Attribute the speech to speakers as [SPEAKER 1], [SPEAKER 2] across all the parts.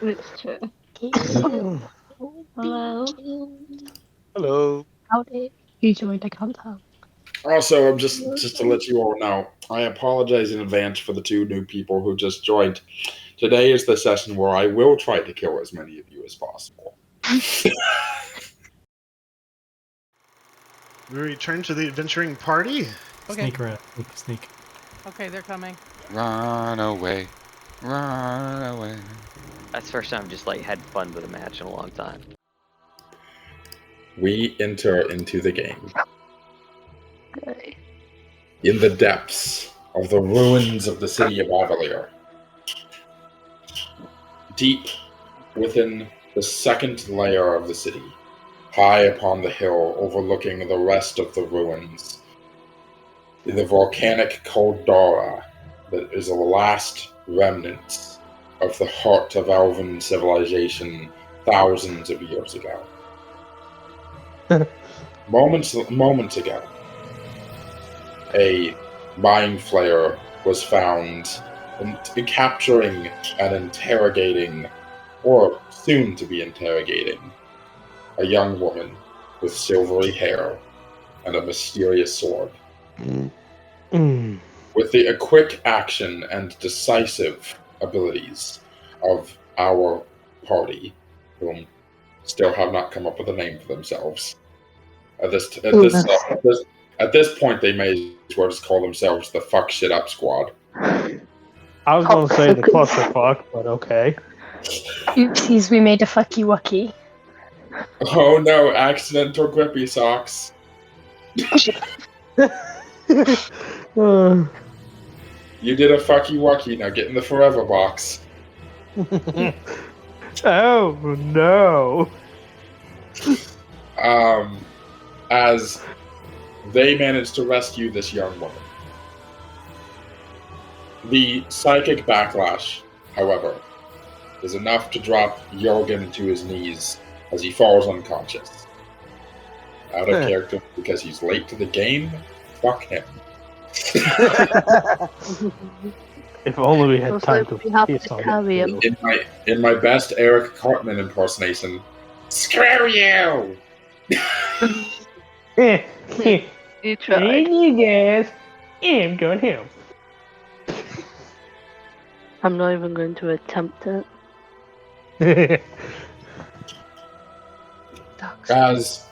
[SPEAKER 1] It's true.
[SPEAKER 2] Hello.
[SPEAKER 3] Hello.
[SPEAKER 2] Howdy. You joined, I can't tell.
[SPEAKER 4] Also, I'm just to let you all know, I apologize in advance for the two new people who just joined. Today is the session where I will try to kill as many of you as possible.
[SPEAKER 3] We return to the adventuring party.
[SPEAKER 5] Okay.
[SPEAKER 6] Sneak around. Sneak.
[SPEAKER 5] Okay, they're coming.
[SPEAKER 7] Run away. Run away.
[SPEAKER 8] That's the first time I've just had fun with a match in a long time.
[SPEAKER 4] We enter into the game.
[SPEAKER 1] Okay.
[SPEAKER 4] In the depths of the ruins of the city of Avalier. Deep within the second layer of the city, high upon the hill overlooking the rest of the ruins, the volcanic caldera that is the last remnants of the heart of elven civilization thousands of years ago. Moments ago, a mind flayer was found capturing and interrogating, or soon to be interrogating, a young woman with silvery hair and a mysterious sword. With the quick action and decisive abilities of our party, whom still have not come up with a name for themselves. At this point, they may as well just call themselves the Fuck Shit Up Squad.
[SPEAKER 9] I was going to say the clusterfuck, but okay.
[SPEAKER 2] Oopsies, we made a fucky wucky.
[SPEAKER 4] Oh no, accidental grippy socks. You did a fucky wucky, now get in the forever box.
[SPEAKER 9] Oh no.
[SPEAKER 4] As they managed to rescue this young woman. The psychic backlash, however, is enough to drop Jurgen to his knees as he falls unconscious. Out of character because he's late to the game? Fuck him.
[SPEAKER 9] If only we had
[SPEAKER 1] Also,
[SPEAKER 9] time to
[SPEAKER 1] we have
[SPEAKER 9] piss
[SPEAKER 1] to
[SPEAKER 9] on
[SPEAKER 1] carry
[SPEAKER 9] it.
[SPEAKER 1] him.
[SPEAKER 4] In my best Eric Cartman impersonation, screw you!
[SPEAKER 1] You try.
[SPEAKER 9] you guys, I'm going home.
[SPEAKER 1] I'm not even going to attempt it.
[SPEAKER 4] As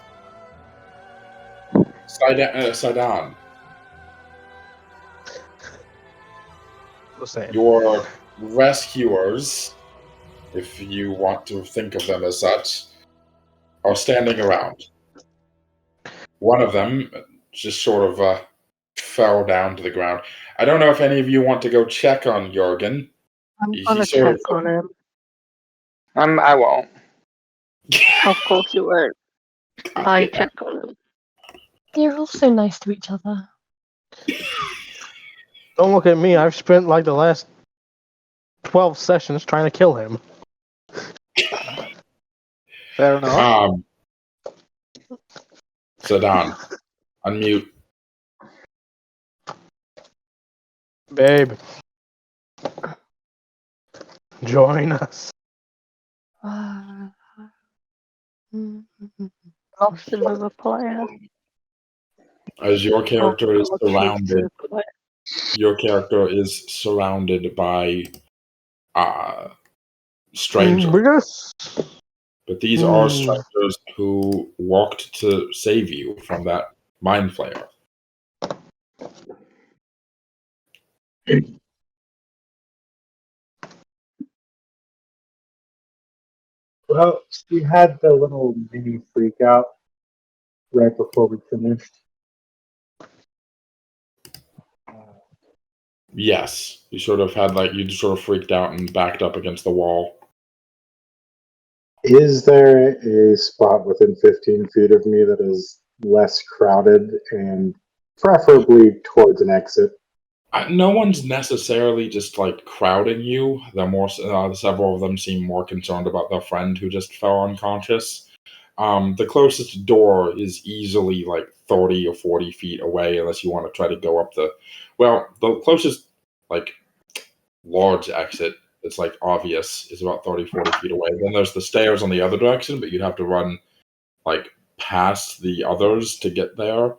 [SPEAKER 4] Sydaan, your rescuers, if you want to think of them as such, are standing around. One of them just sort of fell down to the ground. I don't know if any of you want to go check on Jurgen.
[SPEAKER 1] I'm gonna check on him.
[SPEAKER 7] I won't.
[SPEAKER 1] Of course you won't. I check on him.
[SPEAKER 2] You're all so nice to each other.
[SPEAKER 9] Don't look at me. I've spent like the last 12 sessions trying to kill him.
[SPEAKER 3] Fair enough.
[SPEAKER 4] Sydaan, unmute.
[SPEAKER 9] Babe. Join us.
[SPEAKER 1] Lost another player.
[SPEAKER 4] As your character is
[SPEAKER 1] Oh,
[SPEAKER 4] surrounded,
[SPEAKER 1] Jesus.
[SPEAKER 4] your character is surrounded by strangers. But these are strangers who walked to save you from that mind flayer.
[SPEAKER 10] Well, we had the little mini freak out right before we finished.
[SPEAKER 4] Yes, you sort of had you sort of freaked out and backed up against the wall.
[SPEAKER 10] Is there a spot within 15 feet of me that is less crowded and preferably towards an exit?
[SPEAKER 4] No one's necessarily just crowding you. Several of them seem more concerned about their friend who just fell unconscious. The closest door is easily 30 or 40 feet away, unless you want to try to go up the closest large exit it's like obvious is about 30, 40 feet away. Then there's the stairs on the other direction, but you'd have to run like past the others to get there.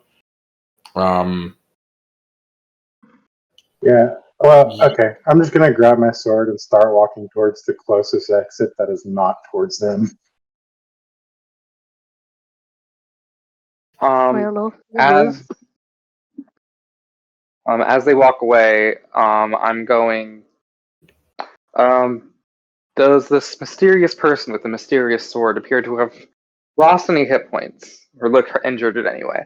[SPEAKER 10] Yeah. Well, okay. I'm just gonna grab my sword and start walking towards the closest exit that is not towards them.
[SPEAKER 1] Well,
[SPEAKER 7] As they walk away, I'm going. Does this mysterious person with the mysterious sword appear to have lost any hit points or look injured in any way?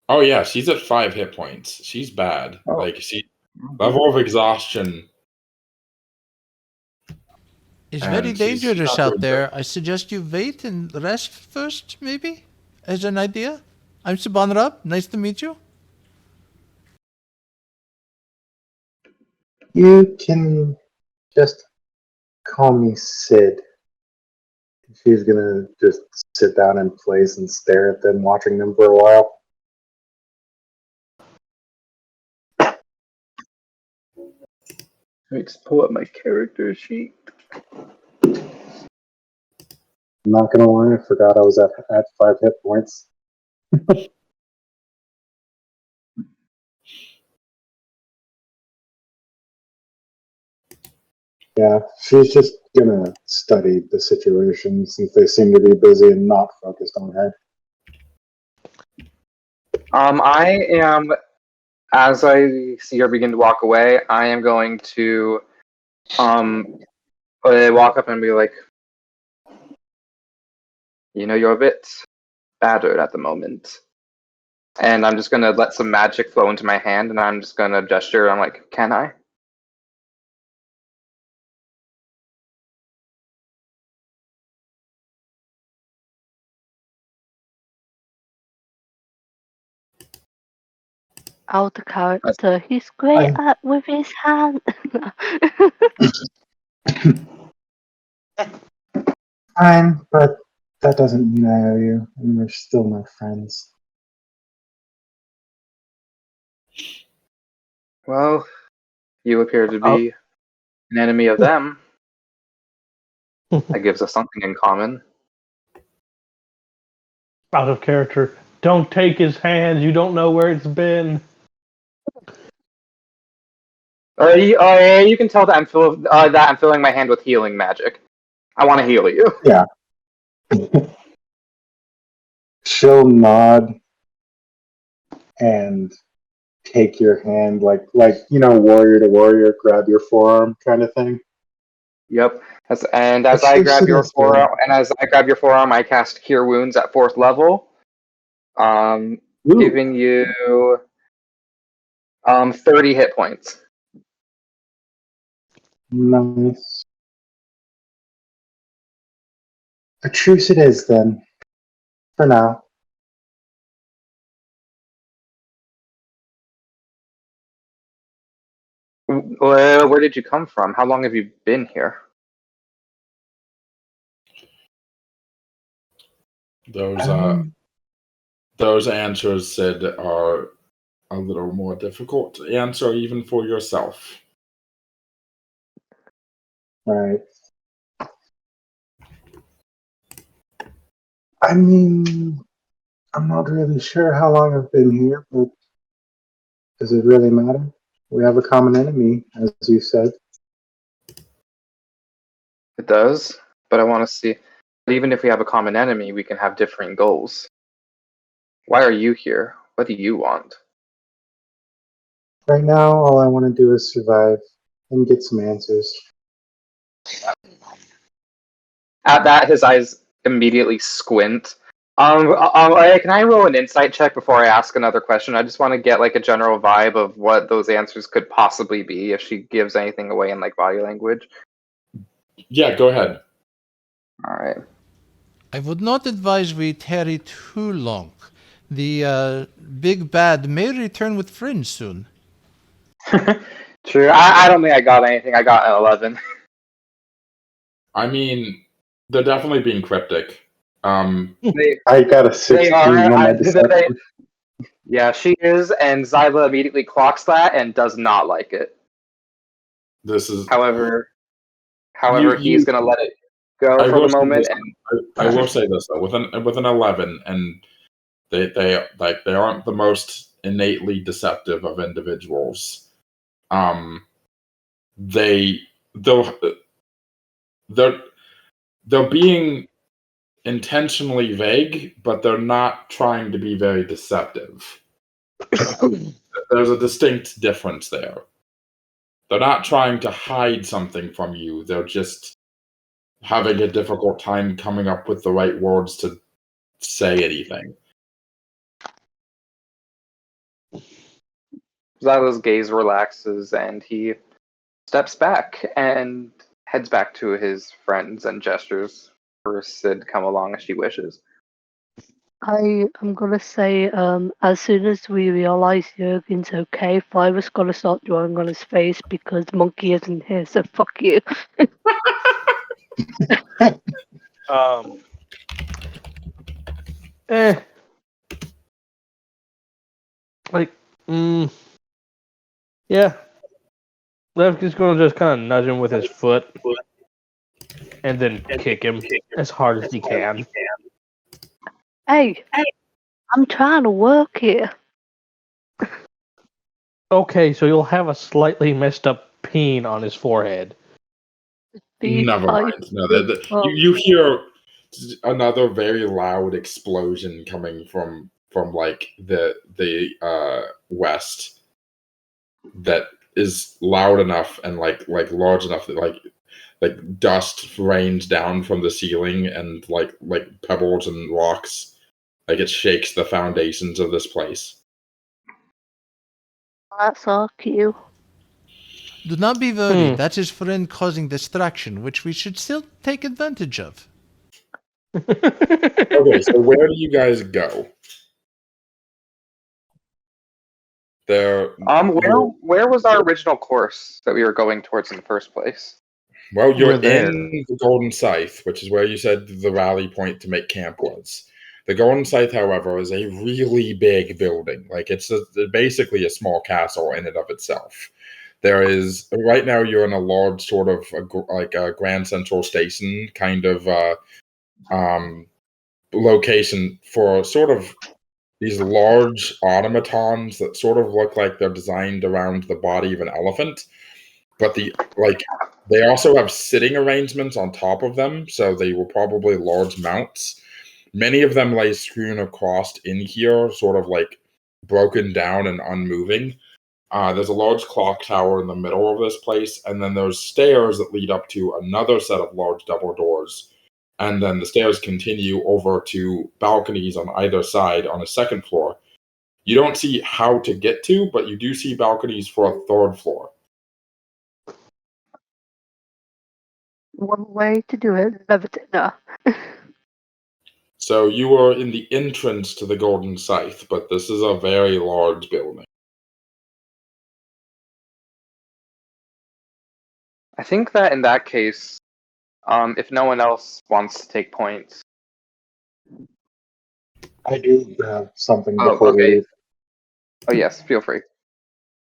[SPEAKER 4] Oh yeah, she's at 5 hit points. She's bad.
[SPEAKER 7] Oh.
[SPEAKER 4] Like level of exhaustion.
[SPEAKER 5] It's
[SPEAKER 4] And
[SPEAKER 5] very
[SPEAKER 4] she's
[SPEAKER 5] dangerous
[SPEAKER 4] not
[SPEAKER 5] out
[SPEAKER 4] doing
[SPEAKER 5] there. I suggest you wait and rest first, maybe, as an idea. I'm Sabanrab. Nice to meet you.
[SPEAKER 10] You can just call me Sid. She's gonna just sit down in place and stare at them, watching them for a while.
[SPEAKER 7] Let me just pull up my character sheet.
[SPEAKER 10] I'm not gonna lie, I forgot I was at 5 hit points. Yeah, she's just gonna study the situation since they seem to be busy and not focused on her.
[SPEAKER 7] I am, as I see her begin to walk away, I am going to walk up and be like, you know, you're a bit battered at the moment. And I'm just going to let some magic flow into my hand, and I'm just going to gesture. I'm like, can I?
[SPEAKER 1] out of character. He's great at with his hand.
[SPEAKER 10] Fine, but that doesn't mean I owe you, and we're still my friends.
[SPEAKER 7] Well, you appear to be an enemy of them. That gives us something in common.
[SPEAKER 9] Out of character. Don't take his hands. You don't know where it's been.
[SPEAKER 7] You can tell that I'm filling my hand with healing magic. I want to heal you.
[SPEAKER 10] Yeah. She'll nod and take your hand like warrior to warrior, grab your forearm kind of thing.
[SPEAKER 7] Yep. As I grab your forearm, I cast Cure Wounds at 4th level, giving you 30 hit points.
[SPEAKER 10] Nice. A truce it is then. For now.
[SPEAKER 7] Where did you come from? How long have you been here?
[SPEAKER 4] Those answers, Sid, are a little more difficult to answer even for yourself.
[SPEAKER 10] Right. I mean, I'm not really sure how long I've been here, but does it really matter? We have a common enemy, as you said.
[SPEAKER 7] It does, but I want to see. Even if we have a common enemy, we can have differing goals. Why are you here? What do you want?
[SPEAKER 10] Right now, all I want to do is survive and get some answers.
[SPEAKER 7] At that, his eyes immediately squint. Can I roll an insight check before I ask another question? I just want to get like a general vibe of what those answers could possibly be if she gives anything away in like body language.
[SPEAKER 4] Yeah, go ahead.
[SPEAKER 7] All right.
[SPEAKER 5] I would not advise we tarry too long. The big bad may return with friends soon.
[SPEAKER 7] True. I don't think I got anything. I got an 11.
[SPEAKER 4] I mean, they're definitely being cryptic.
[SPEAKER 10] I got a 16 on my deception.
[SPEAKER 7] Yeah, she is, and Xila immediately clocks that and does not like it.
[SPEAKER 4] This is.
[SPEAKER 7] However,
[SPEAKER 4] You-
[SPEAKER 7] he's gonna let it go
[SPEAKER 4] I
[SPEAKER 7] for
[SPEAKER 4] will
[SPEAKER 7] the
[SPEAKER 4] say
[SPEAKER 7] moment.
[SPEAKER 4] this-
[SPEAKER 7] And
[SPEAKER 4] I will say this though, with an 11, and they aren't the most innately deceptive of individuals. They're being intentionally vague, but they're not trying to be very deceptive. There's a distinct difference there. They're not trying to hide something from you. They're just having a difficult time coming up with the right words to say anything.
[SPEAKER 7] Xylo's gaze relaxes and he steps back and heads back to his friends and gestures for Sid to come along as she wishes.
[SPEAKER 1] I'm gonna say, as soon as we realise Jurgen's okay, Phyra's gonna start drawing on his face because Monkey isn't here, so fuck you.
[SPEAKER 9] Eh. Like, yeah. Levki's gonna just kind of nudge him with his foot, and then kick him as hard as he can.
[SPEAKER 1] Hey, I'm trying to work here.
[SPEAKER 9] Okay, so you'll have a slightly messed up peen on his forehead.
[SPEAKER 4] Never mind. No, you hear another very loud explosion coming from like the west that is loud enough and like large enough that like dust rains down from the ceiling and like pebbles and rocks. Like it shakes the foundations of this place.
[SPEAKER 1] That's our cue.
[SPEAKER 5] Do not be worried. That is friend causing distraction, which we should still take advantage of.
[SPEAKER 4] Okay, so where do you guys go? There.
[SPEAKER 7] Where was our original course that we were going towards in the first place?
[SPEAKER 4] Well, you're
[SPEAKER 9] there.
[SPEAKER 4] in the Golden Scythe, which is where you said the rally point to make camp was. The Golden Scythe, however, is a really big building. Like it's basically a small castle in and of itself. There is right now you're in a large sort of like a Grand Central Station kind of location for sort of these large automatons that sort of look like they're designed around the body of an elephant, but they also have sitting arrangements on top of them, so they were probably large mounts. Many of them lay strewn across in here, sort of like broken down and unmoving. There's a large clock tower in the middle of this place, and then there's stairs that lead up to another set of large double doors. And then the stairs continue over to balconies on either side on a second floor. You don't see how to get to, but you do see balconies for a third floor.
[SPEAKER 1] One way to do it, levitate. No.
[SPEAKER 4] So you are in the entrance to the Golden Scythe, but this is a very large building.
[SPEAKER 7] I think that in that case, if no one else wants to take points.
[SPEAKER 10] I do have something
[SPEAKER 7] Oh,
[SPEAKER 10] before we
[SPEAKER 7] okay.
[SPEAKER 10] leave.
[SPEAKER 7] Oh yes, feel free.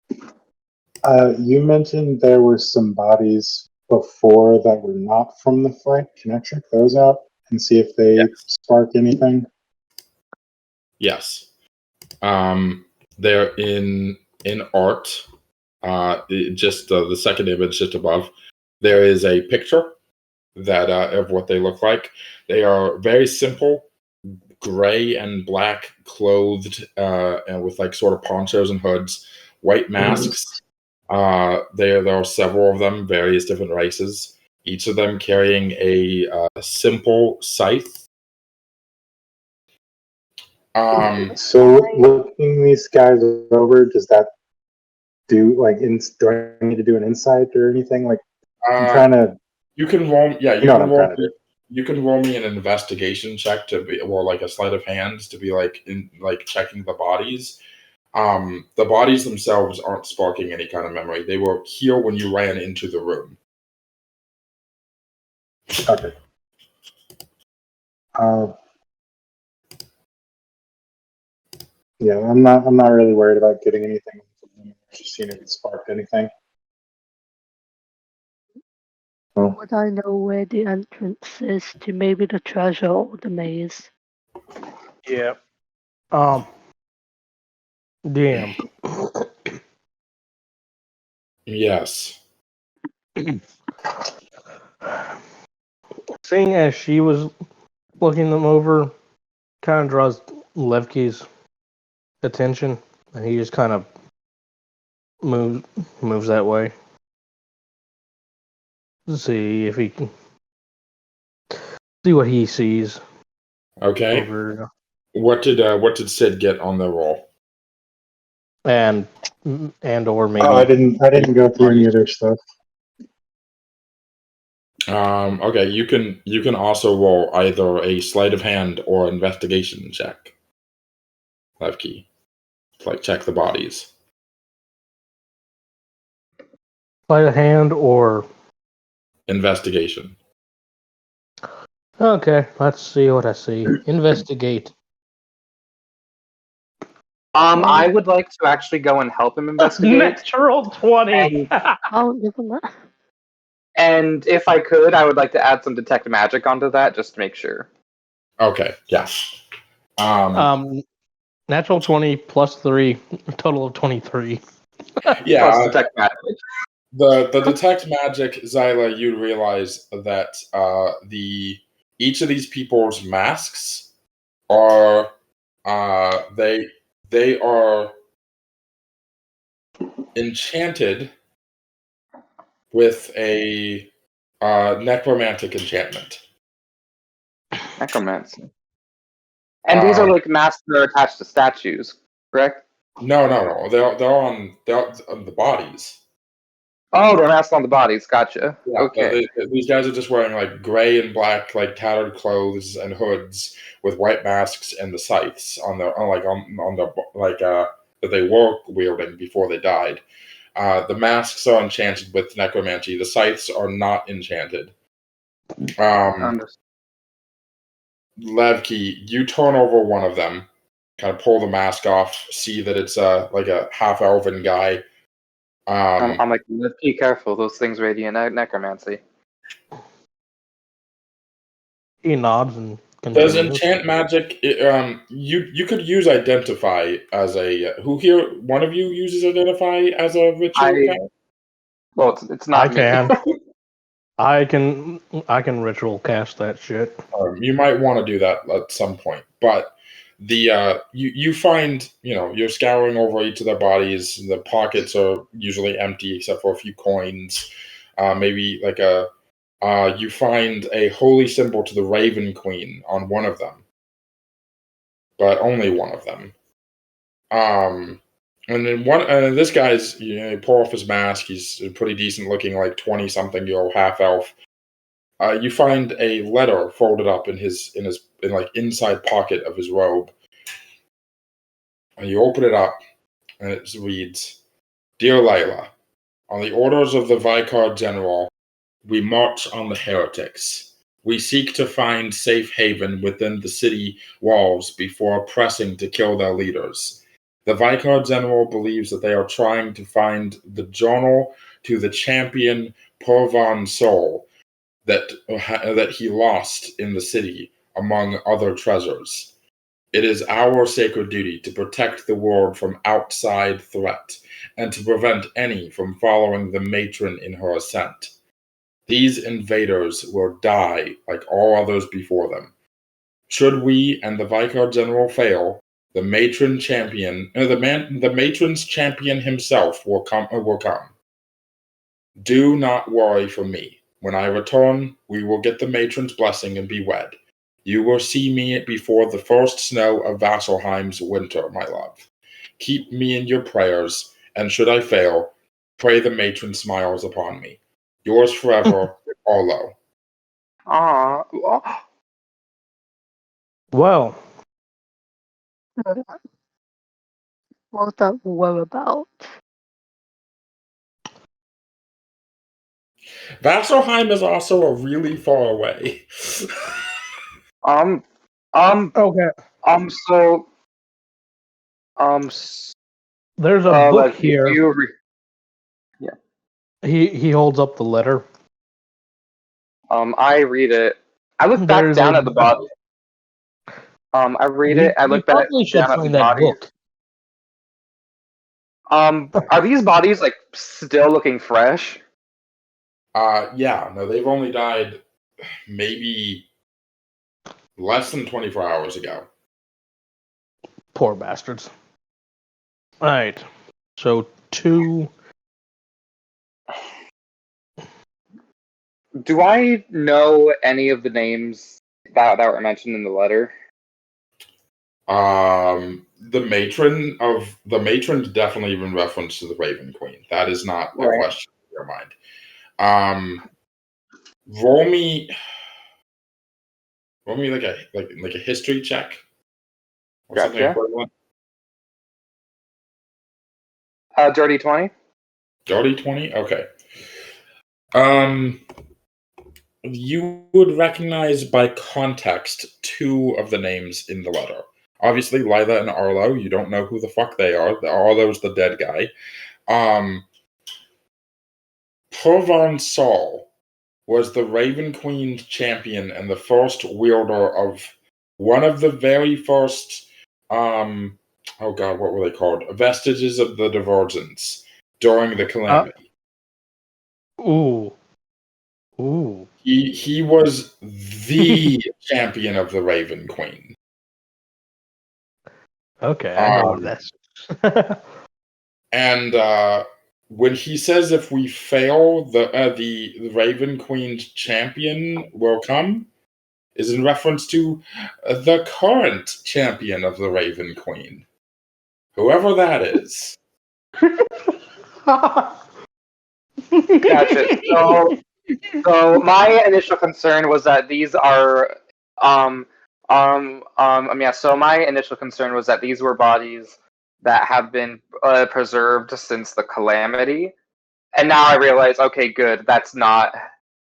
[SPEAKER 10] You mentioned there were some bodies before that were not from the fight. Can I check those out and see if they spark anything?
[SPEAKER 4] Yes. They're in art. Just the second image just above. There is a picture that of what they look like. They are very simple, gray and black clothed, and with like sort of ponchos and hoods, white masks. There are several of them, various different races. Each of them carrying a simple scythe.
[SPEAKER 10] So looking these guys over, does that do do I need to do an insight or anything? Like I'm trying to.
[SPEAKER 4] You can roll. Yeah,
[SPEAKER 10] you know what I'm trying to do.
[SPEAKER 4] You can roll me an investigation check to be, or like a sleight of hand to be like checking the bodies. The bodies themselves aren't sparking any kind of memory. They were here when you ran into the room.
[SPEAKER 10] Okay. Yeah, I'm not really worried about getting anything. Just seeing if it sparked anything.
[SPEAKER 1] Would I know where the entrance is to maybe the treasure or the maze?
[SPEAKER 9] Yeah. Damn.
[SPEAKER 4] Yes.
[SPEAKER 9] Seeing as she was looking them over, kind of draws Levki's attention, and he just kind of moves that way. See if he can see what he sees.
[SPEAKER 4] Okay.
[SPEAKER 9] Over
[SPEAKER 4] What did Sid get on the roll?
[SPEAKER 9] and or maybe
[SPEAKER 10] I didn't go through any of their stuff.
[SPEAKER 4] Okay, you can also roll either a sleight of hand or investigation check. Levki, like check the bodies.
[SPEAKER 9] sleight of hand or
[SPEAKER 4] Investigation.
[SPEAKER 9] okay. Let's see what I see. Investigate.
[SPEAKER 7] I would like to actually go and help him investigate.
[SPEAKER 9] Natural 20.
[SPEAKER 1] Oh, give him that.
[SPEAKER 7] And if I could, I would like to add some detect magic onto that just to make sure.
[SPEAKER 4] Okay, yeah.
[SPEAKER 9] Natural 20 plus 3, a total of 23.
[SPEAKER 4] Yeah.
[SPEAKER 7] Plus detect magic.
[SPEAKER 4] The detect magic, Xila, you realize that each of these people's masks are they are enchanted with a necromantic enchantment.
[SPEAKER 7] Necromancy. And these are like masks that are attached to statues, correct?
[SPEAKER 4] No. They're on the bodies.
[SPEAKER 7] Oh, they're masks on the bodies. Gotcha.
[SPEAKER 4] Yeah,
[SPEAKER 7] Okay.
[SPEAKER 4] these guys are just wearing like gray and black, like tattered clothes and hoods with white masks and the scythes on their that they were wielding before they died. The masks are enchanted with necromancy. The scythes are not enchanted. Levki, you turn over one of them, kind of pull the mask off, see that it's like a half elven guy.
[SPEAKER 7] I'm like, be careful. Those things radiate necromancy.
[SPEAKER 9] He nods and
[SPEAKER 4] Does
[SPEAKER 9] continues.
[SPEAKER 4] enchant magic? You could use identify as a who here? One of you uses identify as a ritual.
[SPEAKER 7] Well, it's not me.
[SPEAKER 9] I can ritual cast that shit.
[SPEAKER 4] You might want to do that at some point, but you find you're scouring over each of their bodies. The pockets are usually empty except for a few coins, maybe like you find a holy symbol to the Raven Queen on one of them, but only one of them. And then this guy's you pull off his mask. He's pretty decent looking, like 20-something-year-old half elf. You find a letter folded up in like inside pocket of his robe. And you open it up, and it reads, "Dear Lila, on the orders of the Vicar General, we march on the heretics. We seek to find safe haven within the city walls before pressing to kill their leaders. The Vicar General believes that they are trying to find the journal to the champion Purvan Soul that he lost in the city, among other treasures. It is our sacred duty to protect the world from outside threat and to prevent any from following the matron in her ascent. These invaders will die like all others before them. Should we and the Vicar General fail, the matron's champion himself will come. Do not worry for me. When I return, we will get the matron's blessing and be wed. You will see me before the first snow of Vasselheim's winter, my love. Keep me in your prayers, and should I fail, pray the matron smiles upon me. Yours forever, Arlo."
[SPEAKER 9] Well,
[SPEAKER 1] What's that war about?
[SPEAKER 4] Vasselheim is also really far away.
[SPEAKER 9] okay. There's a book here.
[SPEAKER 7] Yeah.
[SPEAKER 9] He holds up the letter.
[SPEAKER 7] I read it. I look back
[SPEAKER 9] There's
[SPEAKER 7] down
[SPEAKER 9] a-
[SPEAKER 7] at the body. I read
[SPEAKER 9] We-
[SPEAKER 7] it. I
[SPEAKER 9] we
[SPEAKER 7] look back
[SPEAKER 9] probably should
[SPEAKER 7] down at the
[SPEAKER 9] find that
[SPEAKER 7] body.
[SPEAKER 9] book.
[SPEAKER 7] Are these bodies like still looking fresh?
[SPEAKER 4] Yeah, no, they've only died maybe less than 24 hours ago.
[SPEAKER 9] Poor bastards. Alright. So 2.
[SPEAKER 7] Do I know any of the names that were mentioned in the letter?
[SPEAKER 4] The matron's definitely in reference to the Raven Queen. That is not a question in your mind. Roll me like a history check or something
[SPEAKER 7] Gotcha.
[SPEAKER 4] equivalent.
[SPEAKER 7] Dirty 20.
[SPEAKER 4] Dirty 20? Okay. You would recognize by context 2 of the names in the letter. Obviously, Lila and Arlo, you don't know who the fuck they are. Arlo's the dead guy. Provan Sol was the Raven Queen's champion and the first wielder of one of the very first, oh god, what were they called? Vestiges of the Divergence during the Calamity.
[SPEAKER 9] Ooh.
[SPEAKER 4] He was the champion of the Raven Queen.
[SPEAKER 9] Okay, I know this.
[SPEAKER 4] And when he says if we fail, the Raven Queen's champion will come, is in reference to the current champion of the Raven Queen. Whoever that is.
[SPEAKER 7] Gotcha. So my initial concern was that these are so my initial concern was that these were bodies that have been preserved since the Calamity, and now I realize, okay, good, that's not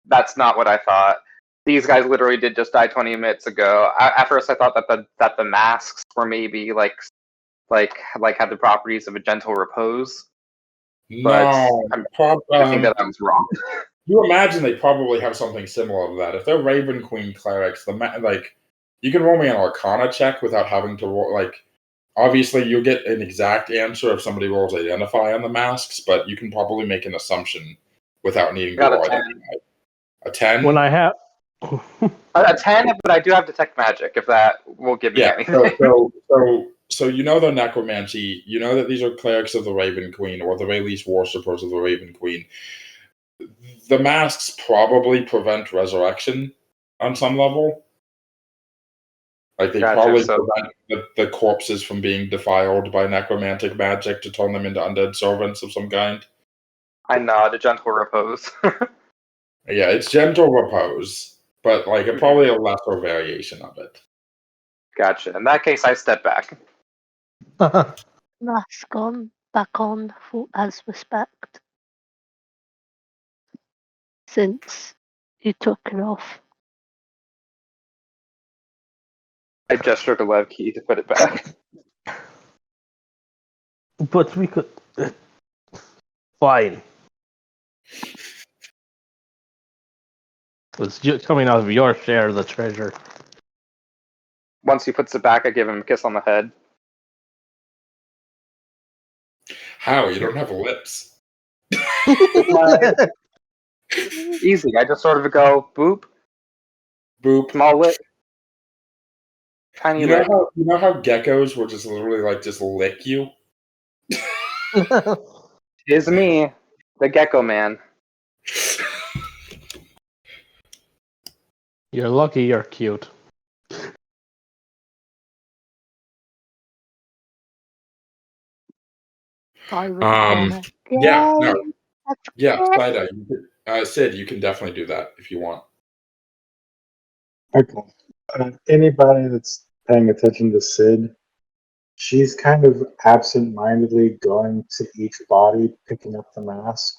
[SPEAKER 7] what I thought. These guys literally did just die 20 minutes ago. At first I thought that the masks were maybe like had the properties of a gentle repose. But
[SPEAKER 4] No,
[SPEAKER 7] I think that I was wrong.
[SPEAKER 4] You imagine they probably have something similar to that. If they're Raven Queen clerics, you can roll me an Arcana check without having to roll. Obviously, you'll get an exact answer if somebody rolls Identify on the masks, but you can probably make an assumption without needing to roll Identify. A 10?
[SPEAKER 9] When I have
[SPEAKER 7] a 10, but I do have Detect Magic, if that will give me anything.
[SPEAKER 4] So you know the necromancy. You know that these are clerics of the Raven Queen, or the very least worshippers of the Raven Queen. The masks probably prevent resurrection on some level. They probably prevent the corpses from being defiled by necromantic magic to turn them into undead servants of some kind.
[SPEAKER 7] I nod a gentle repose.
[SPEAKER 4] Yeah, it's gentle repose, but probably a lesser variation of it.
[SPEAKER 7] Gotcha. In that case, I step back.
[SPEAKER 1] Mask on, back on, as respect. Since you took it off.
[SPEAKER 7] I gesture to Levki to put it back.
[SPEAKER 9] But we could. Fine. It's just coming out of your share of the treasure.
[SPEAKER 7] Once he puts it back, I give him a kiss on the head.
[SPEAKER 4] How? You don't have lips.
[SPEAKER 7] Easy. I just sort of go boop,
[SPEAKER 4] boop,
[SPEAKER 7] small lip, tiny lip.
[SPEAKER 4] You know how geckos will just literally just lick you?
[SPEAKER 7] It's me, the Gecko Man.
[SPEAKER 9] You're lucky you're cute.
[SPEAKER 4] Yeah, no. Yeah, Sida, Sid, you can definitely do that if you want.
[SPEAKER 10] Okay. Anybody that's paying attention to Sid, she's kind of absent-mindedly going to each body, picking up the mask,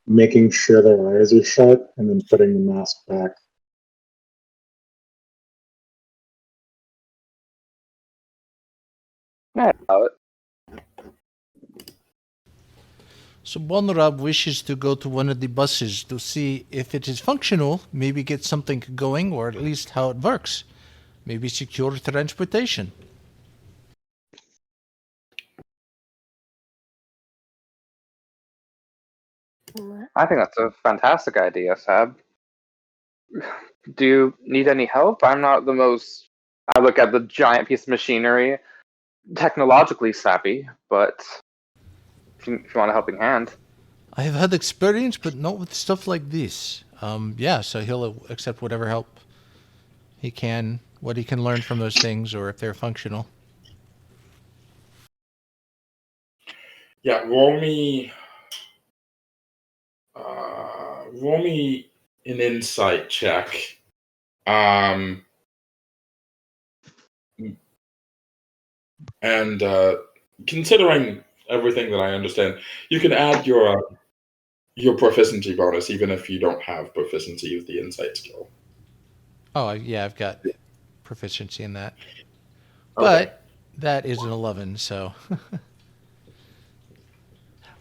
[SPEAKER 10] making sure their eyes are shut, and then putting the mask back.
[SPEAKER 7] Yeah,
[SPEAKER 5] Sabanrab wishes to go to one of the buses to see if it is functional, maybe get something going, or at least how it works. Maybe secure transportation.
[SPEAKER 7] I think that's a fantastic idea, Sab. Do you need any help? I'm not the most. I look at the giant piece of machinery, technologically savvy, but if you want a helping hand.
[SPEAKER 5] I have had experience, but not with stuff like this. Yeah, so he'll accept whatever help he can, what he can learn from those things, or if they're functional.
[SPEAKER 4] Yeah, roll me an insight check. And considering everything that I understand, you can add your proficiency bonus even if you don't have proficiency with the insight skill.
[SPEAKER 5] Oh, yeah, I've got proficiency in that.
[SPEAKER 4] Okay.
[SPEAKER 5] But that is an 11, so...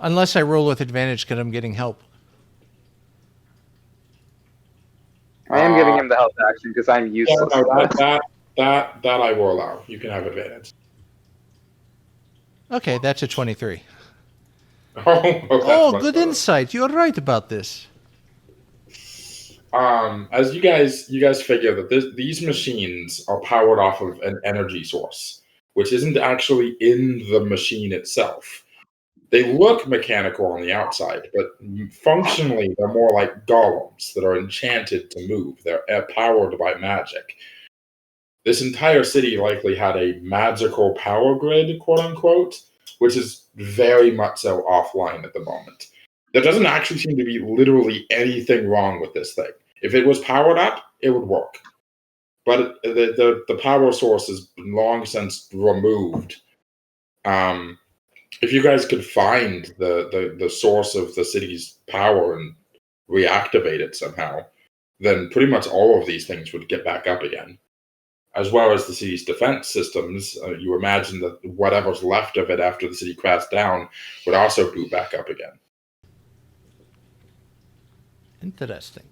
[SPEAKER 5] Unless I roll with advantage because I'm getting help.
[SPEAKER 7] I am giving him the help action because I'm useless.
[SPEAKER 4] Yeah, that I will allow. You can have advantage.
[SPEAKER 5] Okay, that's a 23.
[SPEAKER 4] Oh,
[SPEAKER 5] good insight. You're right about this.
[SPEAKER 4] As you guys figure that these machines are powered off of an energy source, which isn't actually in the machine itself. They look mechanical on the outside, but functionally they're more like golems that are enchanted to move. They're powered by magic. This entire city likely had a magical power grid, quote unquote, which is very much so offline at the moment. There doesn't actually seem to be literally anything wrong with this thing. If it was powered up, it would work. But the power source has been long since removed. If you guys could find the source of the city's power and reactivate it somehow, then pretty much all of these things would get back up again. As well as the city's defense systems, you imagine that whatever's left of it after the city crashed down would also boot back up again.
[SPEAKER 5] Interesting.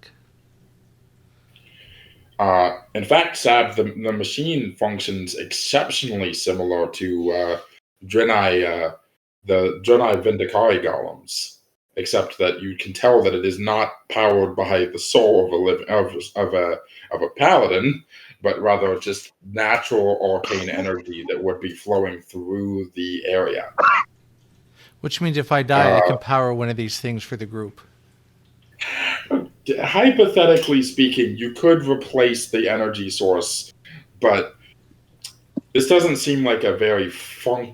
[SPEAKER 4] In fact, Sab, the machine functions exceptionally similar to Draenei, the Draenei Vinthara golems, except that you can tell that it is not powered by the soul of a paladin, but rather just natural arcane energy that would be flowing through the area.
[SPEAKER 5] Which means if I die, I can power one of these things for the group.
[SPEAKER 4] Hypothetically speaking, you could replace the energy source, but this doesn't seem like a very fun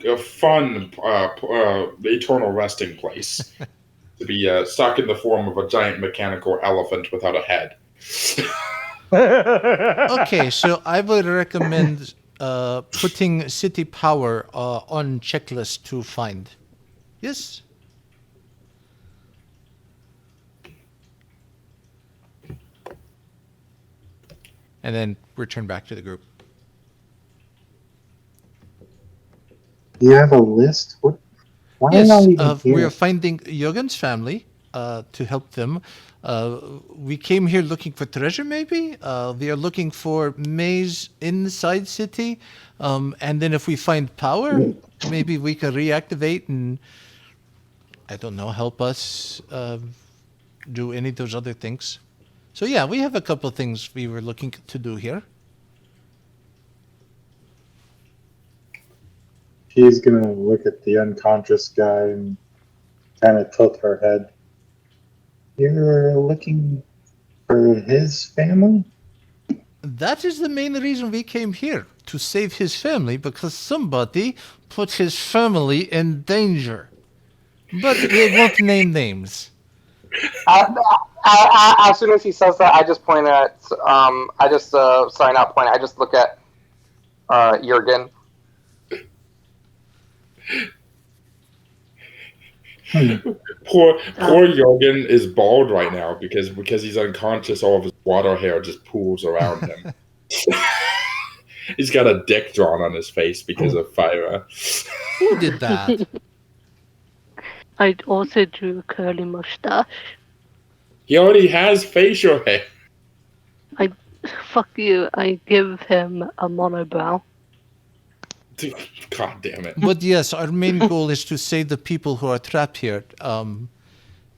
[SPEAKER 4] eternal resting place to be stuck in the form of a giant mechanical elephant without a head.
[SPEAKER 5] Okay, so I would recommend putting city power on checklist to find. Yes? And then return back to the group.
[SPEAKER 10] Do you have a list? What? Why
[SPEAKER 5] Yes,
[SPEAKER 10] are you even
[SPEAKER 5] we
[SPEAKER 10] here?
[SPEAKER 5] are finding Jurgen's family to help them. We came here looking for treasure, maybe? We are looking for maze inside city. And then if we find power, maybe we can reactivate and, I don't know, help us do any of those other things. So yeah, we have a couple of things we were looking to do here.
[SPEAKER 10] She's gonna look at the unconscious guy and kind of tilt her head. You're looking for his family?
[SPEAKER 5] That is the main reason we came here, to save his family, because somebody put his family in danger. But we won't name names.
[SPEAKER 7] As soon as he says that, I just point at. I just look at Jurgen.
[SPEAKER 4] Poor Jurgen is bald right now because he's unconscious. All of his water hair just pools around him. He's got a dick drawn on his face because of Phyra.
[SPEAKER 5] Who did that?
[SPEAKER 1] I also drew a curly mustache.
[SPEAKER 4] He already has facial hair.
[SPEAKER 1] Fuck you, I give him a monobrow.
[SPEAKER 4] God damn it.
[SPEAKER 5] But yes, our main goal is to save the people who are trapped here. And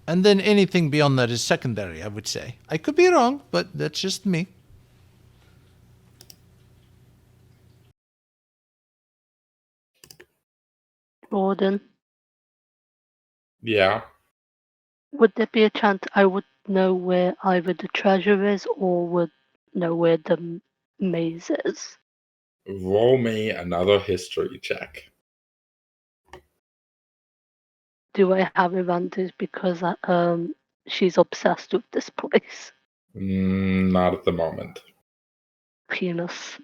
[SPEAKER 5] then anything beyond that is secondary, I would say. I could be wrong, but that's just me.
[SPEAKER 1] Jordan,
[SPEAKER 4] Yeah.
[SPEAKER 1] would there be a chance I would know where either the treasure is or would know where the maze is?
[SPEAKER 4] Roll me another history check.
[SPEAKER 1] Do I have advantage because she's obsessed with this place?
[SPEAKER 4] Not at the moment.
[SPEAKER 1] Penis.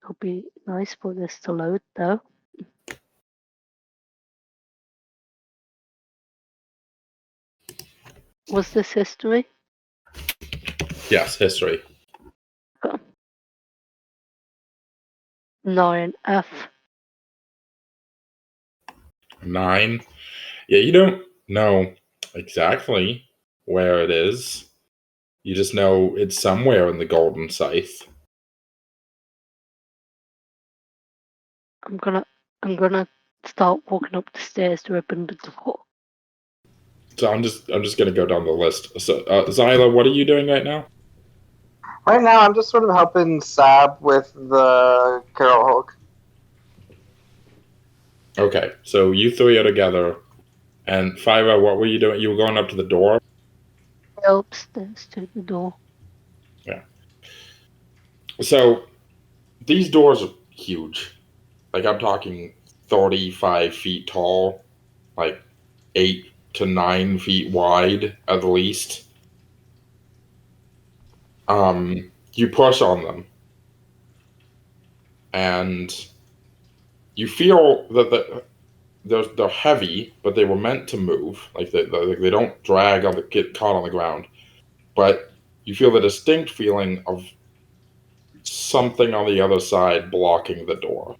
[SPEAKER 1] It'll be nice for this to load though. Was this history?
[SPEAKER 4] Yes, history.
[SPEAKER 1] 9F.
[SPEAKER 4] 9. Yeah, you don't know exactly where it is. You just know it's somewhere in the Golden Scythe.
[SPEAKER 1] I'm gonna start walking up the stairs to open the door.
[SPEAKER 4] So I'm just gonna go down the list. So Xila, what are you doing right now?
[SPEAKER 7] Right now, I'm just sort of helping Sab with the Carol Hulk.
[SPEAKER 4] Okay, so you three are together. And Phyra, what were you doing? You were going up to the door?
[SPEAKER 1] Upstairs to the door.
[SPEAKER 4] Yeah. So these doors are huge. Like I'm talking 35 feet tall, like 8 to 9 feet wide at least. You push on them, and you feel that they're heavy, but they were meant to move. Like they don't drag on get caught on the ground. But you feel the distinct feeling of something on the other side blocking the door.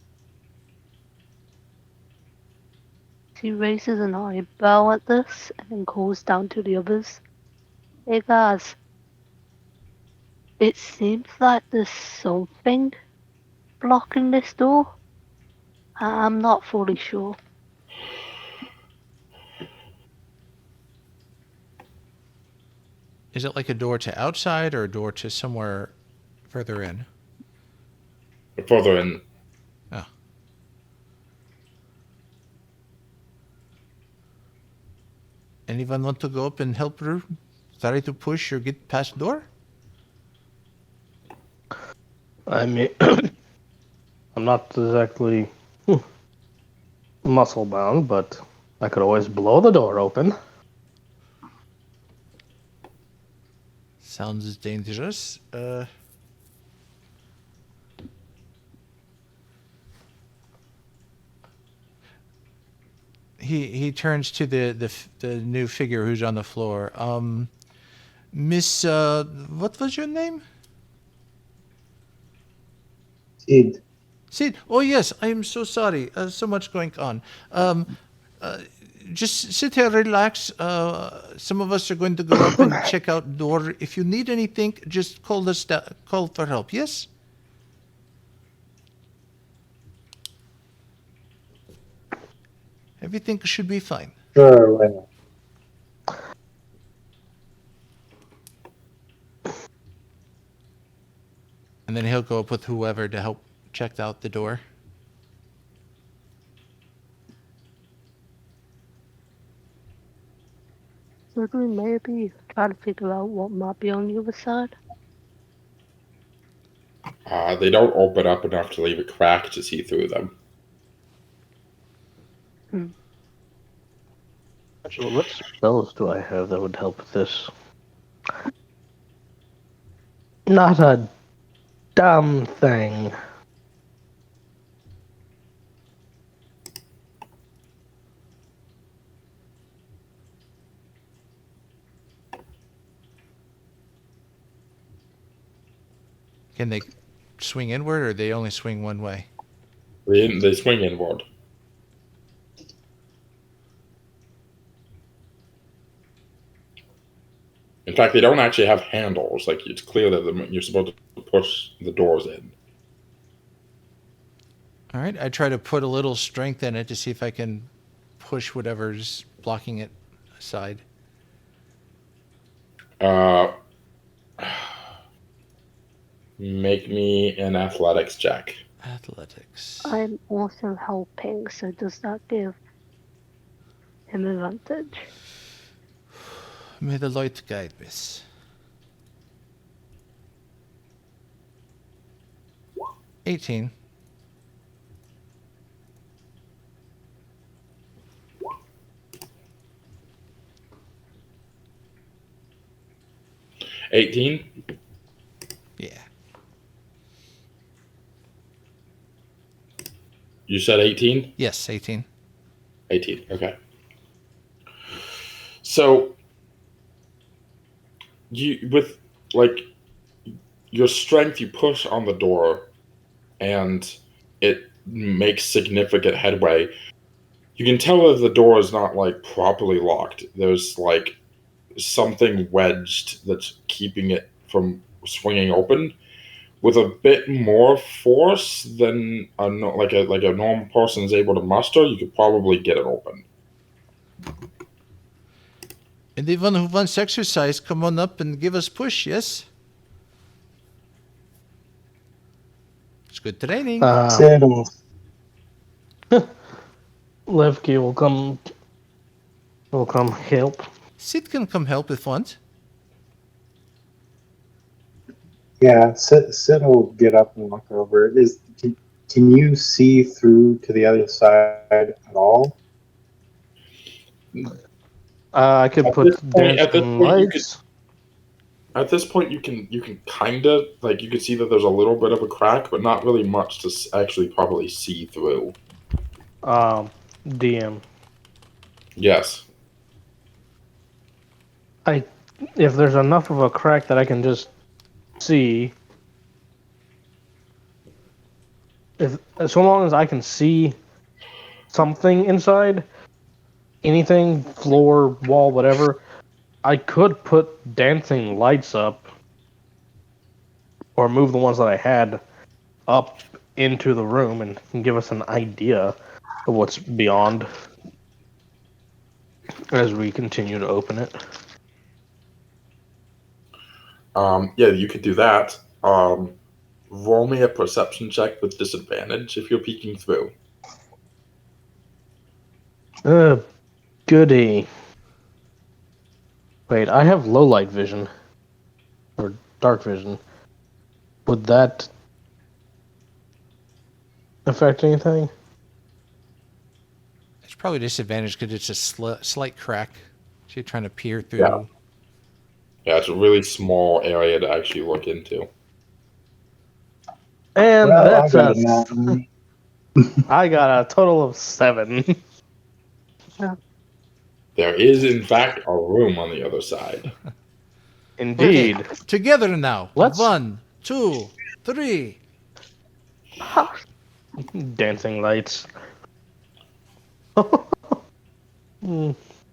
[SPEAKER 1] She raises an eyebrow at this and then calls down to the others. Hey guys, it seems like there's something blocking this door. I'm not fully sure.
[SPEAKER 5] Is it like a door to outside or a door to somewhere further in?
[SPEAKER 4] Further in.
[SPEAKER 5] Oh. Anyone want to go up and help her? Try to push or get past the door?
[SPEAKER 9] I mean, I'm not exactly muscle bound, but I could always blow the door open.
[SPEAKER 5] Sounds dangerous. He turns to the new figure who's on the floor. Miss, what was your name?
[SPEAKER 10] Sid.
[SPEAKER 5] Sid. Oh yes, I am so sorry. So much going on. Just sit here, relax. Some of us are going to go up and check out the door. If you need anything, just call us. Call for help. Yes. Everything should be fine.
[SPEAKER 10] Sure, why not?
[SPEAKER 5] And then he'll go up with whoever to help check out the door.
[SPEAKER 1] Should we maybe try to figure out what might be on the other side?
[SPEAKER 4] They don't open up enough to leave a crack to see through them.
[SPEAKER 9] Actually, what spells do I have that would help with this? Not a damn thing.
[SPEAKER 5] Can they swing inward, or they only swing one way?
[SPEAKER 4] They swing inward. In fact, they don't actually have handles. Like, it's clear that you're supposed to push the doors in.
[SPEAKER 5] All right, I try to put a little strength in it to see if I can push whatever's blocking it aside.
[SPEAKER 4] Make me an athletics check.
[SPEAKER 5] Athletics.
[SPEAKER 1] I'm also helping, so does that give him advantage?
[SPEAKER 5] May the light guide us. 18.
[SPEAKER 4] $18?
[SPEAKER 5] Yeah.
[SPEAKER 4] You said 18?
[SPEAKER 5] Yes, 18.
[SPEAKER 4] 18, okay. So, with your strength, you push on the door, and it makes significant headway. You can tell that the door is not properly locked. There's something wedged that's keeping it from swinging open. With a bit more force than a normal person is able to muster, you could probably get it open.
[SPEAKER 5] Anyone who wants exercise, come on up and give us push, yes? It's good training.
[SPEAKER 10] Settle.
[SPEAKER 9] Levki will come help.
[SPEAKER 5] Sid can come help if want.
[SPEAKER 10] Yeah, Sid will get up and walk over. Can you see through to the other side at all?
[SPEAKER 9] I could
[SPEAKER 4] At
[SPEAKER 9] put
[SPEAKER 4] this point- at this
[SPEAKER 9] dancing
[SPEAKER 4] point, you
[SPEAKER 9] lights.
[SPEAKER 4] At this point, you can kind of you can see that there's a little bit of a crack, but not really much to actually probably see through.
[SPEAKER 9] DM.
[SPEAKER 4] Yes.
[SPEAKER 9] If there's enough of a crack that I can just see, so long as I can see something inside, anything, floor, wall, whatever, I could put dancing lights up, or move the ones that I had up into the room and give us an idea of what's beyond as we continue to open it.
[SPEAKER 4] Yeah, you could do that. Roll me a perception check with disadvantage if you're peeking through.
[SPEAKER 9] Goody. Wait, I have low light vision. Or dark vision. Would that affect anything?
[SPEAKER 5] It's probably a disadvantage because it's a slight crack. So you're trying to peer through.
[SPEAKER 4] Yeah. Yeah, it's a really small area to actually look into.
[SPEAKER 9] And
[SPEAKER 10] Well,
[SPEAKER 9] that's
[SPEAKER 10] I got a 9.
[SPEAKER 9] I got a total of 7.
[SPEAKER 4] There is, in fact, a room on the other side.
[SPEAKER 9] Indeed.
[SPEAKER 5] Okay, together now.
[SPEAKER 9] Let's-
[SPEAKER 5] 1, 2, 3.
[SPEAKER 9] Dancing lights.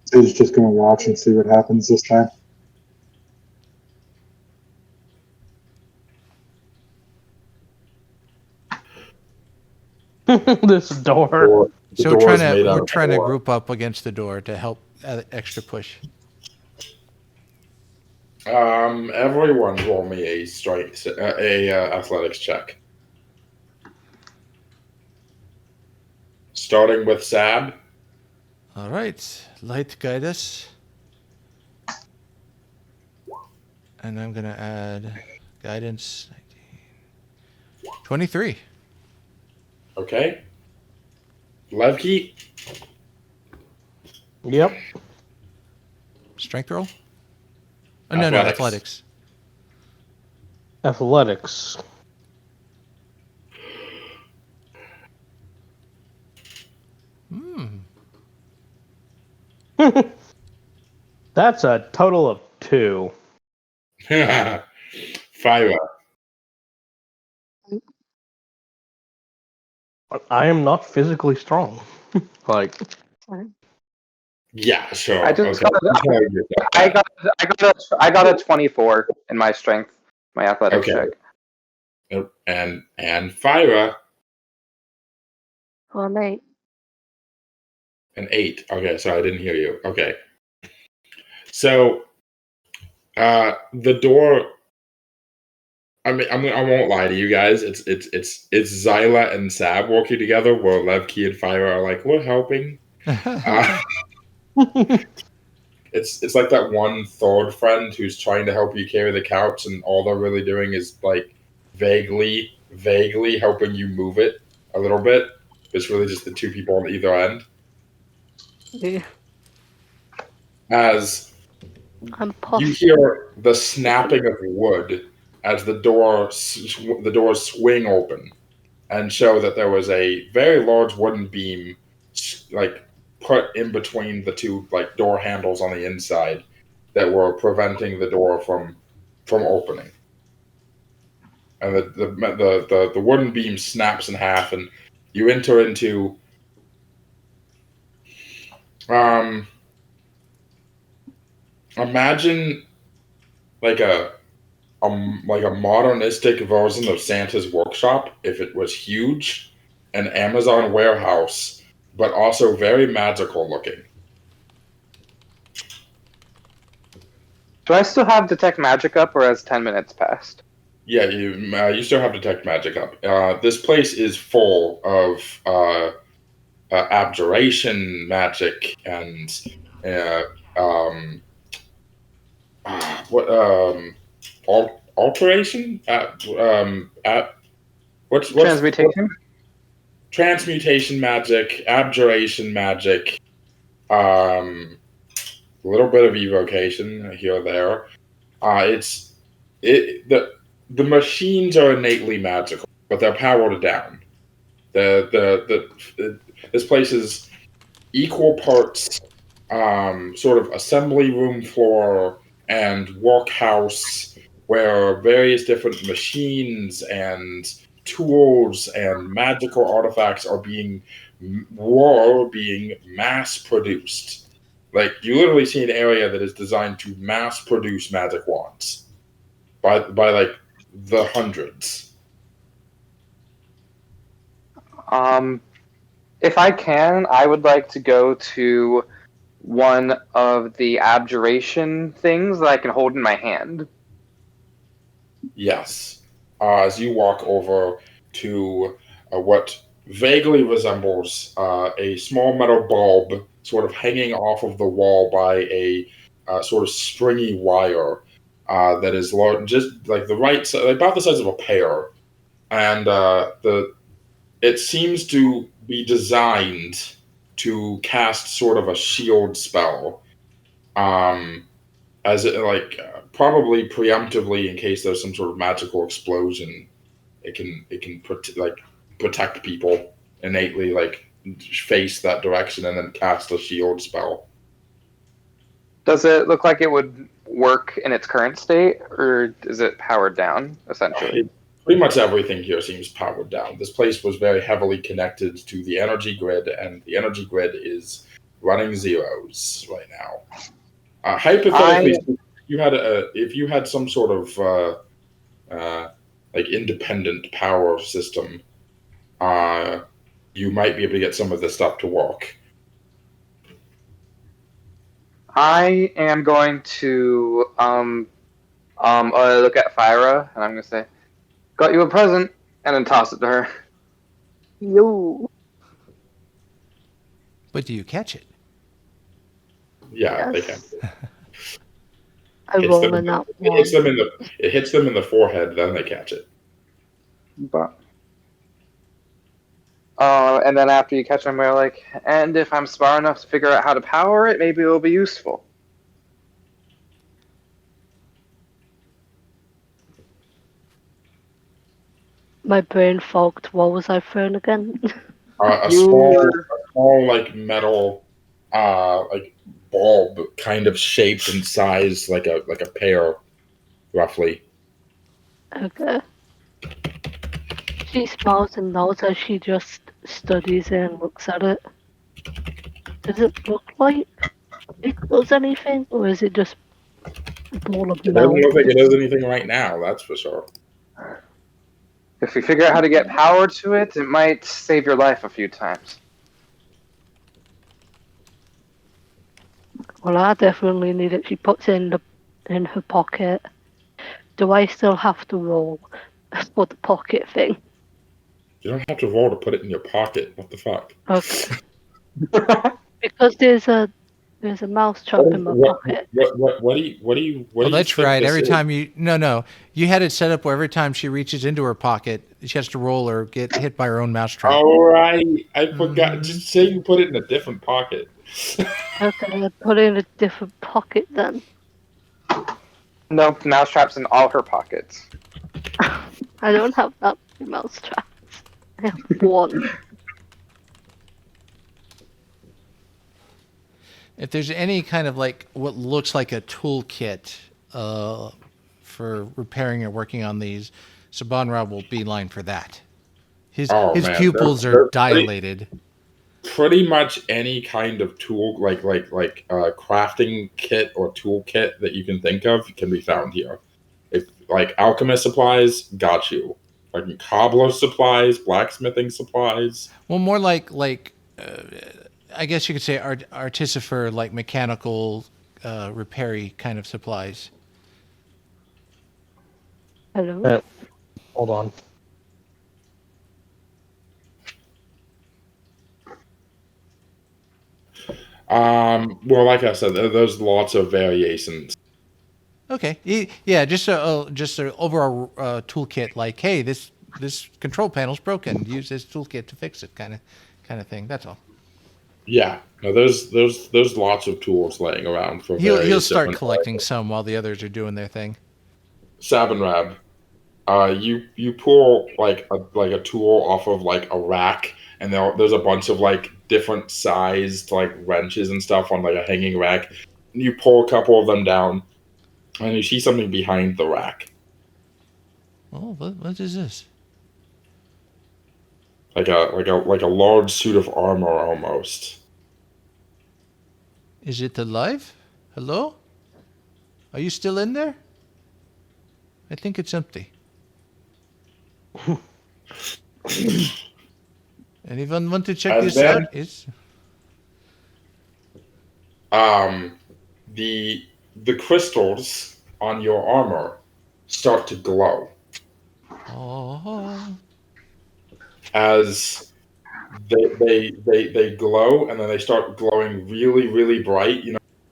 [SPEAKER 10] Sid's just gonna watch and see what happens this time.
[SPEAKER 9] This door.
[SPEAKER 4] The
[SPEAKER 5] So
[SPEAKER 4] door
[SPEAKER 5] we're
[SPEAKER 4] is made out
[SPEAKER 5] we're
[SPEAKER 4] of
[SPEAKER 5] trying to
[SPEAKER 4] ore.
[SPEAKER 5] group up against the door to help extra push.
[SPEAKER 4] Everyone roll me a athletics check. Starting with Sab.
[SPEAKER 5] All right, light guide us. And I'm gonna add guidance. 19. 23.
[SPEAKER 4] Okay. Levki.
[SPEAKER 9] Yep.
[SPEAKER 5] Strength roll? Oh, no, athletics.
[SPEAKER 9] Athletics. That's a total of 2.
[SPEAKER 4] Phyra.
[SPEAKER 9] I am not physically strong. Like,
[SPEAKER 4] Yeah, sure.
[SPEAKER 7] I just
[SPEAKER 4] Okay.
[SPEAKER 7] I got a 24 in my strength, my athletics
[SPEAKER 4] Okay.
[SPEAKER 7] check.
[SPEAKER 4] And Phyra,
[SPEAKER 1] For me,
[SPEAKER 4] an 8. Okay, sorry, I didn't hear you. Okay. So, the door. I mean, I won't lie to you guys. It's Xila and Sab working together, where Levki and Phyra are like, we're helping. It's like that one third friend who's trying to help you carry the couch, and all they're really doing is like vaguely helping you move it a little bit. It's really just the two people on either end.
[SPEAKER 1] yeah,
[SPEAKER 4] As
[SPEAKER 1] I'm
[SPEAKER 4] you
[SPEAKER 1] posh.
[SPEAKER 4] hear the snapping of wood as the doors swing open and show that there was a very large wooden beam like put in between the two like door handles on the inside that were preventing the door from opening. And the wooden beam snaps in half, and you enter into imagine like a modernistic version of Santa's workshop if it was huge, an Amazon warehouse, but also very magical looking.
[SPEAKER 7] Do I still have detect magic up, or has 10 minutes passed?
[SPEAKER 4] Yeah, you still have detect magic up. This place is full of abjuration magic and alteration. What's
[SPEAKER 7] Transmutation?
[SPEAKER 4] transmutation magic, abjuration magic, a little bit of evocation here or there. The machines are innately magical, but they're powered down. This place is equal parts sort of assembly room floor and workhouse where various different machines and tools and magical artifacts are being mass produced. Like you literally see an area that is designed to mass produce magic wands by like the hundreds.
[SPEAKER 7] If I can, I would like to go to one of the abjuration things that I can hold in my hand.
[SPEAKER 4] Yes. As you walk over to what vaguely resembles a small metal bulb sort of hanging off of the wall by a sort of stringy wire that is just like the right size, about the size of a pear. And it seems to be designed to cast sort of a shield spell. As it probably preemptively in case there's some sort of magical explosion, it can protect people innately, like face that direction and then cast a shield spell.
[SPEAKER 7] Does it look like it would work in its current state, or is it powered down essentially?
[SPEAKER 4] Pretty much everything here seems powered down. This place was very heavily connected to the energy grid, and the energy grid is running zeros right now. Hypothetically, if you had some sort of like independent power system, you might be able to get some of this stuff to work.
[SPEAKER 7] I am going to look at Phyra, and I'm going to say, "Got you a present," and then toss it to her.
[SPEAKER 1] Yo.
[SPEAKER 5] But do you catch it?
[SPEAKER 4] Yeah,
[SPEAKER 1] Yes.
[SPEAKER 4] they can.
[SPEAKER 1] I roll in that one.
[SPEAKER 4] It hits them in the forehead, then they catch it.
[SPEAKER 7] But and then after you catch them, we're like, and if I'm smart enough to figure out how to power it, maybe it'll be useful.
[SPEAKER 1] My brain fogged. What was I throwing again?
[SPEAKER 4] A small like metal like bulb, kind of shaped and sized like a pear, roughly.
[SPEAKER 1] Okay. She smiles and nods as she just studies it and looks at it. Does it look like it does anything, or is it just a ball of
[SPEAKER 4] It doesn't look like
[SPEAKER 1] metal?
[SPEAKER 4] it does anything right now, that's for sure.
[SPEAKER 7] If we figure out how to get power to it, it might save your life a few times.
[SPEAKER 1] Well, I definitely need it. She puts it in her pocket. Do I still have to roll for the pocket thing?
[SPEAKER 4] You don't have to roll to put it in your pocket. What the fuck?
[SPEAKER 1] Okay. Because there's a mouse trap in my pocket.
[SPEAKER 4] What do you?
[SPEAKER 5] Well, that's right. Every time you you had it set up where every time she reaches into her pocket, she has to roll or get hit by her own mousetrap.
[SPEAKER 4] All right, I forgot. Just say you put it in a different pocket.
[SPEAKER 1] Okay, I put it in a different pocket then.
[SPEAKER 7] No, mousetraps in all her pockets.
[SPEAKER 1] I don't have that many mouse traps. I have one.
[SPEAKER 5] If there's any kind of like what looks like a toolkit for repairing or working on these, Sabanrab will beeline for that. His pupils are dilated.
[SPEAKER 4] Pretty much any kind of tool, like crafting kit or tool kit that you can think of, can be found here. If like alchemist supplies, got you. Like cobbler supplies, blacksmithing supplies.
[SPEAKER 5] Well, more like I guess you could say artificer, like mechanical, repairy kind of supplies.
[SPEAKER 1] Hello.
[SPEAKER 9] Hold on.
[SPEAKER 4] Well, like I said, there's lots of variations.
[SPEAKER 5] Okay. Yeah, just an overall toolkit. Like, hey, this control panel's broken. Use this toolkit to fix it, kind of thing. That's all. Yeah.
[SPEAKER 4] No, there's lots of tools laying around for.
[SPEAKER 5] He'll start collecting some while the others are doing their thing.
[SPEAKER 4] Sabanrab, you pull like a tool off of like a rack, and there's a bunch of like different sized like wrenches and stuff on like a hanging rack. And you pull a couple of them down, and you see something behind the rack.
[SPEAKER 5] Oh, what is this?
[SPEAKER 4] Like a large suit of armor almost.
[SPEAKER 5] Is it alive? Hello? Are you still in there? I think it's empty. Anyone want to check this out?
[SPEAKER 4] The crystals on your armor start to glow.
[SPEAKER 5] Oh.
[SPEAKER 4] As they glow, and then they start glowing really, really bright,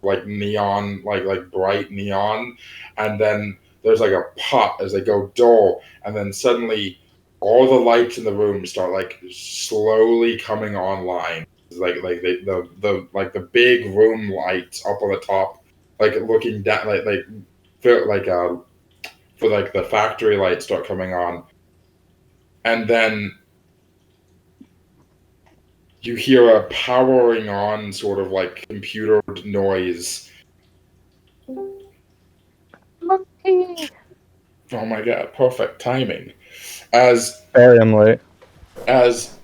[SPEAKER 4] like neon, like bright neon, and then there's like a pop as they go dull, and then suddenly all the lights in the room start like slowly coming online. Like the big room lights up on the top, like looking down, for the factory lights start coming on, and then you hear a powering on sort of like computer noise.
[SPEAKER 1] Monkey!
[SPEAKER 4] Oh my god, perfect timing. As
[SPEAKER 9] late.
[SPEAKER 4] As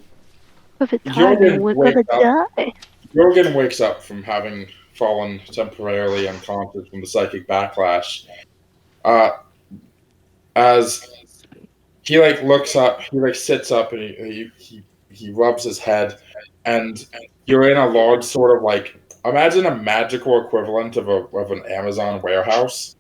[SPEAKER 1] Perfect timing, we're gonna die.
[SPEAKER 4] Jurgen wakes up from having fallen temporarily unconscious from the psychic backlash. As he looks up, he sits up, and he rubs his head, and you're in a large sort of imagine a magical equivalent of an Amazon warehouse.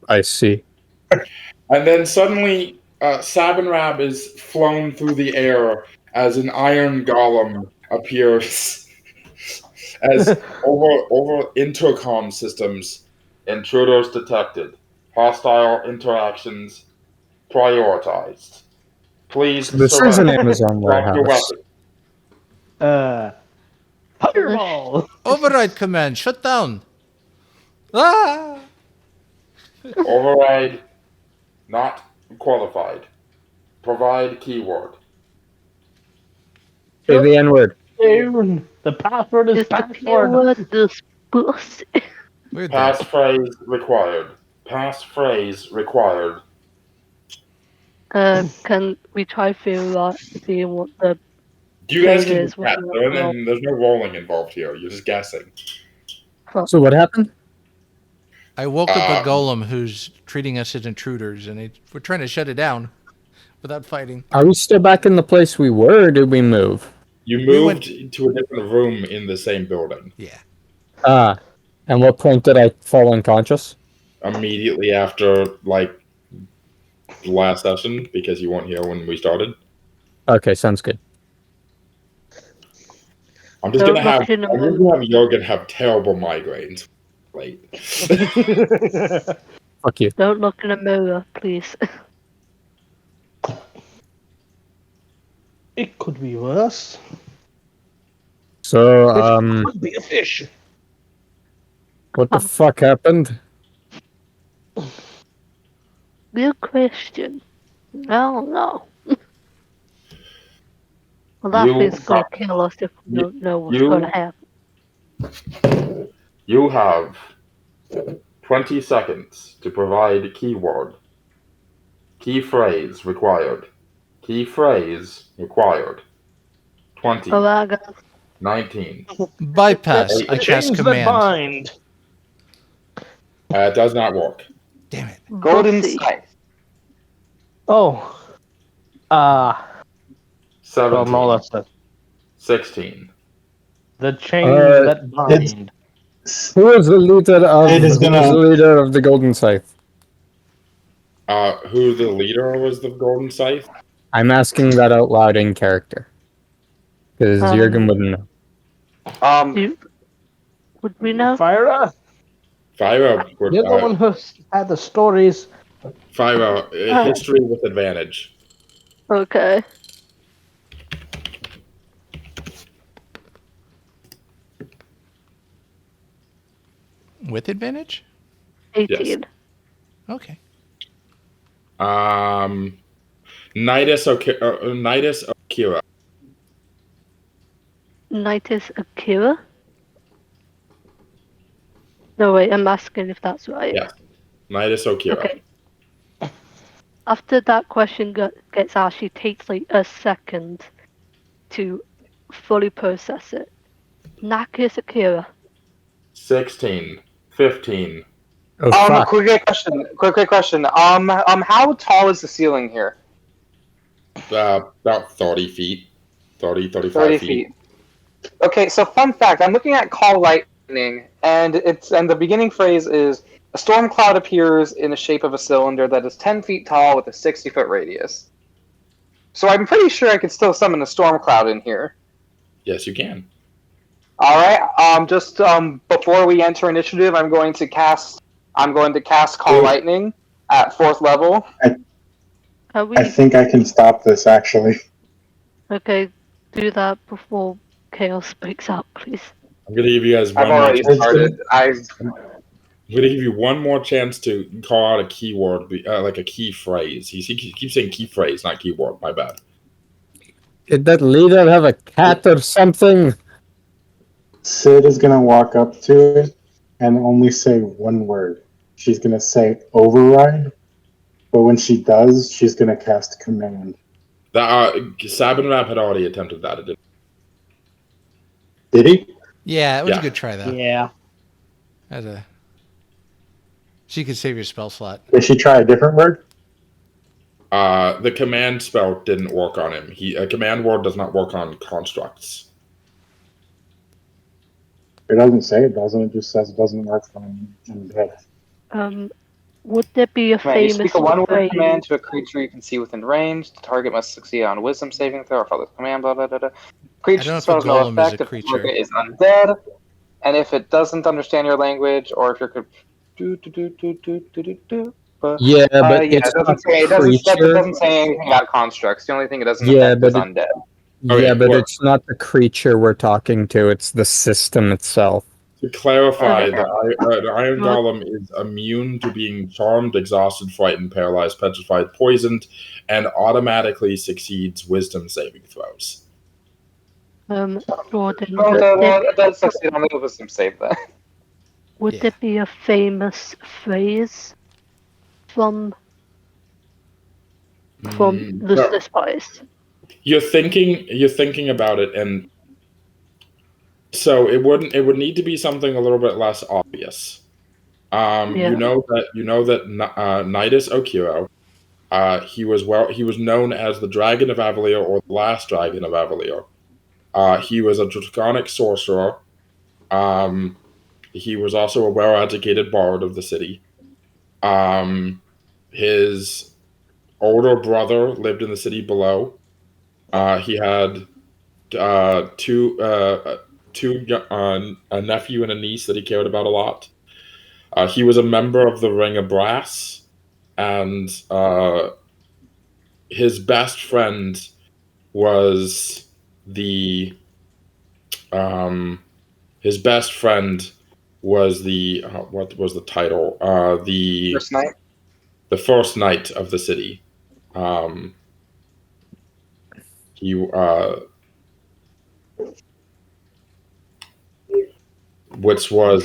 [SPEAKER 9] I see.
[SPEAKER 4] And then suddenly, Sabanrab is flown through the air as an iron golem appears. As over intercom systems, intruders detected. Hostile interactions prioritized. Please.
[SPEAKER 9] This is an Amazon warehouse. Fireball!
[SPEAKER 5] Override command, shut down. Ah!
[SPEAKER 4] Override not qualified. Provide keyword.
[SPEAKER 9] Say the N-word. The password is password.
[SPEAKER 1] This pussy.
[SPEAKER 4] Passphrase required. Passphrase required.
[SPEAKER 1] Can we try Phyra, seeing what the
[SPEAKER 4] You guys
[SPEAKER 1] thing
[SPEAKER 4] can
[SPEAKER 1] is?
[SPEAKER 4] guess. There's no rolling involved here. You're just guessing.
[SPEAKER 6] So what happened?
[SPEAKER 5] I woke up a golem who's treating us as intruders, and we're trying to shut it down without fighting.
[SPEAKER 6] Are we still back in the place we were, or did we move?
[SPEAKER 4] You moved to a different room in the same building.
[SPEAKER 5] Yeah.
[SPEAKER 6] And what point did I fall unconscious?
[SPEAKER 4] Immediately after, like, the last session, because you weren't here when we started.
[SPEAKER 6] Okay, sounds good.
[SPEAKER 4] I'm just gonna have Jurgen have terrible migraines. Late.
[SPEAKER 6] Fuck you.
[SPEAKER 1] Don't look in a mirror, please.
[SPEAKER 9] It could be worse.
[SPEAKER 6] So,
[SPEAKER 9] It could be a fish.
[SPEAKER 6] what the fuck happened?
[SPEAKER 1] Good question. I don't know. Well, that thing's gonna kill us if we don't know what's gonna happen.
[SPEAKER 4] You have 20 seconds to provide keyword. Key phrase required. Key phrase required. 20.
[SPEAKER 1] Oh, I got
[SPEAKER 4] 19.
[SPEAKER 5] Bypass. I cast command.
[SPEAKER 4] It does not work.
[SPEAKER 5] Damn it.
[SPEAKER 7] Golden Scythe.
[SPEAKER 9] Oh.
[SPEAKER 4] 17.
[SPEAKER 9] No, that's it.
[SPEAKER 4] 16.
[SPEAKER 9] The chain that bind.
[SPEAKER 6] Who is the leader of the Golden Scythe?
[SPEAKER 4] Who the leader was the Golden Scythe?
[SPEAKER 6] I'm asking that out loud in character. Because Jurgen wouldn't know.
[SPEAKER 1] Would we know?
[SPEAKER 9] Phyra?
[SPEAKER 4] Phyra.
[SPEAKER 9] You're the one who had the stories.
[SPEAKER 4] Phyra, history with advantage.
[SPEAKER 1] Okay.
[SPEAKER 5] With advantage?
[SPEAKER 1] 18.
[SPEAKER 4] Yes.
[SPEAKER 5] Okay.
[SPEAKER 4] Nidus Akira.
[SPEAKER 1] Nidus Akira? No, wait, I'm asking if that's right.
[SPEAKER 4] Yeah. Nidus Akira.
[SPEAKER 1] Okay. After that question gets asked, she takes like a second to fully process it. Nidus Akira.
[SPEAKER 4] 16. 15.
[SPEAKER 6] Oh, fuck.
[SPEAKER 7] Quick question. How tall is the ceiling here?
[SPEAKER 4] About 30 feet. 35 feet.
[SPEAKER 7] Okay, so fun fact, I'm looking at Call Lightning, and the beginning phrase is, a storm cloud appears in the shape of a cylinder that is 10 feet tall with a 60-foot radius. So I'm pretty sure I could still summon a storm cloud in here.
[SPEAKER 4] Yes, you can.
[SPEAKER 7] Alright, before we enter initiative, I'm going to cast Call Lightning at 4th level.
[SPEAKER 10] I think I can stop this, actually.
[SPEAKER 1] Okay, do that before Chaos breaks out, please.
[SPEAKER 4] I'm going to give you guys one
[SPEAKER 7] I've already
[SPEAKER 4] more
[SPEAKER 7] started.
[SPEAKER 4] I'm going to give you one more chance to call out a keyword, like a key phrase. He keeps saying key phrase, not keyword. My bad.
[SPEAKER 6] Did that leader have a cat or something?
[SPEAKER 10] Sid is going to walk up to it and only say one word. She's going to say override, but when she does, she's going to cast command.
[SPEAKER 4] Sabanrab had already attempted that.
[SPEAKER 10] Did he?
[SPEAKER 5] Yeah, it was a good try, though.
[SPEAKER 9] Yeah.
[SPEAKER 5] She could save your spell slot.
[SPEAKER 10] Did she try a different word?
[SPEAKER 4] The command spell didn't work on him. A command word does not work on constructs.
[SPEAKER 10] It doesn't say it doesn't. It just says it doesn't work on undead.
[SPEAKER 1] Would there be a
[SPEAKER 7] You
[SPEAKER 1] famous
[SPEAKER 7] speak a one-word
[SPEAKER 1] phrase?
[SPEAKER 7] command to a creature you can see within range. The target must succeed on Wisdom saving throw or follow the command. Blah blah blah. Blah. Creature spells no effect if the target is undead, and if it doesn't understand your language, or if you're
[SPEAKER 6] Yeah, but it's
[SPEAKER 7] it doesn't say anything about constructs. The only thing it doesn't affect is undead.
[SPEAKER 6] Yeah, but it's not the creature we're talking to, it's the system itself.
[SPEAKER 4] To clarify, the Iron Golem is immune to being charmed, exhausted, frightened, paralyzed, petrified, poisoned, and automatically succeeds Wisdom saving throws.
[SPEAKER 1] Jordan.
[SPEAKER 7] It does succeed on the Wisdom save, then.
[SPEAKER 1] Would there be a famous phrase from from the
[SPEAKER 4] No.
[SPEAKER 1] spice.
[SPEAKER 4] You're thinking about it, and so it would need to be something a little bit less obvious.
[SPEAKER 1] Yeah.
[SPEAKER 4] You know that Nidus Okiro, he was known as the Dragon of Avalier, or the last Dragon of Avalier. He was a draconic sorcerer. He was also a well-educated bard of the city. His older brother lived in the city below. He had a nephew and a niece that he cared about a lot. He was a member of the Ring of Brass, and his best friend was the what was the title? The
[SPEAKER 7] First night.
[SPEAKER 4] The first knight of the city. He which was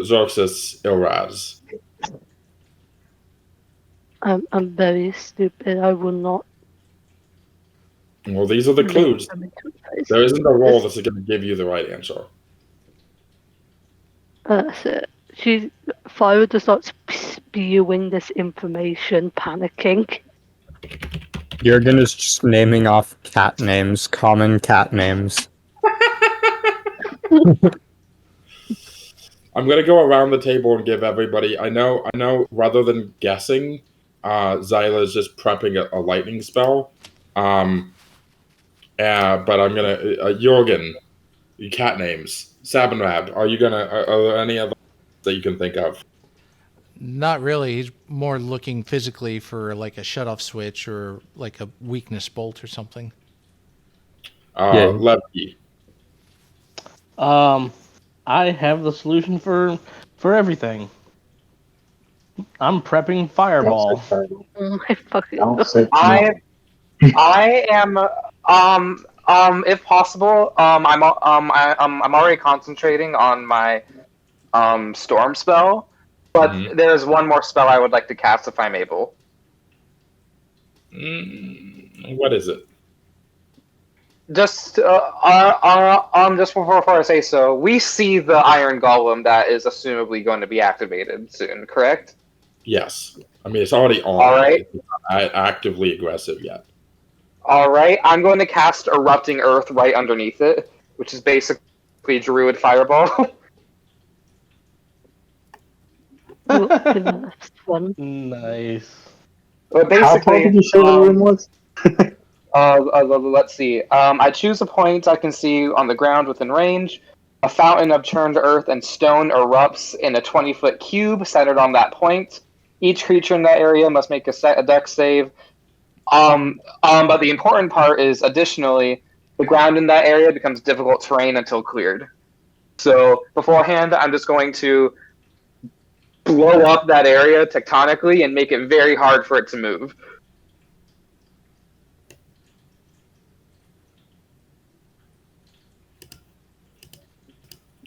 [SPEAKER 4] Xerxes Ilraz.
[SPEAKER 1] I'm very stupid. I will not.
[SPEAKER 4] Well, these are the clues. There isn't a roll that's going to give you the right answer.
[SPEAKER 1] That's it. Phyra just starts spewing this information, panicking.
[SPEAKER 6] Jurgen is just naming off cat names, common cat names.
[SPEAKER 4] I'm going to go around the table and give everybody. I know. Rather than guessing, Xila is just prepping a lightning spell. But I'm gonna Jurgen, cat names. Sabanrab. Are there any other that you can think of?
[SPEAKER 5] Not really. He's more looking physically for like a shutoff switch or like a weakness bolt or something.
[SPEAKER 4] Levki.
[SPEAKER 9] I have the solution for everything. I'm prepping Fireball.
[SPEAKER 1] Oh my fucking
[SPEAKER 10] Don't say
[SPEAKER 7] I am if possible, I'm already concentrating on my storm spell, but there's one more spell I would like to cast if I'm able.
[SPEAKER 4] What is it?
[SPEAKER 7] Just just before I say so, we see the Iron Golem that is assumably going to be activated soon, correct?
[SPEAKER 4] Yes. I mean, it's already on.
[SPEAKER 7] All right.
[SPEAKER 4] It's not actively aggressive yet.
[SPEAKER 7] All right. I'm going to cast Erupting Earth right underneath it, which is basically Druid Fireball.
[SPEAKER 9] Nice.
[SPEAKER 7] But basically,
[SPEAKER 10] how far did you say the room was?
[SPEAKER 7] Let's see. I choose a point I can see on the ground within range. A fountain of churned earth and stone erupts in a 20-foot cube centered on that point. Each creature in that area must make a dex save. But the important part is, additionally, the ground in that area becomes difficult terrain until cleared. So beforehand, I'm just going to blow up that area tectonically and make it very hard for it to move.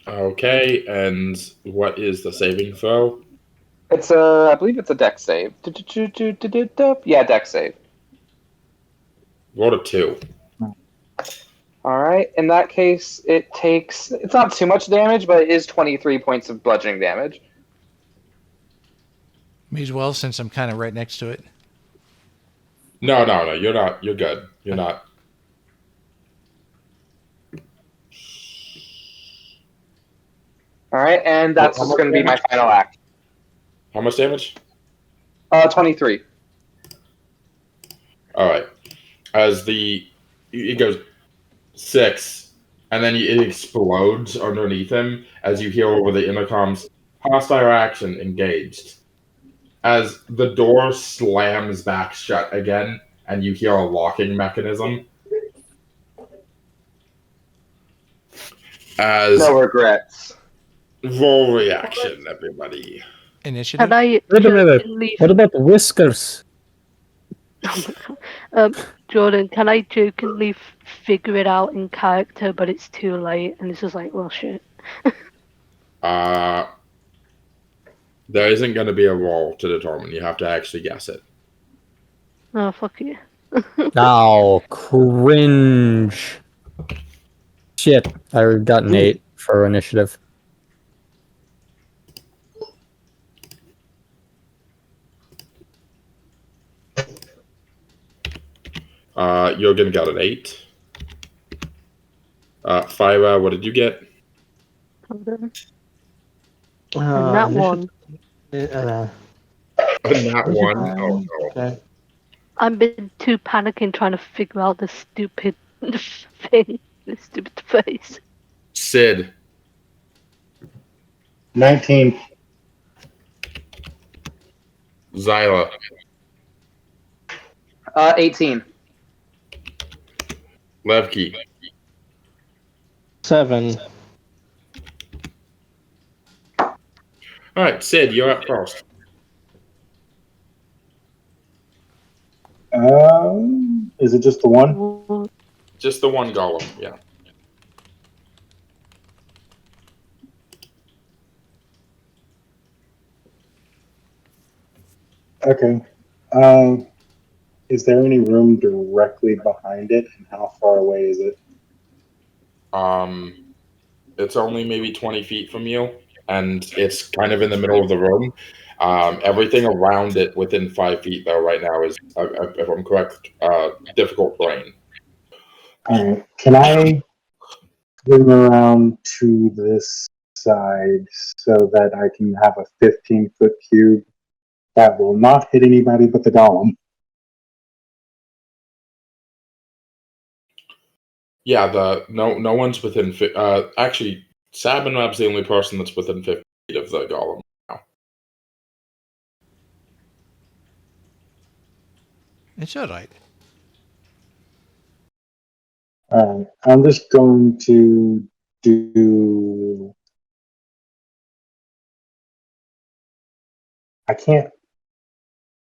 [SPEAKER 4] Okay, and what is the saving throw?
[SPEAKER 7] It's I believe it's a dex save. Yeah, dex save.
[SPEAKER 4] Roll a 2.
[SPEAKER 7] All right. In that case, it's not too much damage, but it is 23 points of bludgeoning damage.
[SPEAKER 5] Me as well, since I'm kind of right next to it.
[SPEAKER 4] No, you're not. You're good. You're not.
[SPEAKER 7] All right, and that's just going to be my final act.
[SPEAKER 4] How much damage?
[SPEAKER 7] 23.
[SPEAKER 4] All right. As it goes 6, and then it explodes underneath him as you hear over the intercoms, hostile action engaged. As the door slams back shut again, and you hear a locking mechanism.
[SPEAKER 7] No regrets.
[SPEAKER 4] Roll reaction, everybody.
[SPEAKER 5] Initiative?
[SPEAKER 1] Can I
[SPEAKER 6] Wait a minute. What about the whiskers?
[SPEAKER 1] Jordan, can I jokingly figure it out in character, but it's too late, and it's just like, well, shit.
[SPEAKER 4] There isn't going to be a roll to determine. You have to actually guess it.
[SPEAKER 1] Oh, fuck you.
[SPEAKER 6] Oh, cringe. Shit, I got an 8 for initiative.
[SPEAKER 4] Jurgen got an 8. Phyra, what did you get?
[SPEAKER 1] And that one.
[SPEAKER 4] Not one. Oh, no.
[SPEAKER 9] Okay.
[SPEAKER 1] I've been too panicking trying to figure out this stupid thing. This stupid face.
[SPEAKER 4] Sid.
[SPEAKER 10] 19.
[SPEAKER 4] Xila.
[SPEAKER 7] 18.
[SPEAKER 4] Levki.
[SPEAKER 9] 7.
[SPEAKER 4] Alright, Sid, you're up first.
[SPEAKER 10] Is it just the one?
[SPEAKER 4] Just the one golem, yeah.
[SPEAKER 10] Okay. Is there any room directly behind it, and how far away is it?
[SPEAKER 4] It's only maybe 20 feet from you, and it's kind of in the middle of the room. Everything around it within 5 feet, though, right now is, if I'm correct, difficult terrain.
[SPEAKER 10] Alright. Can I swing around to this side so that I can have a 15-foot cube that will not hit anybody but the golem?
[SPEAKER 4] Yeah, no one's within. Actually, Sabanrab's the only person that's within 50 feet of the golem now.
[SPEAKER 5] It's all right.
[SPEAKER 10] Alright. I'm just going to do. I can't.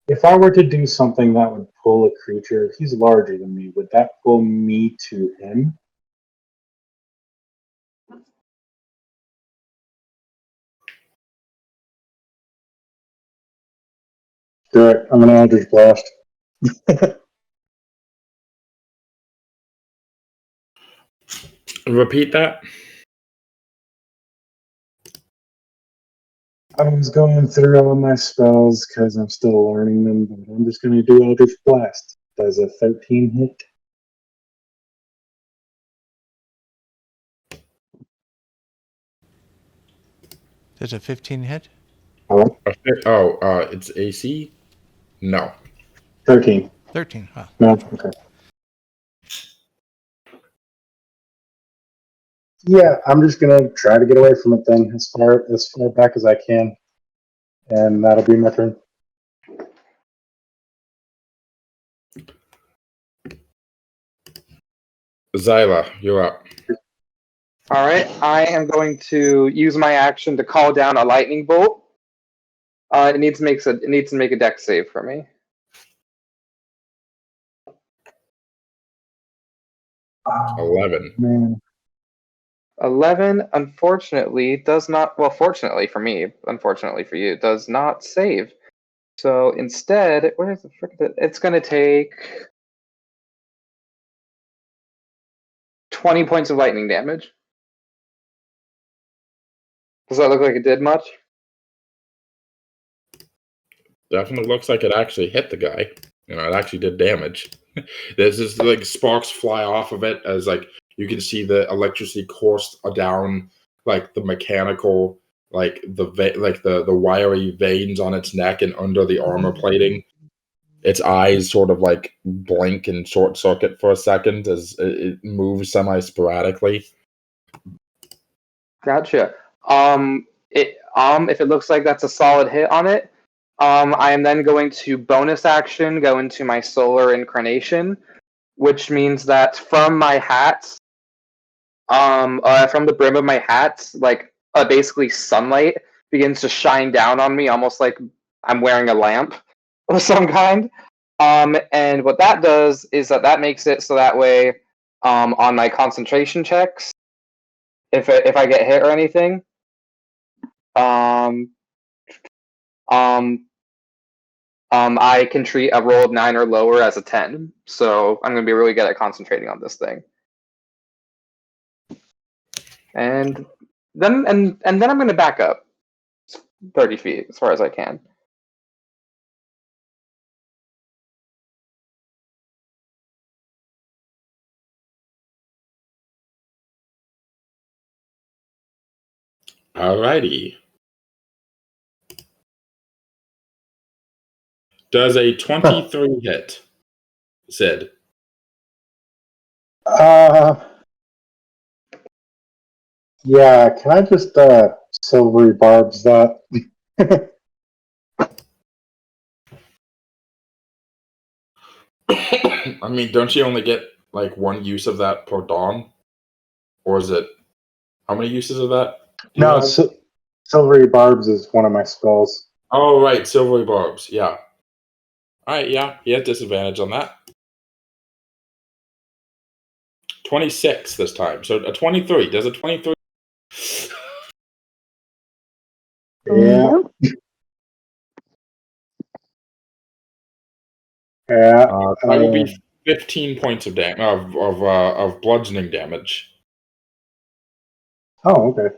[SPEAKER 10] If I were to do something that would pull a creature, if he's larger than me, would that pull me to him? Do it. I'm an Eldritch Blast.
[SPEAKER 4] Repeat that.
[SPEAKER 10] I was going through all my spells because I'm still learning them, but I'm just going to do Eldritch Blast. Does a 13 hit?
[SPEAKER 5] There's a 15 hit?
[SPEAKER 10] Hello?
[SPEAKER 4] It's AC? No.
[SPEAKER 10] 13.
[SPEAKER 5] 13, huh.
[SPEAKER 10] No? Okay. Yeah, I'm just going to try to get away from it then as far back as I can. And that'll be my turn.
[SPEAKER 4] Xila, you're up.
[SPEAKER 7] Alright, I am going to use my action to call down a lightning bolt. It needs to make a dex save for me.
[SPEAKER 10] Oh,
[SPEAKER 4] 11.
[SPEAKER 10] Man.
[SPEAKER 7] 11, unfortunately, does not. Well, fortunately for me, unfortunately for you, does not save. So instead, where is the frick? It's going to take 20 points of lightning damage. Does that look like it did much?
[SPEAKER 4] Definitely looks like it actually hit the guy. It actually did damage. There's just like sparks fly off of it as like you can see the electricity course down like the mechanical the wiry veins on its neck and under the armor plating. Its eyes sort of like blink and short circuit for a second as it moves semi-sporadically.
[SPEAKER 7] Gotcha. If it looks like that's a solid hit on it, I am then going to bonus action go into my solar incarnation, which means that from my hat, from the brim of my hat, like basically sunlight begins to shine down on me, almost like I'm wearing a lamp of some kind. And what that does is that makes it so that way, on my concentration checks, if I get hit or anything, I can treat a roll of 9 or lower as a 10. So I'm going to be really good at concentrating on this thing. And then I'm going to back up 30 feet as far as I can.
[SPEAKER 4] Alrighty. Does a 23 hit? Sid.
[SPEAKER 10] Yeah, can I just silvery barbs that?
[SPEAKER 4] I mean, don't you only get like one use of that per dawn? Or is it how many uses of that?
[SPEAKER 10] No, silvery barbs is one of my spells.
[SPEAKER 4] Oh right, silvery barbs, yeah. Alright, yeah, he has disadvantage on that. 26 this time. So a 23. Does a 23?
[SPEAKER 10] Yeah. Yeah.
[SPEAKER 4] That will be 15 points of of bludgeoning damage.
[SPEAKER 10] Oh, okay.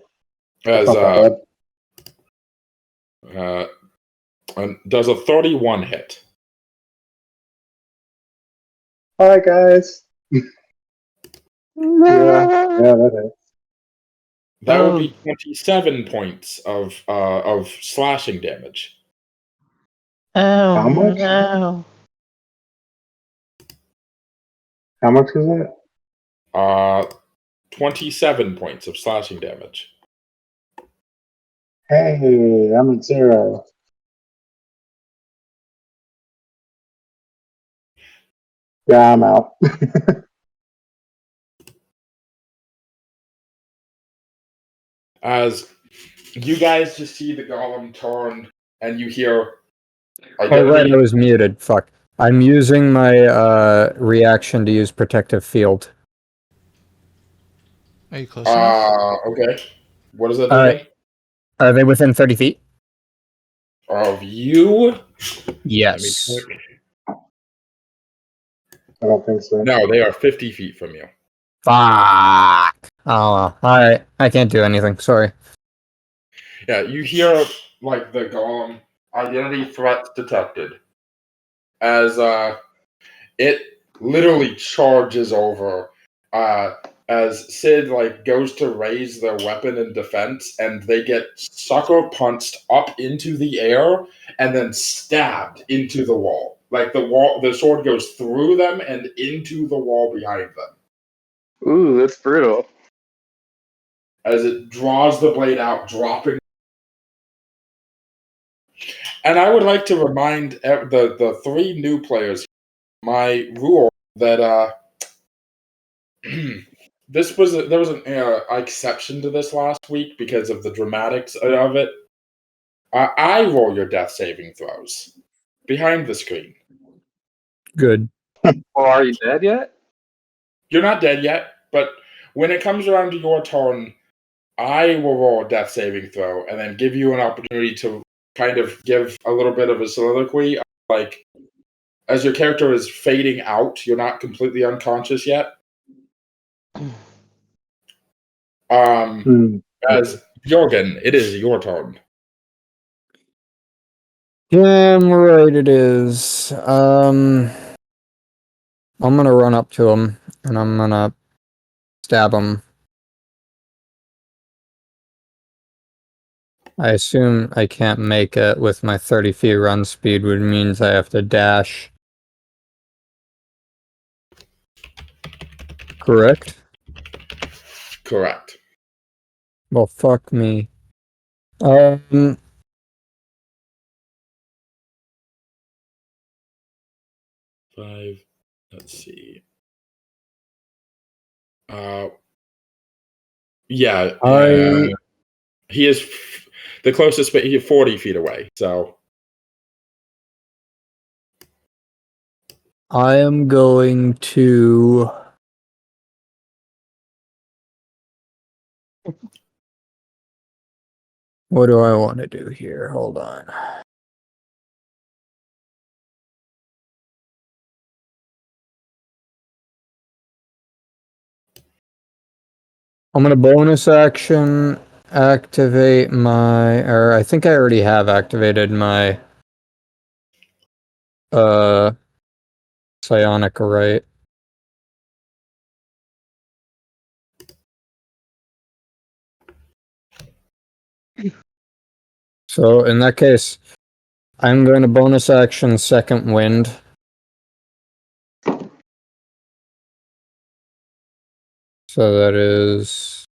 [SPEAKER 4] As
[SPEAKER 10] That's not that bad.
[SPEAKER 4] And does a 31 hit?
[SPEAKER 10] Hi guys. Yeah, that hits.
[SPEAKER 4] That would be 27 points of slashing damage.
[SPEAKER 2] Oh,
[SPEAKER 10] How much?
[SPEAKER 2] no.
[SPEAKER 10] How much is it?
[SPEAKER 4] 27 points of slashing damage.
[SPEAKER 10] Hey, I'm at 0. Yeah, I'm out.
[SPEAKER 4] As you guys just see the golem turn, and you hear.
[SPEAKER 6] Oh, right, I was muted. Fuck. I'm using my reaction to use protective field.
[SPEAKER 5] Are you close enough?
[SPEAKER 4] Okay. What does that do again?
[SPEAKER 6] Are they within 30 feet?
[SPEAKER 4] Of you?
[SPEAKER 6] Yes.
[SPEAKER 10] I don't think so.
[SPEAKER 4] No, they are 50 feet from you.
[SPEAKER 6] Fuck. Oh, alright. I can't do anything. Sorry.
[SPEAKER 4] Yeah, you hear like the golem identity threats detected as it literally charges over as Sid like goes to raise their weapon in defense, and they get sucker punched up into the air and then stabbed into the wall. Like the sword goes through them and into the wall behind them.
[SPEAKER 7] Ooh, that's brutal.
[SPEAKER 4] As it draws the blade out, dropping. And I would like to remind the 3 new players my rule that there was an exception to this last week because of the dramatics of it. I roll your death saving throws behind the screen.
[SPEAKER 6] Good.
[SPEAKER 7] Oh, are you dead yet?
[SPEAKER 4] You're not dead yet, but when it comes around to your turn, I will roll a death saving throw and then give you an opportunity to kind of give a little bit of a soliloquy, like as your character is fading out, you're not completely unconscious yet. As Jurgen, it is your turn.
[SPEAKER 6] Damn right it is. I'm gonna run up to him and I'm gonna stab him. I assume I can't make it with my 30 feet run speed, which means I have to dash. Correct?
[SPEAKER 4] Correct.
[SPEAKER 6] Well, fuck me.
[SPEAKER 4] 5. Let's see. Yeah. He is the closest, but he's 40 feet away. So
[SPEAKER 6] I am going to. What do I want to do here? Hold on. I'm gonna bonus action activate my, or I think I already have activated my psionic right. So in that case, I'm going to bonus action second wind. So that is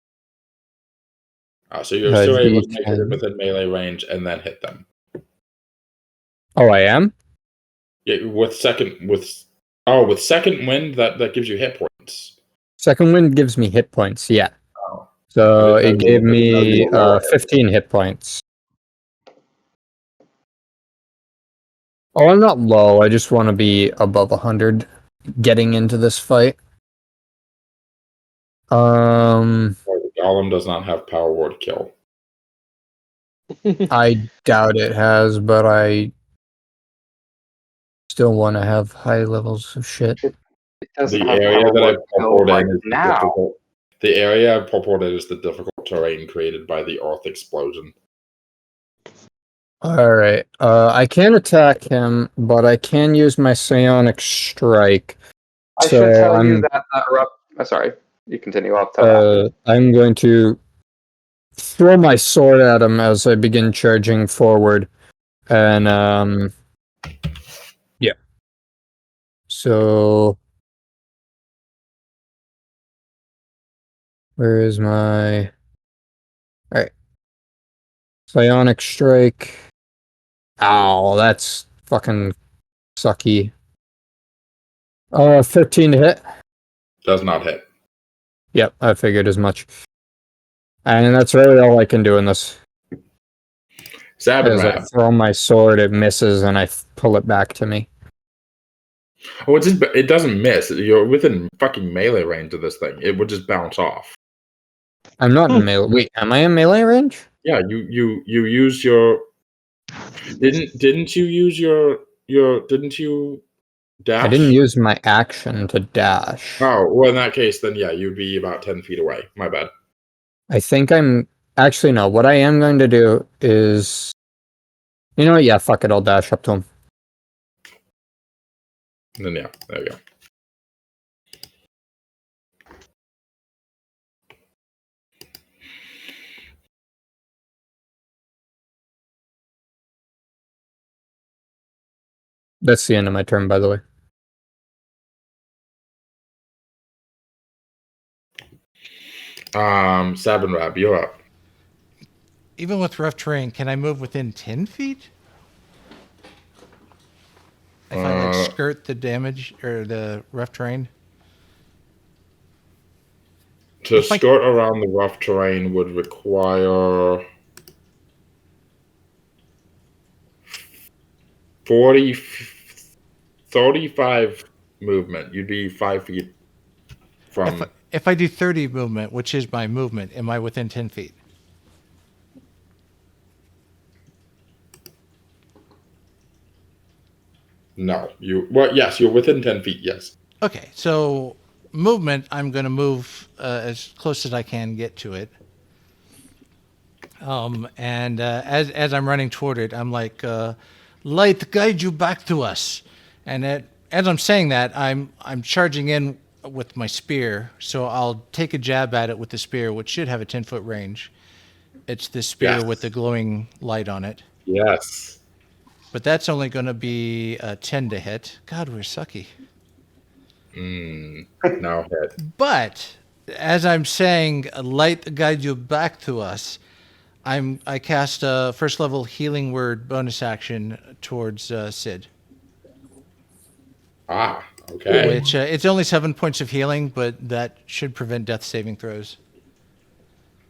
[SPEAKER 4] So you're still able to make it
[SPEAKER 6] D10.
[SPEAKER 4] within melee range and then hit them.
[SPEAKER 6] Oh, I am?
[SPEAKER 4] Yeah, with second wind, that gives you hit points.
[SPEAKER 6] Second wind gives me hit points, yeah.
[SPEAKER 4] Oh.
[SPEAKER 6] So
[SPEAKER 4] I didn't
[SPEAKER 6] it
[SPEAKER 4] know
[SPEAKER 6] gave
[SPEAKER 4] you
[SPEAKER 6] me
[SPEAKER 4] were lower.
[SPEAKER 6] 15 hit points. Oh, I'm not low. I just want to be above 100 getting into this fight.
[SPEAKER 4] The golem does not have power word kill.
[SPEAKER 6] I doubt it has, but I still want to have high levels of shit.
[SPEAKER 7] It doesn't
[SPEAKER 4] The
[SPEAKER 7] have
[SPEAKER 4] area
[SPEAKER 7] power
[SPEAKER 4] that I
[SPEAKER 7] word kill
[SPEAKER 4] purported
[SPEAKER 7] right
[SPEAKER 4] is the
[SPEAKER 7] now.
[SPEAKER 4] difficult. The area I purported is the difficult terrain created by the earth explosion.
[SPEAKER 6] Alright, I can't attack him, but I can use my psionic strike.
[SPEAKER 7] I should tell you that sorry, you continue. I'll tell after.
[SPEAKER 6] I'm going to throw my sword at him as I begin charging forward. And, yeah. So, where is my... Alright. Psionic strike. Ow, that's fucking sucky. 13 to hit.
[SPEAKER 4] Does not hit.
[SPEAKER 6] Yep, I figured as much. And that's really all I can do in this. As I
[SPEAKER 4] Sabanrab.
[SPEAKER 6] throw my sword, it misses, and I pull it back to me.
[SPEAKER 4] Oh, it doesn't miss. You're within fucking melee range of this thing. It would just bounce off.
[SPEAKER 6] I'm not in melee. Wait, am I in melee range?
[SPEAKER 4] Yeah, you use your. Didn't you use your didn't you dash?
[SPEAKER 6] I didn't use my action to dash.
[SPEAKER 4] Oh, well, in that case, then yeah, you'd be about 10 feet away. My bad.
[SPEAKER 6] I think I'm... Actually, no. What I am going to do is... You know what? Yeah, fuck it. I'll dash up to him.
[SPEAKER 4] And then yeah, there you go.
[SPEAKER 6] That's the end of my turn, by the way.
[SPEAKER 4] Sabanrab, you're up.
[SPEAKER 5] Even with rough terrain, can I move within 10 feet? If I like skirt the damage or the rough terrain?
[SPEAKER 4] To skirt around the rough terrain would require 35 movement. You'd be 5 feet from.
[SPEAKER 5] If I do 30 movement, which is my movement, am I within 10 feet?
[SPEAKER 4] No, yes, you're within 10 feet. Yes.
[SPEAKER 5] Okay, so movement, I'm going to move as close as I can get to it. And as I'm running toward it, I'm like, light, guide you back to us. And as I'm saying that, I'm charging in with my spear. So I'll take a jab at it with the spear, which should have a 10-foot range. It's the spear with the glowing light on it.
[SPEAKER 4] Yes.
[SPEAKER 5] But that's only going to be 10 to hit. God, we're sucky.
[SPEAKER 4] Now hit.
[SPEAKER 5] But as I'm saying, light guide you back to us. I cast a first level healing word bonus action towards Sid.
[SPEAKER 4] Okay.
[SPEAKER 5] Which it's only 7 points of healing, but that should prevent death saving throws.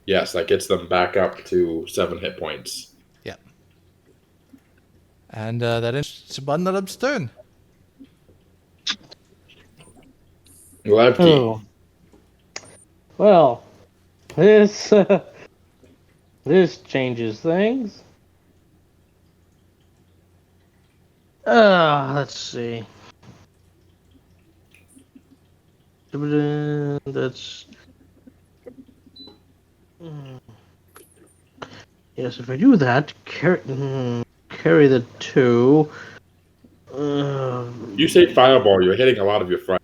[SPEAKER 4] Yes, that gets them back up to 7 hit points.
[SPEAKER 5] Yeah. And that is Sabanrab's turn.
[SPEAKER 4] Levki.
[SPEAKER 9] Oh. Well, this this changes things. Let's see. That's Yes, if I do that, carry the 2.
[SPEAKER 4] You say fireball, you're hitting a lot of your friends.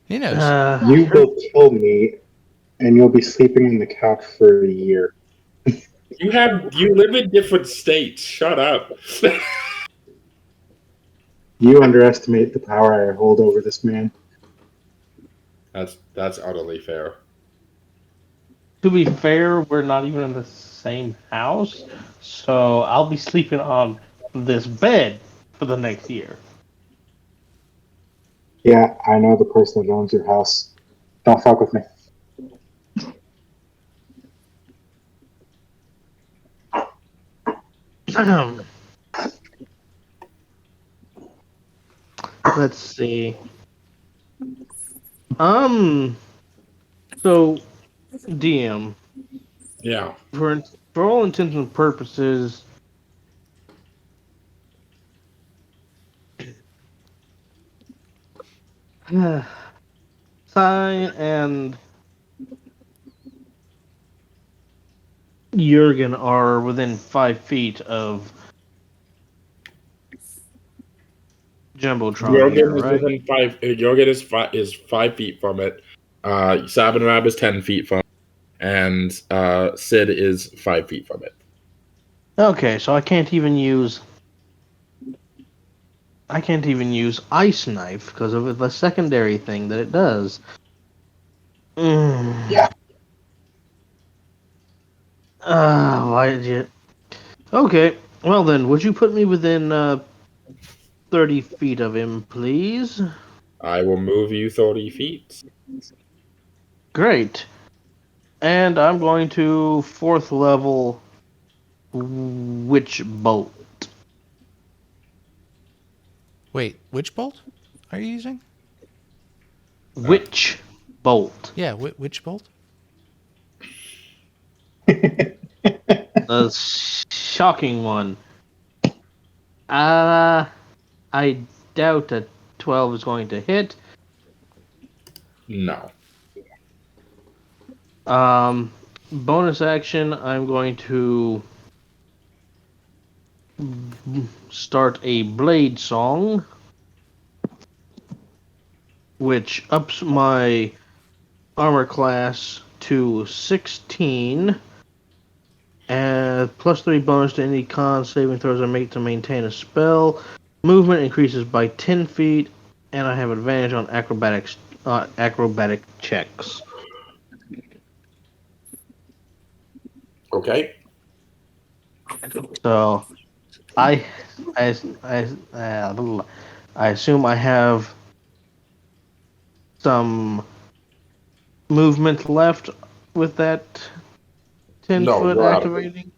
[SPEAKER 5] He knows.
[SPEAKER 10] You will kill me, and you'll be sleeping on the couch for a year.
[SPEAKER 4] You live in different states. Shut up.
[SPEAKER 10] You underestimate the power I hold over this man.
[SPEAKER 4] That's utterly fair.
[SPEAKER 9] To be fair, we're not even in the same house, so I'll be sleeping on this bed for the next year.
[SPEAKER 10] Yeah, I know the person that owns your house. Don't fuck with me.
[SPEAKER 9] Let's see. So, DM,
[SPEAKER 4] Yeah.
[SPEAKER 9] for all intents and purposes, Sai and Jurgen are within 5 feet of Jumbotron
[SPEAKER 4] Jurgen
[SPEAKER 9] here,
[SPEAKER 4] is
[SPEAKER 9] right?
[SPEAKER 4] within 5. Jurgen is 5 feet from it. Sabanrab is 10 feet from it. And Sid is 5 feet from it.
[SPEAKER 9] Okay, so I can't even use Ice Knife because of the secondary thing that it does.
[SPEAKER 10] Yeah.
[SPEAKER 9] Why did you? Okay, well then, would you put me within 30 feet of him, please?
[SPEAKER 4] I will move you 30 feet.
[SPEAKER 9] Great. And I'm going to 4th level Witch Bolt.
[SPEAKER 5] Wait, which bolt are you using?
[SPEAKER 9] Witch Bolt.
[SPEAKER 5] Yeah, which bolt?
[SPEAKER 9] The shocking one. I doubt a 12 is going to hit.
[SPEAKER 4] No.
[SPEAKER 9] Bonus action, I'm going to start a blade song, which ups my armor class to 16, and plus 3 bonus to any con saving throws I make to maintain a spell. Movement increases by 10 feet, and I have advantage on acrobatic checks.
[SPEAKER 4] Okay.
[SPEAKER 9] So, I assume I have some movement left with that 10
[SPEAKER 4] No,
[SPEAKER 9] foot
[SPEAKER 4] you're out of it.
[SPEAKER 9] activating.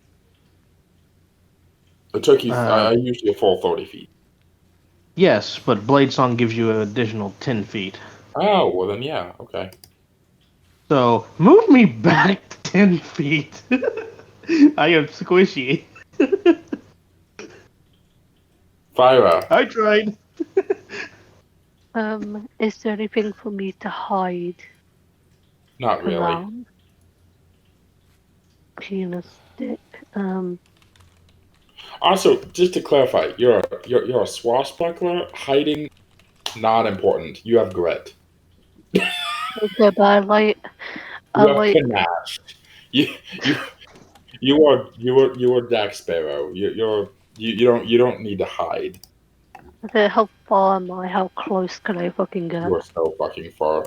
[SPEAKER 4] It took you. I usually a full 30 feet.
[SPEAKER 9] Yes, but Blade Song gives you an additional 10 feet.
[SPEAKER 4] Oh, well then, yeah. Okay.
[SPEAKER 9] So, move me back 10 feet. I am squishy.
[SPEAKER 4] Phyra.
[SPEAKER 9] I tried.
[SPEAKER 1] Is there anything for me to hide
[SPEAKER 4] Not really.
[SPEAKER 1] around? Penis stick.
[SPEAKER 4] Also, just to clarify, you're a swashbuckler. Hiding, not important. You have grit.
[SPEAKER 1] Okay, but I
[SPEAKER 4] You have
[SPEAKER 1] like
[SPEAKER 4] panache. You are Jack Sparrow. You don't need to hide.
[SPEAKER 1] okay, how far am I? How close can I fucking get?
[SPEAKER 4] You are so fucking far.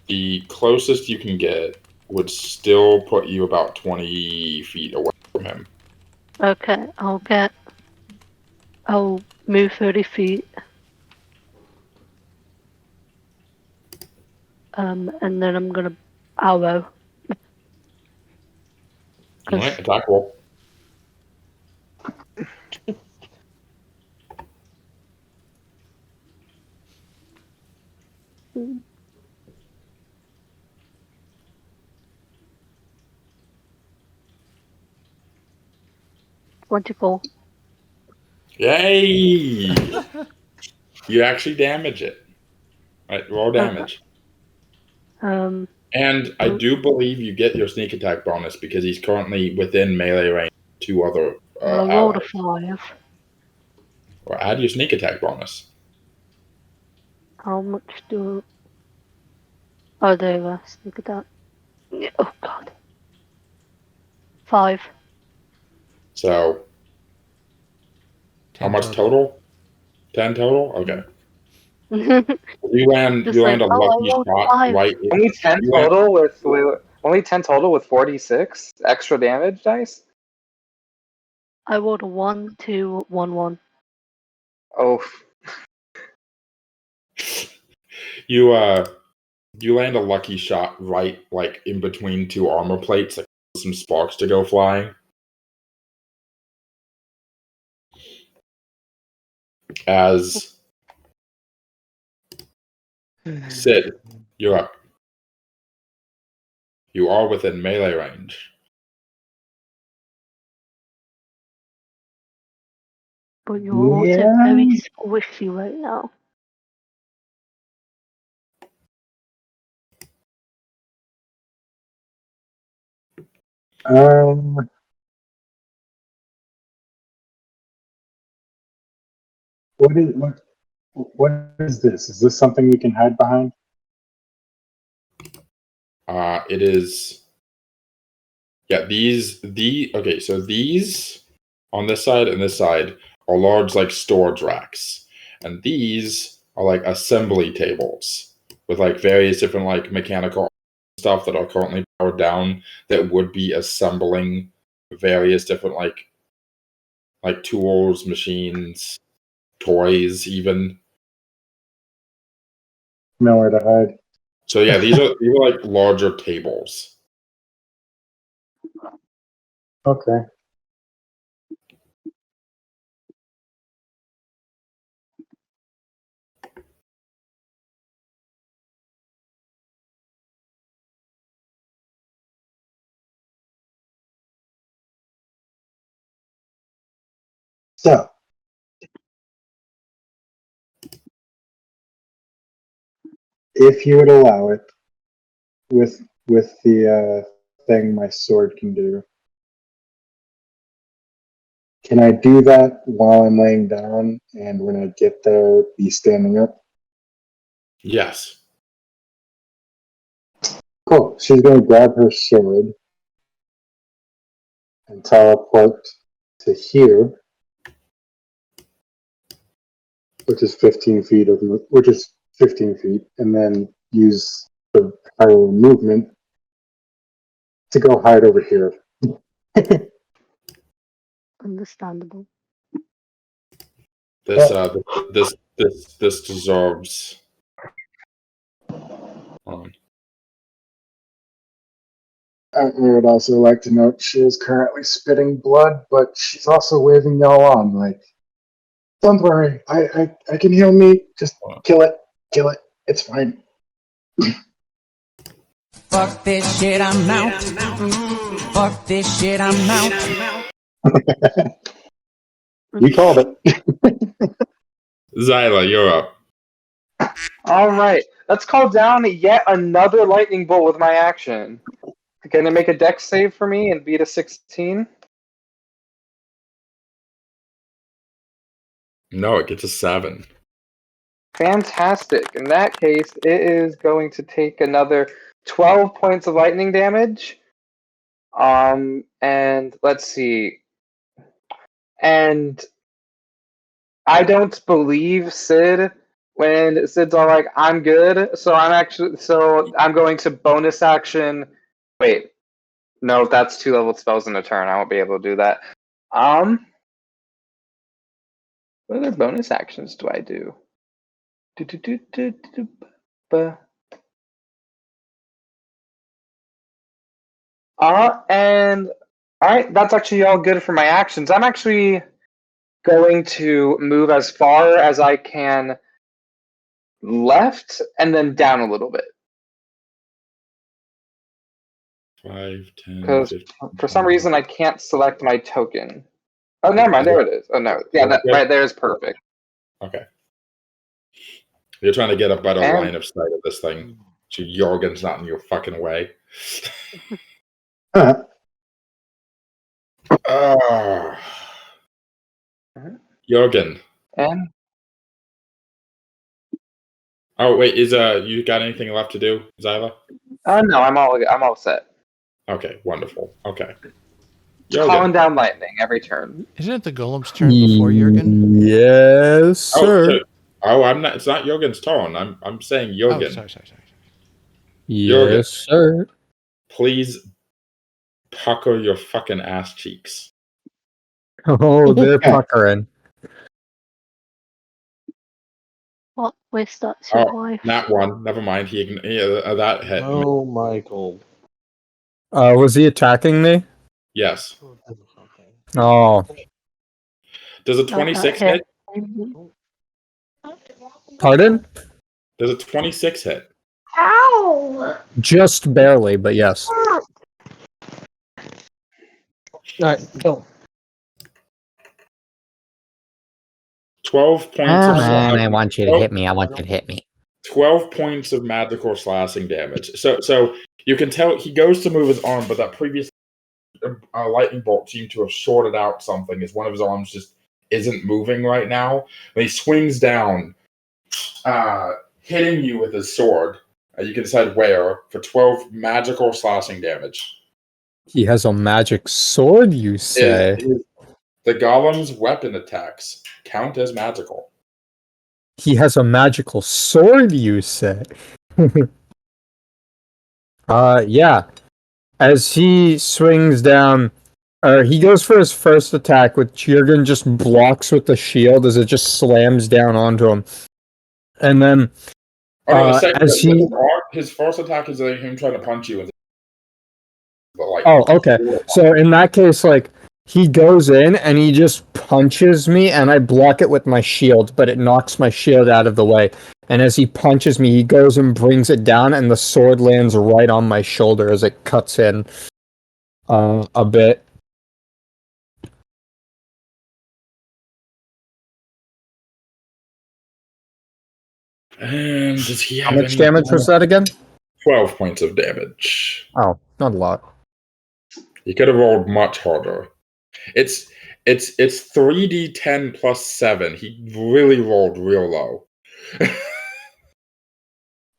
[SPEAKER 4] The closest you can get would still put you about 20 feet away from him.
[SPEAKER 1] Okay, I'll move 30 feet. And then I'm gonna arrow.
[SPEAKER 4] Alright, attack roll.
[SPEAKER 1] Mm. 24.
[SPEAKER 4] Yay! You actually damage it. Right, roll damage. And I do believe you get your sneak attack bonus because he's currently within melee range of 2 other
[SPEAKER 1] I rolled a
[SPEAKER 4] allies.
[SPEAKER 1] 5.
[SPEAKER 4] Or add your sneak attack bonus.
[SPEAKER 1] How much do... Oh, there you go. Sneak attack. Yeah, oh, God. 5.
[SPEAKER 4] So, how much total? 10 total? Okay. You land a lucky shot right.
[SPEAKER 7] Only 10 total only 10 total with 46 extra damage dice.
[SPEAKER 1] I rolled a 1, 2, 1, 1.
[SPEAKER 7] Oh.
[SPEAKER 4] You land a lucky shot right like in between 2 armor plates, like some sparks to go flying. As Sid, you're up. You are within melee range.
[SPEAKER 1] But you're also very squishy right now.
[SPEAKER 10] What is this? Is this something we can hide behind?
[SPEAKER 4] It is. Yeah, so these on this side and this side are large like storage racks, and these are like assembly tables with like various different like mechanical stuff that are currently powered down that would be assembling various different like tools, machines, toys, even.
[SPEAKER 10] Nowhere to hide.
[SPEAKER 4] So yeah, these are like larger tables.
[SPEAKER 10] Okay. So, if you would allow it, with the thing my sword can do, can I do that while I'm laying down, and when I get there, be standing up?
[SPEAKER 4] Yes.
[SPEAKER 10] Cool. She's going to grab her sword and teleport to here, which is 15 feet, and then use the power movement to go hide over here.
[SPEAKER 1] Understandable.
[SPEAKER 4] This deserves.
[SPEAKER 10] I would also like to note she is currently spitting blood, but she's also waving y'all on, like, don't worry, I can heal me, just kill it, it's fine.
[SPEAKER 11] Fuck this shit, I'm out. Fuck this shit, I'm out.
[SPEAKER 10] You called it.
[SPEAKER 4] Xila, you're up.
[SPEAKER 7] Alright, let's call down yet another lightning bolt with my action. Gonna make a dex save for me and beat a 16?
[SPEAKER 4] No, it gets a 7.
[SPEAKER 7] Fantastic. In that case, it is going to take another 12 points of lightning damage. And let's see. And I don't believe Sid when Sid's all like, I'm good. So I'm going to bonus action. Wait. No, that's 2 leveled spells in a turn. I won't be able to do that. What other bonus actions do I do? And alright, that's actually all good for my actions. I'm actually going to move as far as I can left and then down a little bit.
[SPEAKER 4] 5, 10,
[SPEAKER 7] Because
[SPEAKER 4] 15.
[SPEAKER 7] for some reason I can't select my token. Oh, never mind. There it is. Oh, no. Yeah, that right there is perfect.
[SPEAKER 4] Okay. You're trying to get a better line of sight of this thing. So Jurgen's not in your fucking way. Jurgen.
[SPEAKER 7] And
[SPEAKER 4] Oh wait, is you got anything left to do, Xila?
[SPEAKER 7] no, I'm all set.
[SPEAKER 4] Okay, wonderful. Okay.
[SPEAKER 7] Just calling down lightning every turn.
[SPEAKER 5] Isn't it the golem's turn before Jurgen?
[SPEAKER 6] Yes, sir.
[SPEAKER 4] I'm not. It's not Jurgen's turn. I'm saying Jurgen.
[SPEAKER 5] Oh, sorry.
[SPEAKER 4] Jurgen,
[SPEAKER 6] Yes, sir.
[SPEAKER 4] please pucker your fucking ass cheeks.
[SPEAKER 6] Oh, they're puckering.
[SPEAKER 1] What? Where's that your wife?
[SPEAKER 4] Not one. Never mind. That hit.
[SPEAKER 9] Oh, Michael.
[SPEAKER 6] Was he attacking me?
[SPEAKER 4] Yes.
[SPEAKER 6] Oh.
[SPEAKER 4] Does a 26 hit?
[SPEAKER 6] Pardon?
[SPEAKER 4] Does a 26 hit?
[SPEAKER 1] Ow!
[SPEAKER 6] Just barely, but yes.
[SPEAKER 9] Alright, go.
[SPEAKER 4] 12 points
[SPEAKER 6] I want you to hit me. I want you to hit me.
[SPEAKER 4] 12 points of magical slashing damage. So you can tell he goes to move his arm, but that previous lightning bolt seemed to have shorted out something, as one of his arms just isn't moving right now. And he swings down, hitting you with his sword. You can decide where, for 12 magical slashing damage.
[SPEAKER 6] He has a magic sword, you say?
[SPEAKER 4] The golem's weapon attacks count as magical.
[SPEAKER 6] He has a magical sword, you say? Yeah. As he swings down, he goes for his first attack, which Jurgen just blocks with the shield as it just slams down onto him. And then,
[SPEAKER 4] his first attack is him trying to punch you.
[SPEAKER 6] Okay. So in that case, he goes in and he just punches me, and I block it with my shield, but it knocks my shield out of the way. And as he punches me, he goes and brings it down, and the sword lands right on my shoulder as it cuts in a bit.
[SPEAKER 4] And does he have
[SPEAKER 6] How much damage was that again?
[SPEAKER 4] 12 points of damage.
[SPEAKER 6] Oh, not a lot.
[SPEAKER 4] He could have rolled much harder. It's 3d10 plus 7. He really rolled real low.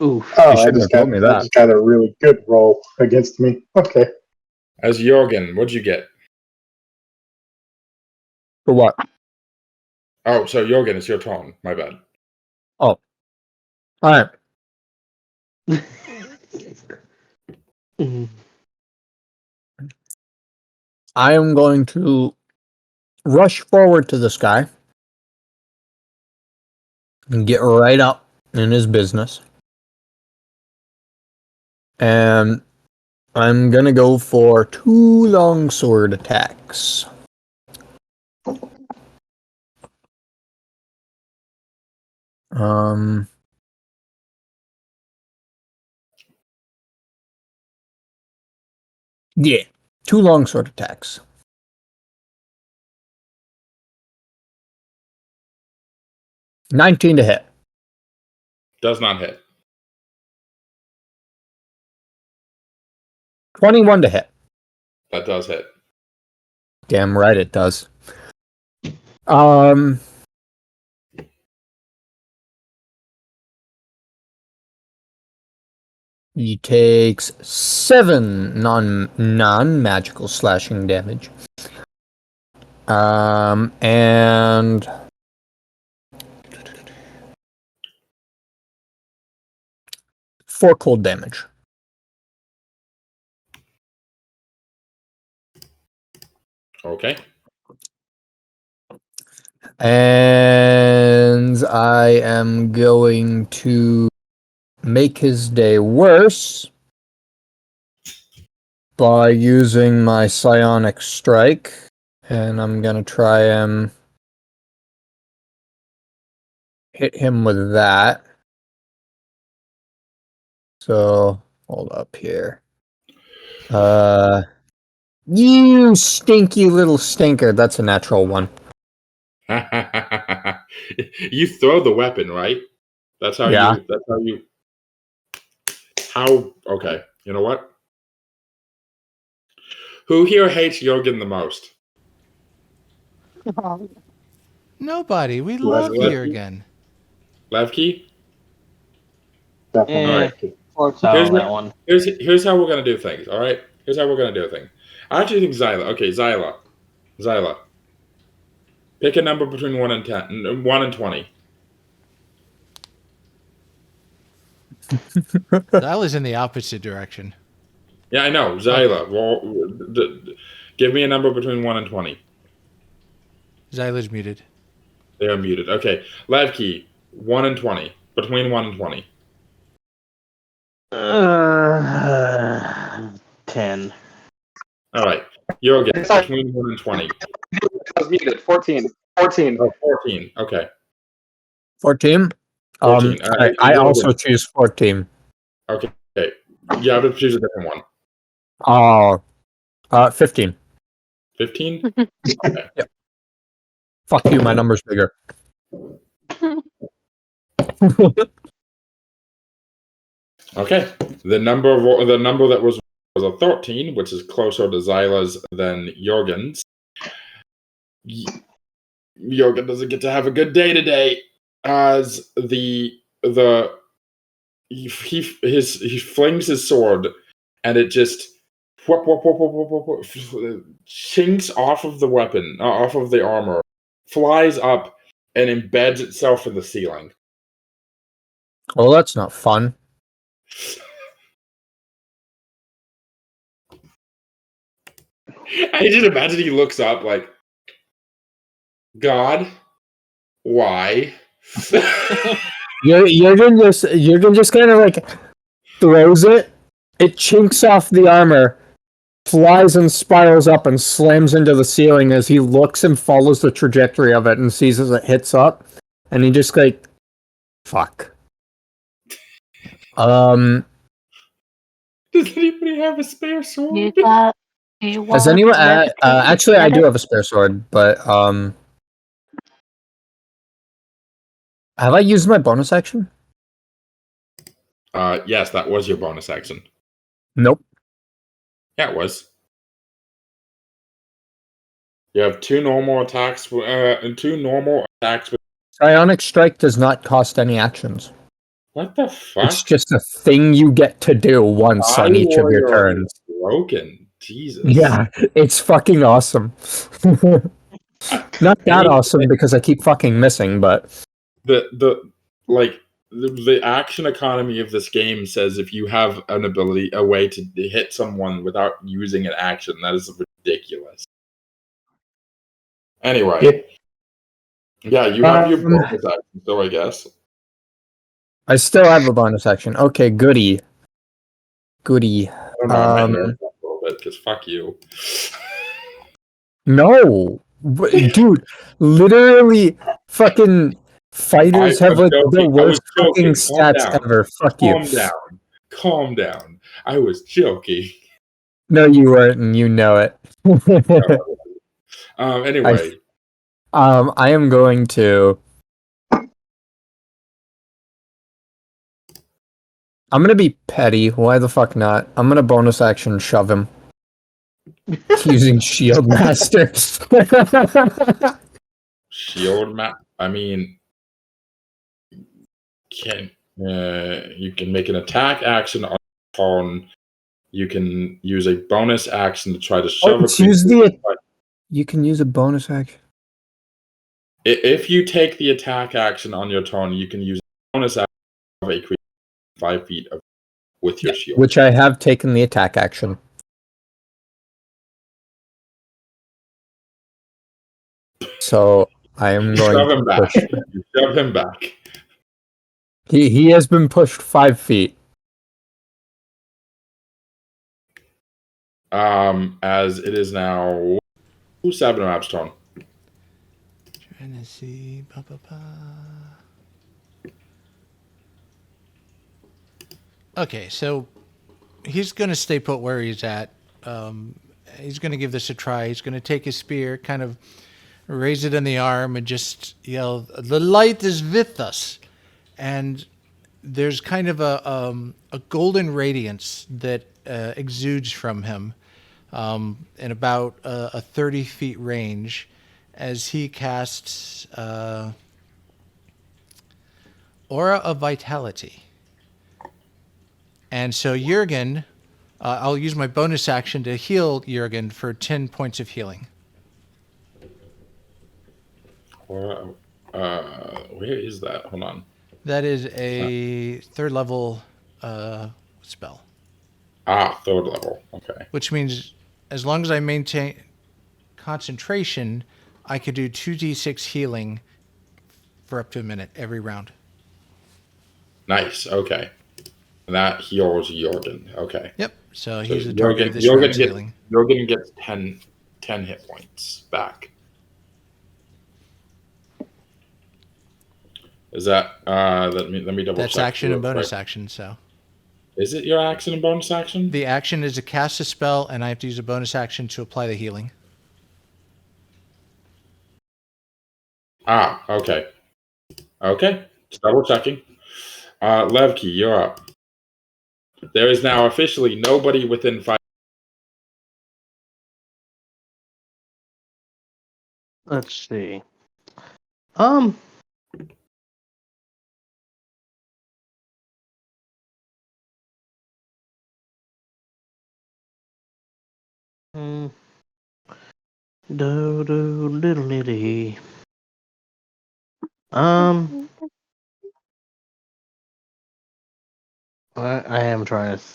[SPEAKER 9] Oof.
[SPEAKER 10] Oh, I just got a really good roll against me. Okay.
[SPEAKER 4] As Jurgen, what'd you get?
[SPEAKER 6] For what?
[SPEAKER 4] Oh, so Jurgen, it's your turn. My bad.
[SPEAKER 6] Oh. Alright. I am going to rush forward to this guy and get right up in his business. And I'm going to go for 2 longsword attacks. Yeah, 2 longsword attacks. 19 to hit.
[SPEAKER 4] Does not hit.
[SPEAKER 6] 21 to hit.
[SPEAKER 4] That does hit.
[SPEAKER 6] Damn right it does. He takes 7 non-magical slashing damage. And 4 cold damage.
[SPEAKER 4] Okay.
[SPEAKER 6] And I am going to make his day worse by using my psionic strike, and I'm gonna try and hit him with that. So hold up here. You stinky little stinker. That's a natural 1.
[SPEAKER 4] You throw the weapon, right? That's how you. How? Okay, you know what? Who here hates Jurgen the most?
[SPEAKER 5] Nobody. We
[SPEAKER 10] Left
[SPEAKER 5] love
[SPEAKER 4] left.
[SPEAKER 5] Jurgen.
[SPEAKER 4] Levki?
[SPEAKER 10] Definitely
[SPEAKER 4] All right.
[SPEAKER 10] Lefty.
[SPEAKER 9] Forks out on that one.
[SPEAKER 4] Here's how we're gonna do things. All right. Here's how we're gonna do things. I actually think Xila. Okay, Xila. Pick a number between 1 and 10, 1 and 20.
[SPEAKER 5] That was in the opposite direction.
[SPEAKER 4] Yeah, I know. Xila. Well, give me a number between 1 and 20.
[SPEAKER 5] Xyla's muted.
[SPEAKER 4] They are muted. Okay. Levki, 1 and 20. Between 1 and 20.
[SPEAKER 9] 10.
[SPEAKER 4] All right. Jurgen, between 1 and 20.
[SPEAKER 7] I was muted. 14. 14.
[SPEAKER 4] Oh, 14. Okay.
[SPEAKER 6] 14.
[SPEAKER 4] 14.
[SPEAKER 6] All right. I also choose 14.
[SPEAKER 4] Okay. You have to choose a different one.
[SPEAKER 6] Oh, 15.
[SPEAKER 4] 15? Okay.
[SPEAKER 6] Yep. Fuck you, my number's bigger.
[SPEAKER 4] Okay. The number that was a 13, which is closer to Xyla's than Jurgen's. Jurgen doesn't get to have a good day today, as he flings his sword, and it just chinks off of the weapon, off of the armor, flies up, and embeds itself in the ceiling.
[SPEAKER 6] Well, that's not fun.
[SPEAKER 4] I just imagine he looks up like, God, why?
[SPEAKER 6] Jurgen just kind of like throws it. It chinks off the armor, flies and spirals up and slams into the ceiling as he looks and follows the trajectory of it and sees as it hits up. And he just like, fuck.
[SPEAKER 4] Does anybody have a spare sword?
[SPEAKER 6] Does anyone? Actually, I do have a spare sword, but have I used my bonus action?
[SPEAKER 4] Yes, that was your bonus action.
[SPEAKER 6] Nope.
[SPEAKER 4] Yeah, it was. You have 2 normal attacks and 2 normal attacks.
[SPEAKER 6] Psionic Strike does not cost any actions.
[SPEAKER 4] What the fuck?
[SPEAKER 6] It's just a thing you get to do once on each of your turns.
[SPEAKER 4] Broken. Jesus.
[SPEAKER 6] Yeah, it's fucking awesome. Not that awesome because I keep fucking missing, but
[SPEAKER 4] the action economy of this game says if you have a way to hit someone without using an action, that is ridiculous. Anyway, yeah, you have your bonus action, so I guess.
[SPEAKER 6] I still have a bonus action. Okay, goody.
[SPEAKER 4] I don't know, I might nerf that a little bit, because fuck you.
[SPEAKER 6] No! Dude, literally fucking fighters have like the worst fucking stats ever. Fuck you.
[SPEAKER 4] Calm down. I was joking.
[SPEAKER 6] No, you weren't, and you know it.
[SPEAKER 4] Anyway.
[SPEAKER 6] I am going to... I'm gonna be petty. Why the fuck not? I'm gonna bonus action shove him. Using Shield Master.
[SPEAKER 4] I mean... you can make an attack action on... You can use a bonus action to try to shove
[SPEAKER 6] You can use a bonus action.
[SPEAKER 4] If you take the attack action on your turn, you can use a bonus action of a creature 5 feet with your shield.
[SPEAKER 6] Which I have taken the attack action. So I am going to push.
[SPEAKER 4] You shove him back.
[SPEAKER 6] He has been pushed 5 feet.
[SPEAKER 4] As it is now Sabanrab's turn.
[SPEAKER 5] Genasi, Okay, so he's going to stay put where he's at. He's going to give this a try. He's going to take his spear, kind of raise it in the arm, and just yell, "The light is with us!" And there's kind of a golden radiance that exudes from him in about a 30 feet range as he casts Aura of Vitality. And so Jurgen, I'll use my bonus action to heal Jurgen for 10 points of healing.
[SPEAKER 4] Where is that? Hold on.
[SPEAKER 5] That is a third level spell.
[SPEAKER 4] Third level. Okay.
[SPEAKER 5] Which means as long as I maintain concentration, I could do 2d6 healing for up to a minute every round.
[SPEAKER 4] Nice. Okay. And that heals Jurgen. Okay.
[SPEAKER 5] Yep. So he's the target of this round's healing.
[SPEAKER 4] Jurgen gets 10 hit points back. Is that let me double check.
[SPEAKER 5] That's action and bonus action, so.
[SPEAKER 4] Is it your action and bonus action?
[SPEAKER 5] The action is to cast a spell, and I have to use a bonus action to apply the healing.
[SPEAKER 4] Okay. Okay. Just double checking. Levki, you're up. There is now officially nobody within 5.
[SPEAKER 9] Let's see. Do do diddle diddy. I am trying to.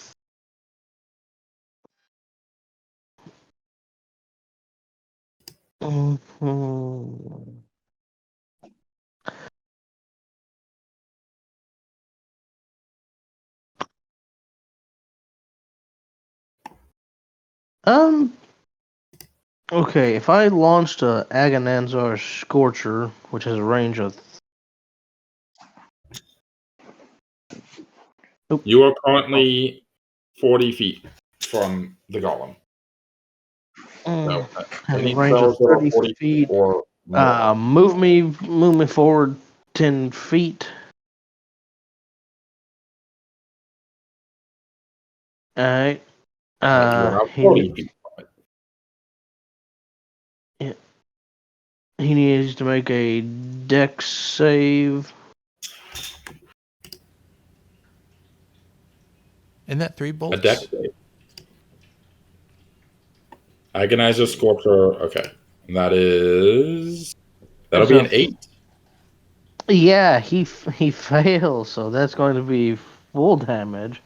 [SPEAKER 9] Okay, if I launched a Agonanzar Scorcher, which has a range of.
[SPEAKER 4] You are currently 40 feet from the golem. So,
[SPEAKER 9] has a range of 30 feet.
[SPEAKER 4] Or
[SPEAKER 9] move me forward 10 feet. Alright.
[SPEAKER 4] you're 40 feet from it.
[SPEAKER 9] He needs to make a dex save.
[SPEAKER 5] Isn't that 3 bolts?
[SPEAKER 4] A dex save. Agonizer Scorcher. Okay. And that'll be an 8.
[SPEAKER 9] Yeah, he fails, so that's going to be full damage.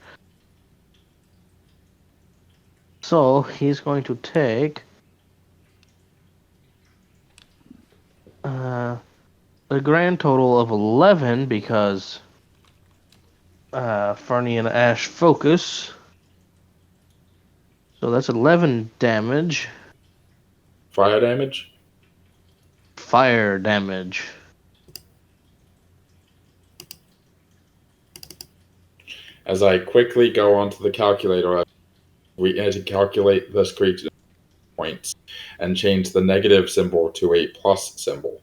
[SPEAKER 9] So he's going to take a grand total of 11 because Fernie and Ash focus. So that's 11 damage.
[SPEAKER 4] Fire damage?
[SPEAKER 9] Fire damage.
[SPEAKER 4] As I quickly go onto the calculator, we need to calculate this creature's points and change the negative symbol to a plus symbol.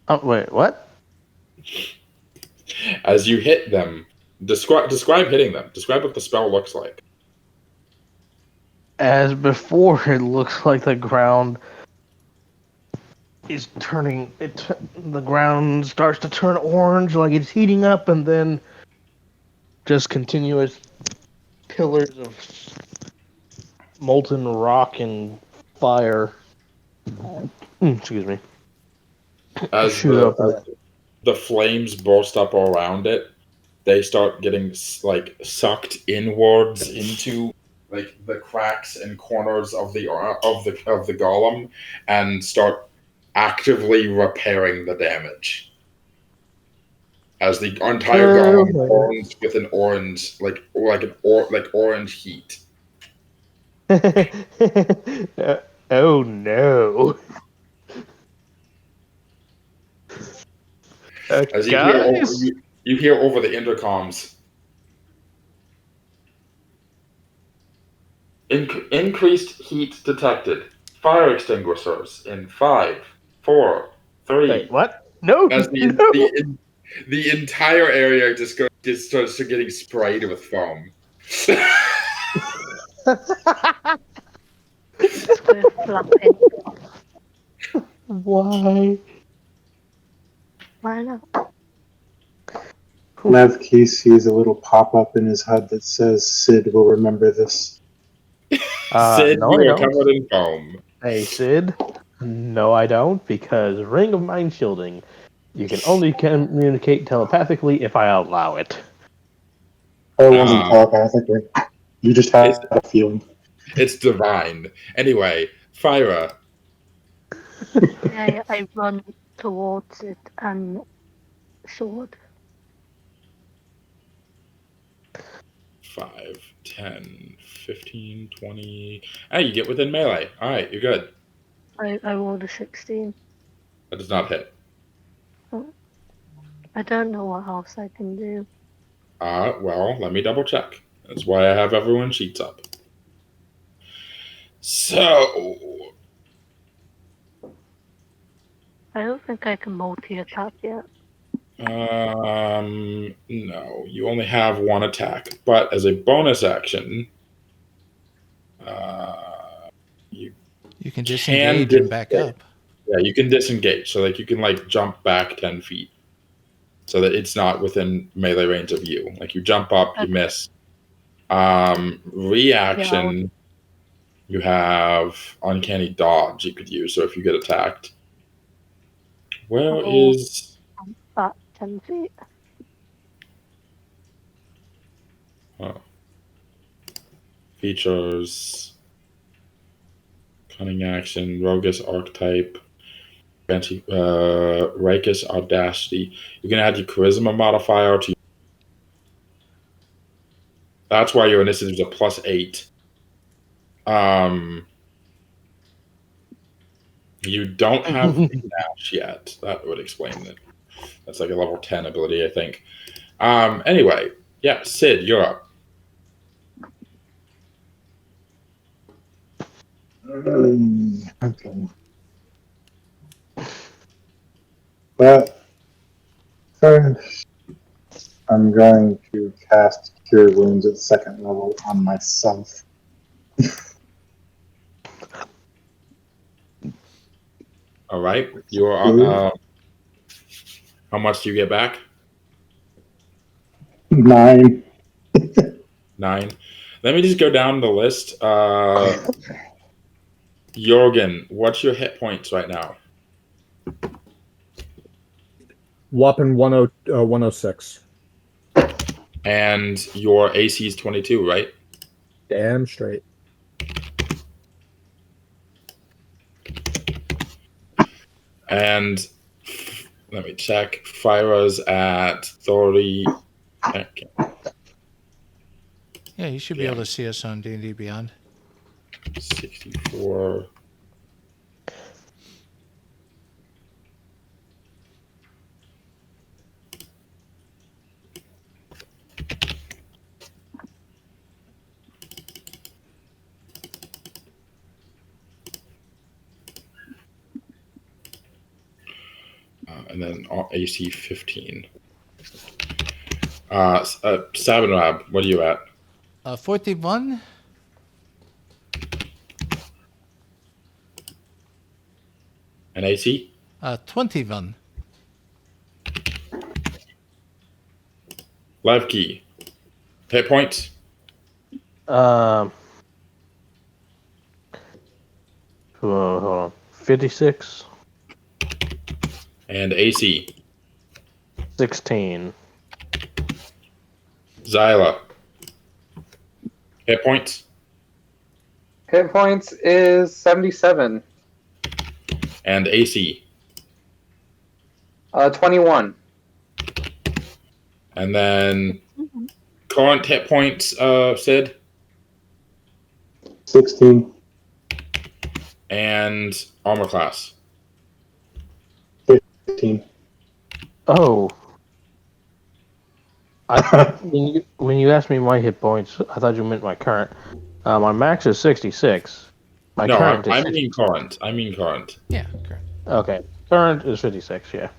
[SPEAKER 9] Oh, wait, what?
[SPEAKER 4] As you hit them, describe hitting them. Describe what the spell looks like.
[SPEAKER 9] As before, it looks like the ground is turning. The ground starts to turn orange, like it's heating up, and then just continuous pillars of molten rock and fire. Excuse me.
[SPEAKER 4] As the flames burst up around it, they start getting sucked inwards into the cracks and corners of the golem, and start actively repairing the damage. As the entire golem burns with an orange, orange heat.
[SPEAKER 9] Oh no!
[SPEAKER 4] As you hear over the intercoms, increased heat detected. Fire extinguishers in 5, 4, 3,
[SPEAKER 9] Wait, what? No,
[SPEAKER 4] As the entire area just starts getting sprayed with foam.
[SPEAKER 1] We're flapping.
[SPEAKER 9] Why?
[SPEAKER 1] Why not?
[SPEAKER 10] Levki sees a little pop-up in his HUD that says, Sid will remember this.
[SPEAKER 4] Sid,
[SPEAKER 9] No,
[SPEAKER 4] you
[SPEAKER 9] I
[SPEAKER 4] are
[SPEAKER 9] don't.
[SPEAKER 4] covered in foam.
[SPEAKER 9] Hey, Sid. No, I don't, because Ring of Mind Shielding. You can only communicate telepathically if I allow it.
[SPEAKER 10] It wasn't telepathically. You just had a feeling.
[SPEAKER 4] It's divine. Anyway, Phyra.
[SPEAKER 1] I run towards it and sword.
[SPEAKER 4] 5, 10, 15, 20. Hey, you get within melee. Alright, you're good.
[SPEAKER 1] I rolled a 16.
[SPEAKER 4] That does not hit.
[SPEAKER 1] Oh, I don't know what else I can do.
[SPEAKER 4] Well, let me double check. That's why I have everyone's sheets up. So,
[SPEAKER 1] I don't think I can multi-attack yet.
[SPEAKER 4] no, you only have one attack. But as a bonus action,
[SPEAKER 5] you can disengage and back up.
[SPEAKER 4] Yeah, you can disengage. So, you can, jump back 10 feet. So that it's not within melee range of you. You jump up, you miss. Reaction, you have uncanny dodge you could use. So if you get attacked, where is
[SPEAKER 1] back 10 feet?
[SPEAKER 4] Features, cunning action, roguish archetype, rakish audacity. You can add your charisma modifier to. That's why your initiative is a +8. You don't have Nash yet. That would explain it. That's a level 10 ability, I think. Anyway, yeah, Sid, you're up.
[SPEAKER 10] Okay. But first, I'm going to cast Cure Wounds at 2nd level on myself.
[SPEAKER 4] All right. You're how much do you get back?
[SPEAKER 10] 9.
[SPEAKER 4] 9. Let me just go down the list. Jurgen, what's your hit points right now?
[SPEAKER 6] Whopping 106.
[SPEAKER 4] And your AC is 22, right?
[SPEAKER 6] Damn straight.
[SPEAKER 4] And let me check. Phyra's at 30. Okay.
[SPEAKER 5] Yeah, you should be able to see us on D&D Beyond.
[SPEAKER 4] 64. And then AC 15. Sabanrab, what are you at?
[SPEAKER 5] 41.
[SPEAKER 4] And AC?
[SPEAKER 5] 21.
[SPEAKER 4] Levki, hit points?
[SPEAKER 9] Hold on. 56.
[SPEAKER 4] And AC?
[SPEAKER 9] 16.
[SPEAKER 4] Xila, hit points?
[SPEAKER 7] Hit points is 77.
[SPEAKER 4] And AC?
[SPEAKER 7] 21.
[SPEAKER 4] And then current hit points, Sid?
[SPEAKER 10] 16.
[SPEAKER 4] And armor class?
[SPEAKER 10] 15.
[SPEAKER 9] Oh. When you asked me my hit points, I thought you meant my current. My max is 66. My current is
[SPEAKER 4] I mean current.
[SPEAKER 5] Yeah, current.
[SPEAKER 9] Okay. Current is 56, yeah.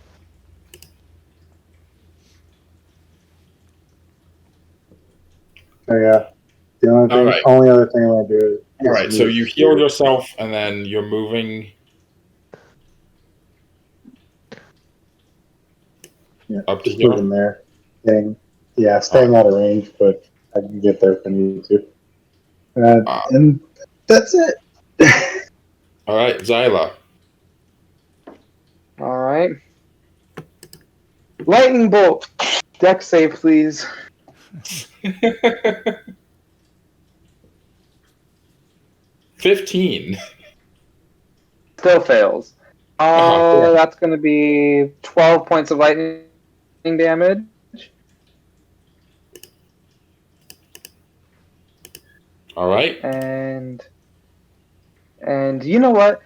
[SPEAKER 10] Oh yeah. The only other thing I want to do is
[SPEAKER 4] All right, so you heal yourself, and then you're moving up to
[SPEAKER 10] just
[SPEAKER 4] here.
[SPEAKER 10] moving there. Staying out of range, but I can get there if I need to. And that's it.
[SPEAKER 4] All right, Xila.
[SPEAKER 7] All right. Lightning bolt. Dex save, please.
[SPEAKER 4] 15.
[SPEAKER 7] Still fails.
[SPEAKER 4] Yeah.
[SPEAKER 7] That's going to be 12 points of lightning damage.
[SPEAKER 4] All right.
[SPEAKER 7] And you know what?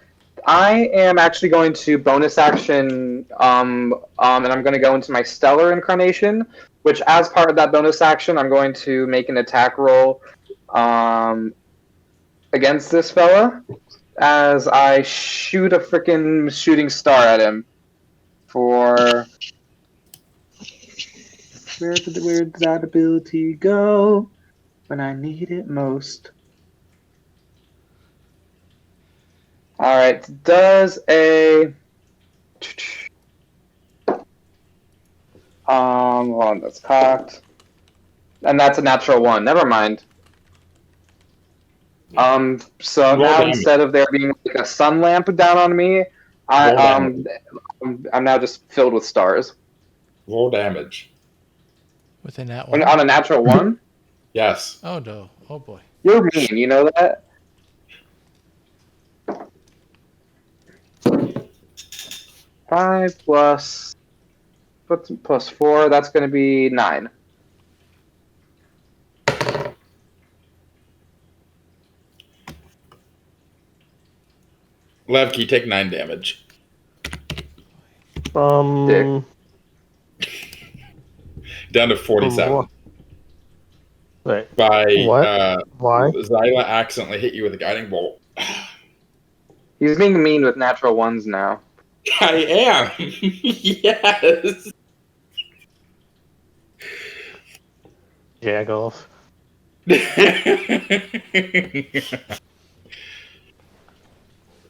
[SPEAKER 7] I am actually going to bonus action, and I'm going to go into my Stellar Incarnation, which as part of that bonus action, I'm going to make an attack roll against this fella as I shoot a freaking shooting star at him for... Where did that ability go when I need it most? Alright, does a... hold on, that's cocked. And that's a natural 1. Never mind. So now instead of there being like a sun lamp down on me, I'm now just filled with stars.
[SPEAKER 4] Roll damage.
[SPEAKER 5] Within that one?
[SPEAKER 7] On a natural 1?
[SPEAKER 4] Yes.
[SPEAKER 5] Oh no. Oh boy.
[SPEAKER 7] You're mean, you know that? Five plus 4, that's going to be 9.
[SPEAKER 4] Levki, take 9 damage.
[SPEAKER 9] Dick.
[SPEAKER 4] Down to 47.
[SPEAKER 9] Wait.
[SPEAKER 4] By
[SPEAKER 9] Why?
[SPEAKER 4] Xila accidentally hit you with a guiding bolt.
[SPEAKER 7] He's being mean with natural 1s now.
[SPEAKER 4] I am. Yes.
[SPEAKER 9] Jack off.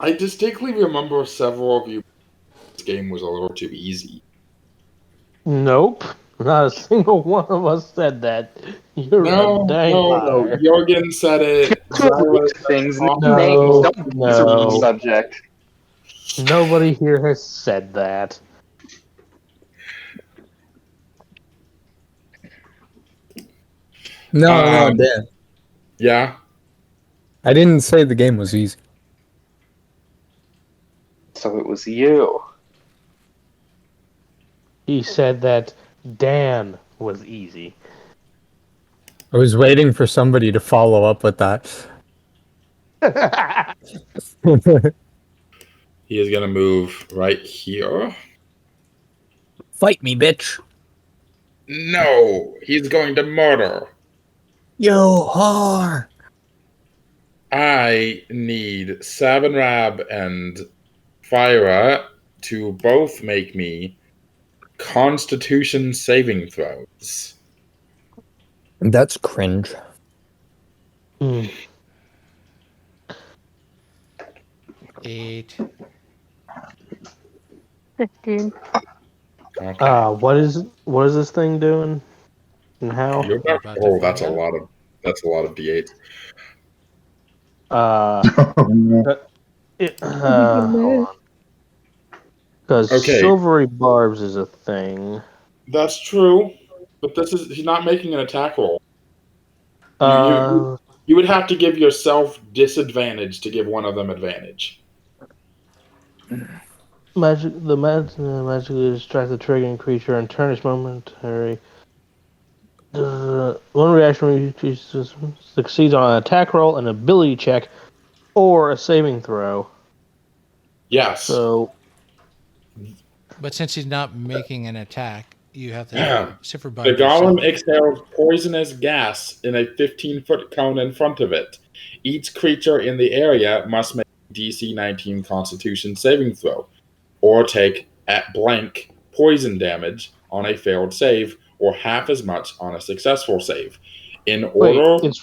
[SPEAKER 4] I distinctly remember several of you. This game was a little too easy.
[SPEAKER 9] Nope. Not a single one of us said that. You're a dang liar.
[SPEAKER 4] Jurgen said it.
[SPEAKER 7] Things,
[SPEAKER 9] No,
[SPEAKER 7] names. Don't
[SPEAKER 9] no.
[SPEAKER 7] subject.
[SPEAKER 9] Nobody here has said that.
[SPEAKER 6] No, Dan.
[SPEAKER 4] Yeah?
[SPEAKER 6] I didn't say the game was easy.
[SPEAKER 7] So it was you.
[SPEAKER 9] He said that Dan was easy.
[SPEAKER 6] I was waiting for somebody to follow up with that.
[SPEAKER 4] He is going to move right here.
[SPEAKER 6] Fight me, bitch.
[SPEAKER 4] No, he's going to murder.
[SPEAKER 6] Yo, whore.
[SPEAKER 4] I need Sabanrab and Phyra to both make me Constitution saving throws.
[SPEAKER 6] That's cringe.
[SPEAKER 5] 8.
[SPEAKER 1] 15.
[SPEAKER 4] Okay.
[SPEAKER 9] What is this thing doing? And how?
[SPEAKER 4] That's a lot of D8s.
[SPEAKER 9] Hold on. Because silvery barbs is a thing.
[SPEAKER 4] That's true, but he's not making an attack roll. You would have to give yourself disadvantage to give one of them advantage.
[SPEAKER 9] Magically distract the triggering creature and turn its momentary. One reaction succeeds on an attack roll, an ability check, or a saving throw.
[SPEAKER 4] Yes.
[SPEAKER 9] So,
[SPEAKER 5] but since he's not making an attack, you have to suffer by
[SPEAKER 4] the golem exhales poisonous gas in a 15-foot cone in front of it. Each creature in the area must make DC 19 Constitution saving throw, or take at blank poison damage on a failed save, or half as much on a successful save. in
[SPEAKER 9] Wait,
[SPEAKER 4] order.
[SPEAKER 9] It's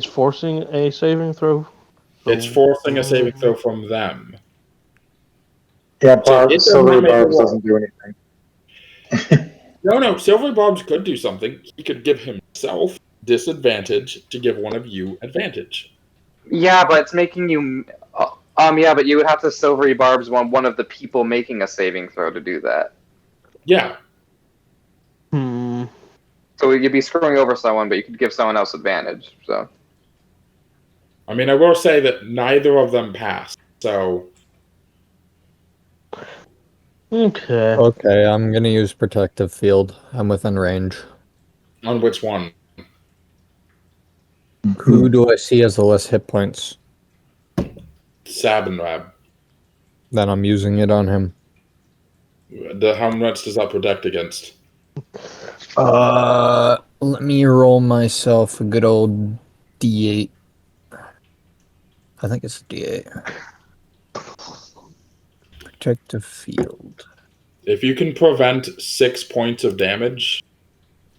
[SPEAKER 9] forcing a saving throw.
[SPEAKER 4] It's forcing a saving throw from them.
[SPEAKER 10] Yeah,
[SPEAKER 4] So it does
[SPEAKER 10] Silvery
[SPEAKER 4] not make a
[SPEAKER 10] Barbs
[SPEAKER 4] roll.
[SPEAKER 10] doesn't do anything.
[SPEAKER 4] No, Silver Barbs could do something. He could give himself disadvantage to give one of you advantage.
[SPEAKER 7] Yeah, but it's making you. Yeah, but you would have to silvery barbs one of the people making a saving throw to do that.
[SPEAKER 4] Yeah.
[SPEAKER 7] So you'd be screwing over someone, but you could give someone else advantage. So.
[SPEAKER 4] I mean, I will say that neither of them passed. So.
[SPEAKER 9] Okay.
[SPEAKER 6] Okay, I'm gonna use Protective Field. I'm within range.
[SPEAKER 4] On which one?
[SPEAKER 6] Who do I see as the less hit points?
[SPEAKER 4] Sabanrab.
[SPEAKER 6] Then I'm using it on him.
[SPEAKER 4] How much does that protect against?
[SPEAKER 6] Let me roll myself a good old D8. I think it's a D8. Protective Field.
[SPEAKER 4] If you can prevent 6 points of damage,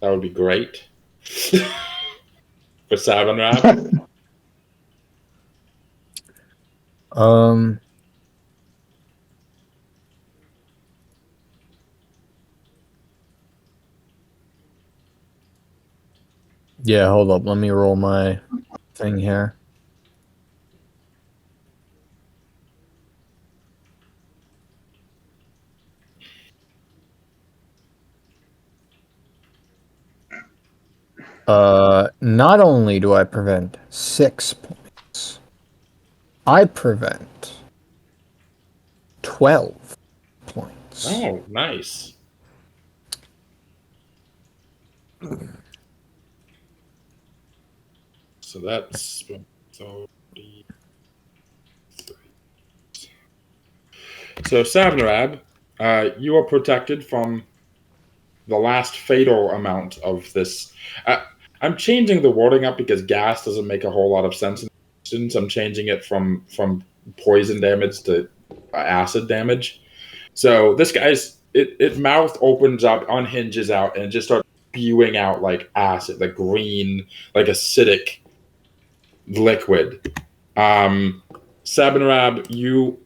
[SPEAKER 4] that would be great. For Sabanrab.
[SPEAKER 6] Yeah, hold up. Let me roll my thing here. Not only do I prevent 6 points, I prevent 12 points.
[SPEAKER 4] Oh, nice. So that's 30. So Sabanrab, you are protected from the last fatal amount of this. I'm changing the wording up because gas doesn't make a whole lot of sense. I'm changing it from poison damage to acid damage. So this guy's it mouth opens up, unhinges out, and just starts spewing out like acid, like green, like acidic liquid. Sabanrab, you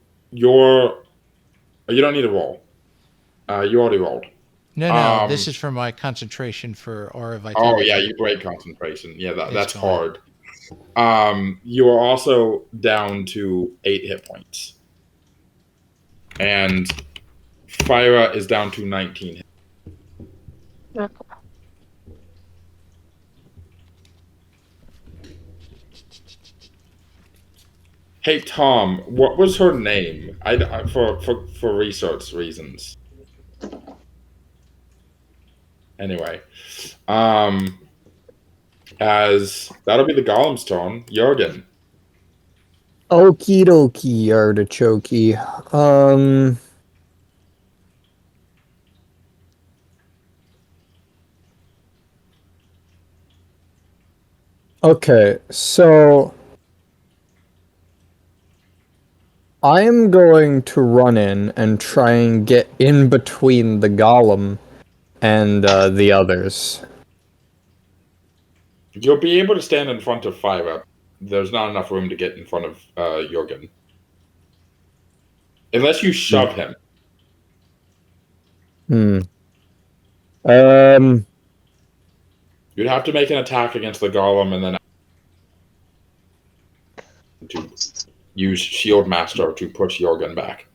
[SPEAKER 4] don't need a roll. You already rolled.
[SPEAKER 5] No, this is for my concentration for aura vitality.
[SPEAKER 4] Oh yeah, you break concentration. Yeah, that's hard. You are also down to 8 hit points, and Phyra is down to 19 hit. Hey Tom, what was her name? For research reasons. Anyway, as that'll be the golem's turn, Jurgen.
[SPEAKER 6] Okie dokie, artichokey. Okay, so I am going to run in and try and get in between the golem and the others.
[SPEAKER 4] You'll be able to stand in front of Phyra. There's not enough room to get in front of Jurgen. Unless you shove him. You'd have to make an attack against the golem and then to use Shield Master to push Jurgen back.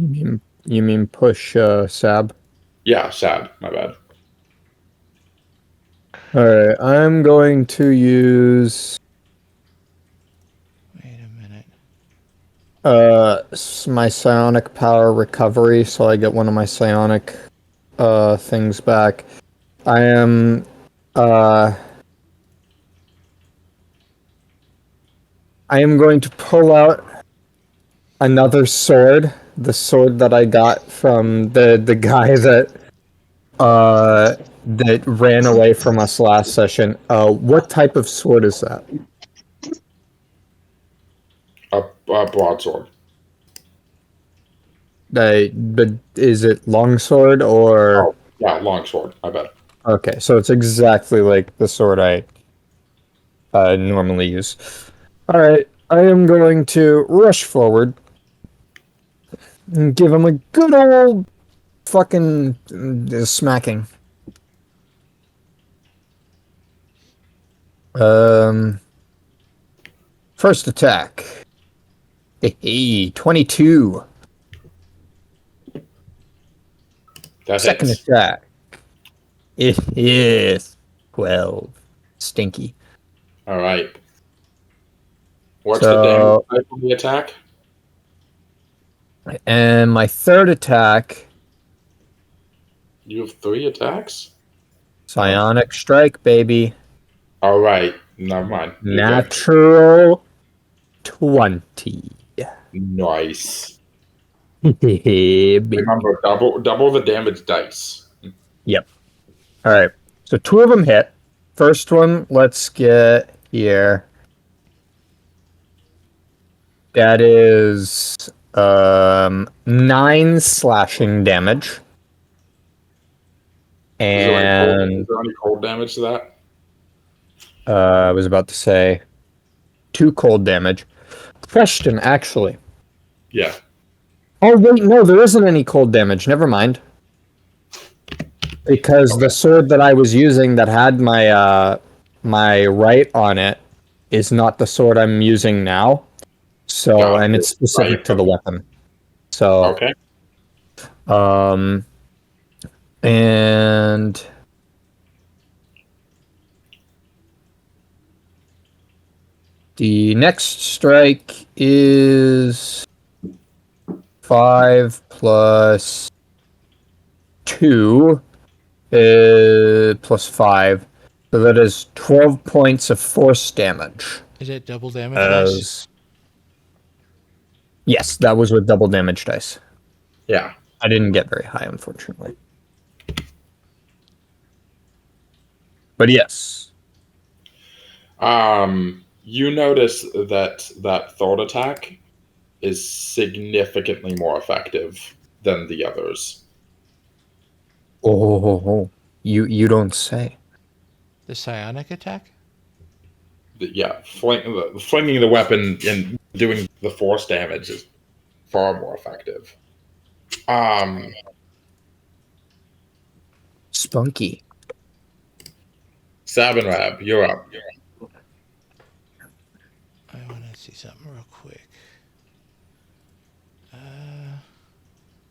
[SPEAKER 6] You mean push Sab?
[SPEAKER 4] Yeah, Sab. My bad.
[SPEAKER 6] Alright, I'm going to use...
[SPEAKER 5] Wait a minute.
[SPEAKER 6] my psionic power recovery, so I get one of my psionic things back. I am going to pull out another sword, the sword that I got from the guy that ran away from us last session. What type of sword is that?
[SPEAKER 4] A broadsword.
[SPEAKER 6] But is it longsword or?
[SPEAKER 4] Oh, yeah, longsword. I bet.
[SPEAKER 6] Okay, so it's exactly like the sword I normally use. All right, I am going to rush forward and give him a good old fucking smacking. First attack. Hey, 22.
[SPEAKER 4] That
[SPEAKER 6] Second
[SPEAKER 4] hits.
[SPEAKER 6] attack. It is 12. Stinky.
[SPEAKER 4] All right. What's the damage
[SPEAKER 6] So,
[SPEAKER 4] type of the attack?
[SPEAKER 6] and my third attack,
[SPEAKER 4] You have 3 attacks?
[SPEAKER 6] psionic strike, baby.
[SPEAKER 4] All right. Never mind. You're good.
[SPEAKER 6] Natural 20.
[SPEAKER 4] Nice.
[SPEAKER 6] Baby.
[SPEAKER 4] Remember, double the damage dice.
[SPEAKER 6] Yep. All right. So 2 of them hit. First one, let's get here. That is 9 slashing damage.
[SPEAKER 4] Is there
[SPEAKER 6] And
[SPEAKER 4] any cold damage to that?
[SPEAKER 6] I was about to say 2 cold damage. Question, actually.
[SPEAKER 4] Yeah.
[SPEAKER 6] Oh, wait, no, there isn't any cold damage. Never mind. Because the sword that I was using that had my my right on it is not the sword I'm using now. So, and it's specific
[SPEAKER 4] right.
[SPEAKER 6] to the weapon. So,
[SPEAKER 4] okay.
[SPEAKER 6] And the next strike is 5 plus 2 plus 5. So that is 12 points of force damage.
[SPEAKER 5] Is it double damage dice?
[SPEAKER 6] Yes, that was with double damage dice.
[SPEAKER 4] Yeah.
[SPEAKER 6] I didn't get very high, unfortunately. But yes.
[SPEAKER 4] You notice that third attack is significantly more effective than the others.
[SPEAKER 6] Oh, you don't say.
[SPEAKER 5] The psionic attack?
[SPEAKER 4] Yeah, flinging the weapon and doing the force damage is far more effective.
[SPEAKER 6] Spunky.
[SPEAKER 4] Sabanrab, you're up.
[SPEAKER 5] I want to see something real quick.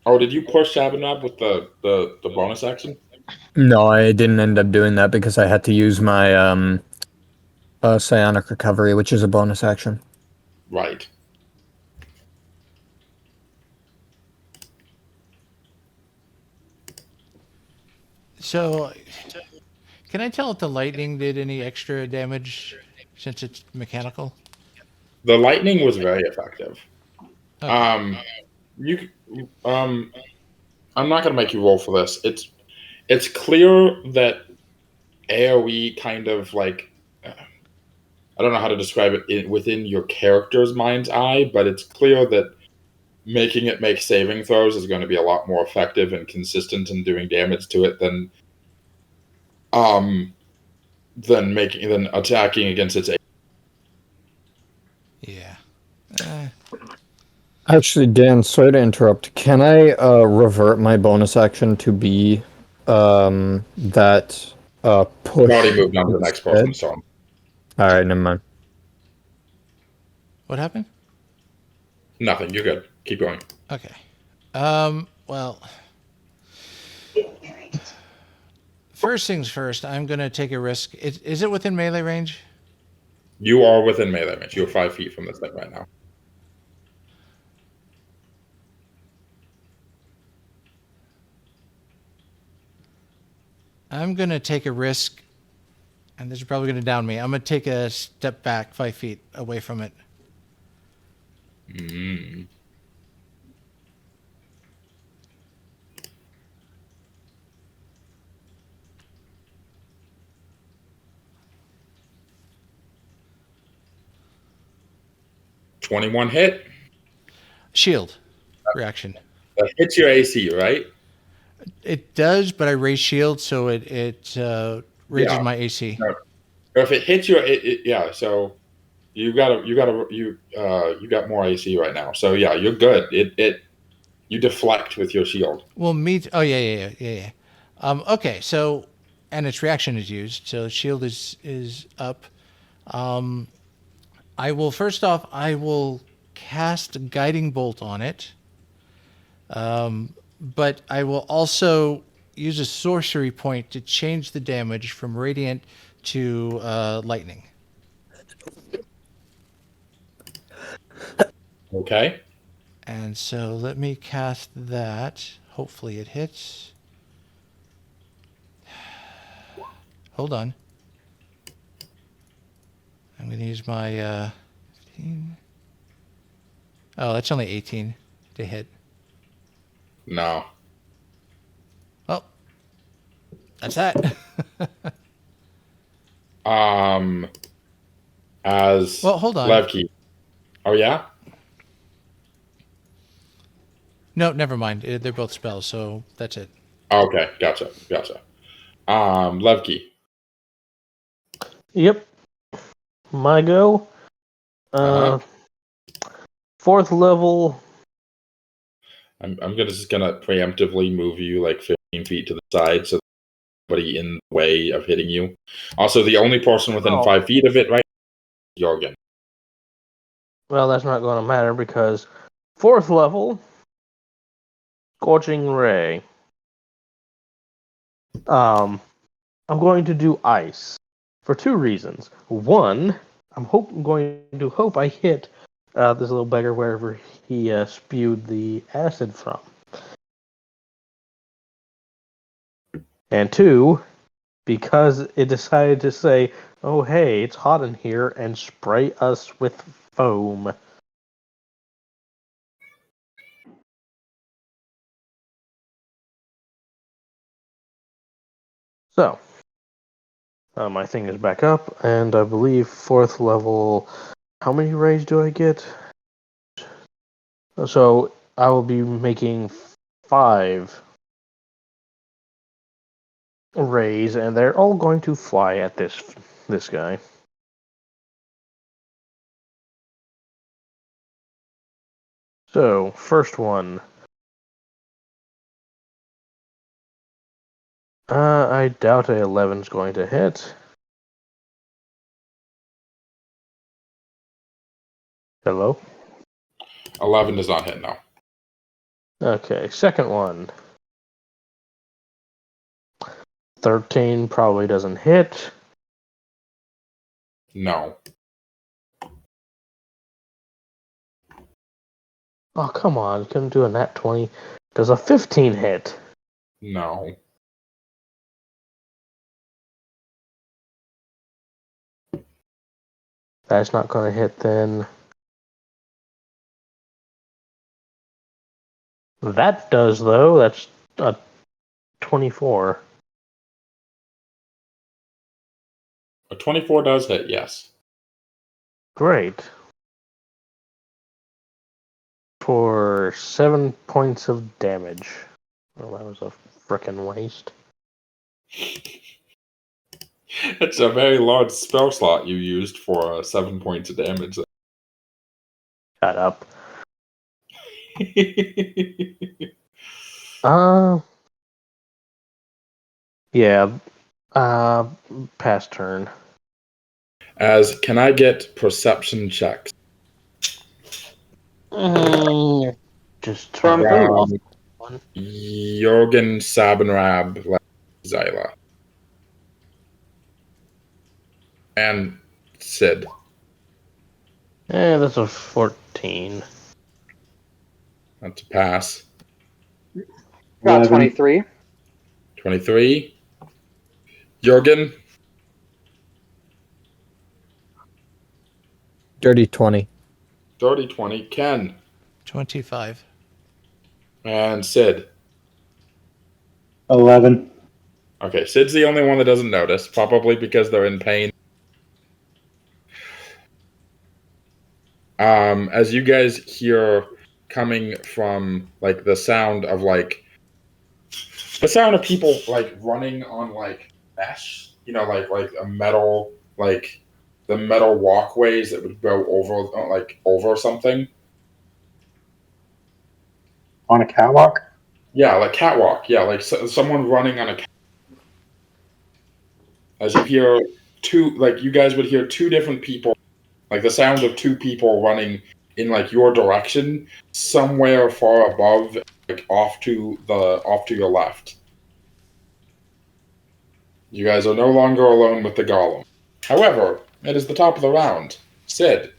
[SPEAKER 4] Oh, did you push Sabanrab with the bonus action?
[SPEAKER 6] No, I didn't end up doing that because I had to use my psionic recovery, which is a bonus action.
[SPEAKER 4] Right.
[SPEAKER 5] So, can I tell if the lightning did any extra damage since it's mechanical?
[SPEAKER 4] The lightning was very effective.
[SPEAKER 5] Okay.
[SPEAKER 4] I'm not gonna make you roll for this. It's clear that AoE kind of like I don't know how to describe it within your character's mind's eye, but it's clear that making it make saving throws is going to be a lot more effective and consistent in doing damage to it than attacking against its.
[SPEAKER 5] Yeah.
[SPEAKER 6] Actually, Dan, sorry to interrupt. Can I revert my bonus action to be that push?
[SPEAKER 4] Already moved on to the next person, so.
[SPEAKER 6] All right, never mind.
[SPEAKER 5] What happened?
[SPEAKER 4] Nothing. You're good. Keep going.
[SPEAKER 5] Okay. Well, first things first, I'm going to take a risk. Is it within melee range?
[SPEAKER 4] You are within melee range. You're 5 feet from this thing right now.
[SPEAKER 5] I'm going to take a risk, and this is probably going to down me. I'm going to take a step back 5 feet away from it.
[SPEAKER 4] Mm. $21 hit.
[SPEAKER 5] Shield reaction.
[SPEAKER 4] That hits your AC, right?
[SPEAKER 5] It does, but I raise shield, so it raises
[SPEAKER 4] Yeah.
[SPEAKER 5] my AC.
[SPEAKER 4] No. If it hits you, yeah. So you got more AC right now. So yeah, you're good. You deflect with your shield.
[SPEAKER 5] Well, oh yeah. Okay, so and its reaction is used, so shield is up. I will cast a guiding bolt on it. But I will also use a sorcery point to change the damage from radiant to lightning.
[SPEAKER 4] Okay.
[SPEAKER 5] And so let me cast that. Hopefully it hits. Hold on. I'm going to use my 15. Oh, that's only 18 to hit.
[SPEAKER 4] No.
[SPEAKER 5] Well, that's that.
[SPEAKER 4] As
[SPEAKER 5] well, hold on.
[SPEAKER 4] Levki. Oh yeah.
[SPEAKER 5] No, never mind. They're both spells, so that's it.
[SPEAKER 4] Okay, gotcha. Levki.
[SPEAKER 9] Yep. My go. Fourth level.
[SPEAKER 4] I'm just gonna preemptively move you like 15 feet to the side, so nobody in the way of hitting you. Also, the only person within 5 feet of it, right? Jurgen.
[SPEAKER 9] Well, that's not going to matter because fourth level, Scorching Ray. I'm going to do ice for two reasons. One, I'm going to hope I hit this little beggar wherever he spewed the acid from. And two, because it decided to say, "Oh hey, it's hot in here," and spray us with foam. So, my thing is back up, and I believe fourth level. How many rays do I get? So I will be making 5 rays, and they're all going to fly at this guy. So first one. I doubt a 11's going to hit. Hello?
[SPEAKER 4] 11 does not hit, no.
[SPEAKER 9] Okay, second one. 13 probably doesn't hit.
[SPEAKER 4] No.
[SPEAKER 9] Oh, come on. Couldn't do a nat 20. Does a 15 hit?
[SPEAKER 4] No.
[SPEAKER 9] That's not going to hit then. That does, though. That's a 24.
[SPEAKER 4] A 24 does hit, yes.
[SPEAKER 9] Great. For 7 points of damage. Well, that was a frickin' waste.
[SPEAKER 4] It's a very large spell slot you used for 7 points of damage.
[SPEAKER 9] Shut up. Yeah. Past turn.
[SPEAKER 4] Can I get perception checks?
[SPEAKER 9] Just from
[SPEAKER 4] who? Jurgen, Sabanrab, Xila. And Sid.
[SPEAKER 9] That's a 14.
[SPEAKER 4] That's a pass.
[SPEAKER 7] Got 23.
[SPEAKER 4] 23. Jurgen.
[SPEAKER 6] Dirty 20.
[SPEAKER 4] Dirty 20. Ken.
[SPEAKER 5] 25.
[SPEAKER 4] And Sid.
[SPEAKER 10] 11.
[SPEAKER 4] Okay, Sid's the only one that doesn't notice, probably because they're in pain. As you guys hear coming from like the sound of people like running on like mesh, like a metal, like the metal walkways that would go over something.
[SPEAKER 10] On a catwalk?
[SPEAKER 4] Yeah, like catwalk. Yeah, like someone running on a. As you hear you guys would hear two different people, like the sound of two people running in like your direction, somewhere far above, like off to your left. You guys are no longer alone with the golem. However, it is the top of the round. Sid.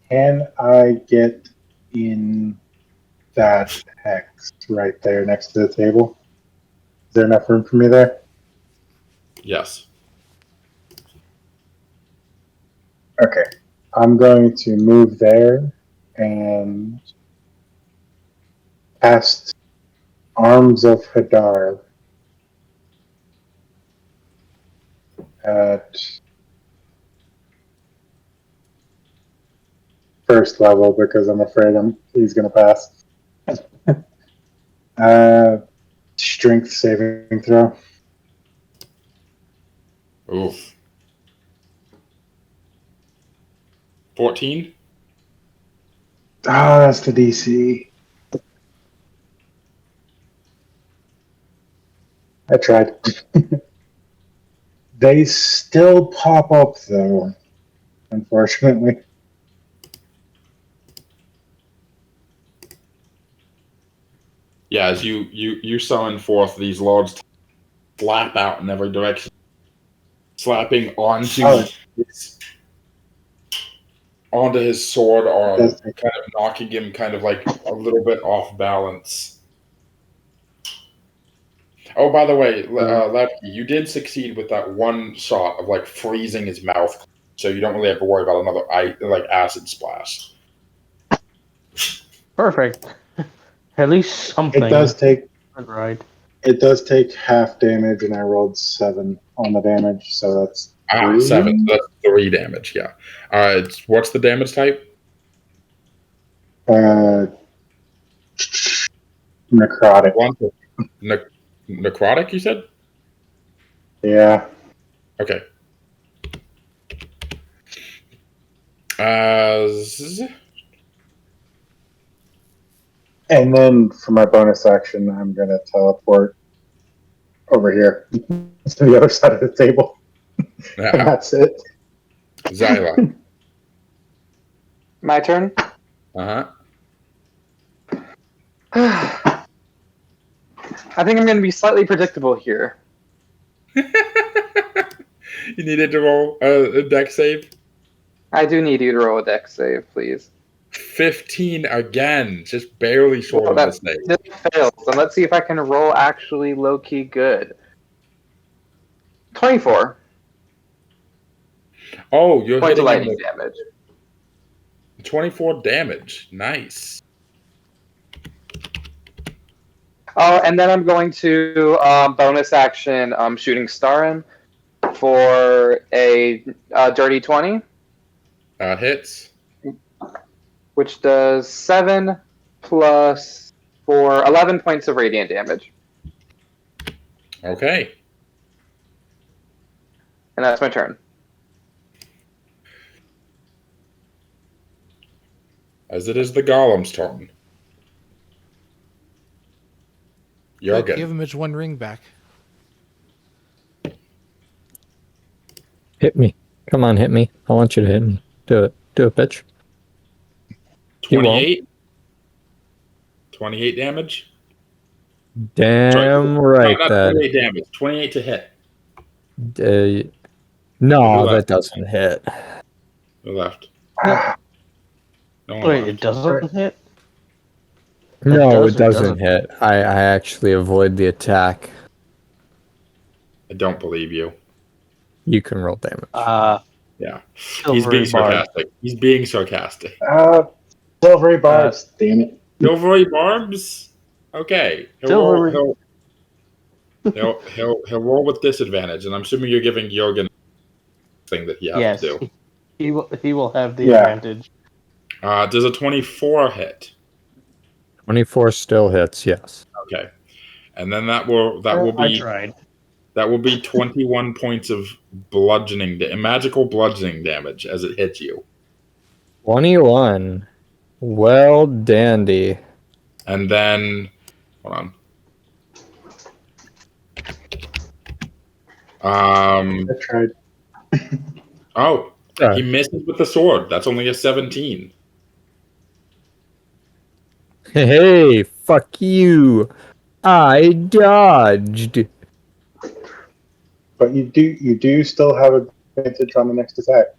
[SPEAKER 10] Can I get in that hex right there next to the table? Is there enough room for me there?
[SPEAKER 4] Yes.
[SPEAKER 10] Okay. I'm going to move there and cast Arms of Hadar at first level because I'm afraid he's going to pass. Strength saving throw.
[SPEAKER 4] Oof. 14?
[SPEAKER 10] Ah, that's the DC. I tried. They still pop up though, unfortunately.
[SPEAKER 4] Yeah, as you summon forth these lords, slap out in every direction, slapping onto his sword arm, kind of knocking him kind of like a little bit off balance. Oh, by the way, Levki, you did succeed with that one shot of like freezing his mouth, so you don't really have to worry about another acid splash.
[SPEAKER 9] Perfect. At least something.
[SPEAKER 10] It does take.
[SPEAKER 9] Right.
[SPEAKER 10] It does take half damage, and I rolled 7 on the damage, so that's 3.
[SPEAKER 4] 7. So that's 3 damage. Yeah. What's the damage type?
[SPEAKER 10] Necrotic.
[SPEAKER 4] Necrotic, you said?
[SPEAKER 10] Yeah.
[SPEAKER 4] Okay.
[SPEAKER 10] And then for my bonus action, I'm going to teleport over here to the other side of the table. And that's it.
[SPEAKER 4] Xila.
[SPEAKER 7] My turn?
[SPEAKER 4] Uh-huh.
[SPEAKER 7] I think I'm going to be slightly predictable here.
[SPEAKER 4] You needed to roll a dex save?
[SPEAKER 7] I do need you to roll a dex save, please.
[SPEAKER 4] 15 again, just barely short of the save.
[SPEAKER 7] This fails, so let's see if I can roll actually low-key good. 24.
[SPEAKER 4] Oh, you're
[SPEAKER 7] Points
[SPEAKER 4] hitting
[SPEAKER 7] of lightning damage.
[SPEAKER 4] 24 damage. Nice.
[SPEAKER 7] Oh, and then I'm going to bonus action shooting star him for a dirty 20.
[SPEAKER 4] Hits.
[SPEAKER 7] Which does 7 plus 4, 11 points of radiant damage.
[SPEAKER 4] Okay.
[SPEAKER 7] And that's my turn.
[SPEAKER 4] As it is the golem's turn. Jurgen.
[SPEAKER 5] Give him his one ring back.
[SPEAKER 6] Hit me. Come on, hit me. I want you to hit me. Do it. Do it, bitch.
[SPEAKER 4] 28? 28 damage?
[SPEAKER 6] Damn right.
[SPEAKER 4] No, not 28 damage. 28 to hit.
[SPEAKER 6] No, that doesn't hit.
[SPEAKER 4] Who left?
[SPEAKER 9] Wait, it doesn't hit?
[SPEAKER 6] No, it doesn't hit. I actually avoid the attack.
[SPEAKER 4] I don't believe you.
[SPEAKER 6] You can roll damage.
[SPEAKER 4] Yeah. He's being sarcastic. He's being sarcastic.
[SPEAKER 10] Silvery barbs. Damn it.
[SPEAKER 4] Silvery barbs? Okay. He'll roll with disadvantage, and I'm assuming you're giving Jurgen thing that he has to do.
[SPEAKER 9] He will have the
[SPEAKER 10] Yeah.
[SPEAKER 9] advantage.
[SPEAKER 4] Does a 24 hit?
[SPEAKER 6] 24 still hits, yes.
[SPEAKER 4] Okay, and then that will
[SPEAKER 9] I
[SPEAKER 4] be
[SPEAKER 9] tried.
[SPEAKER 4] 21 points of magical bludgeoning damage as it hits you.
[SPEAKER 6] 21. Well, dandy.
[SPEAKER 4] And then, hold on.
[SPEAKER 10] I tried.
[SPEAKER 4] Oh, he misses with the sword. That's only a 17.
[SPEAKER 6] Hey, fuck you. I dodged.
[SPEAKER 10] But you do still have advantage on the next attack.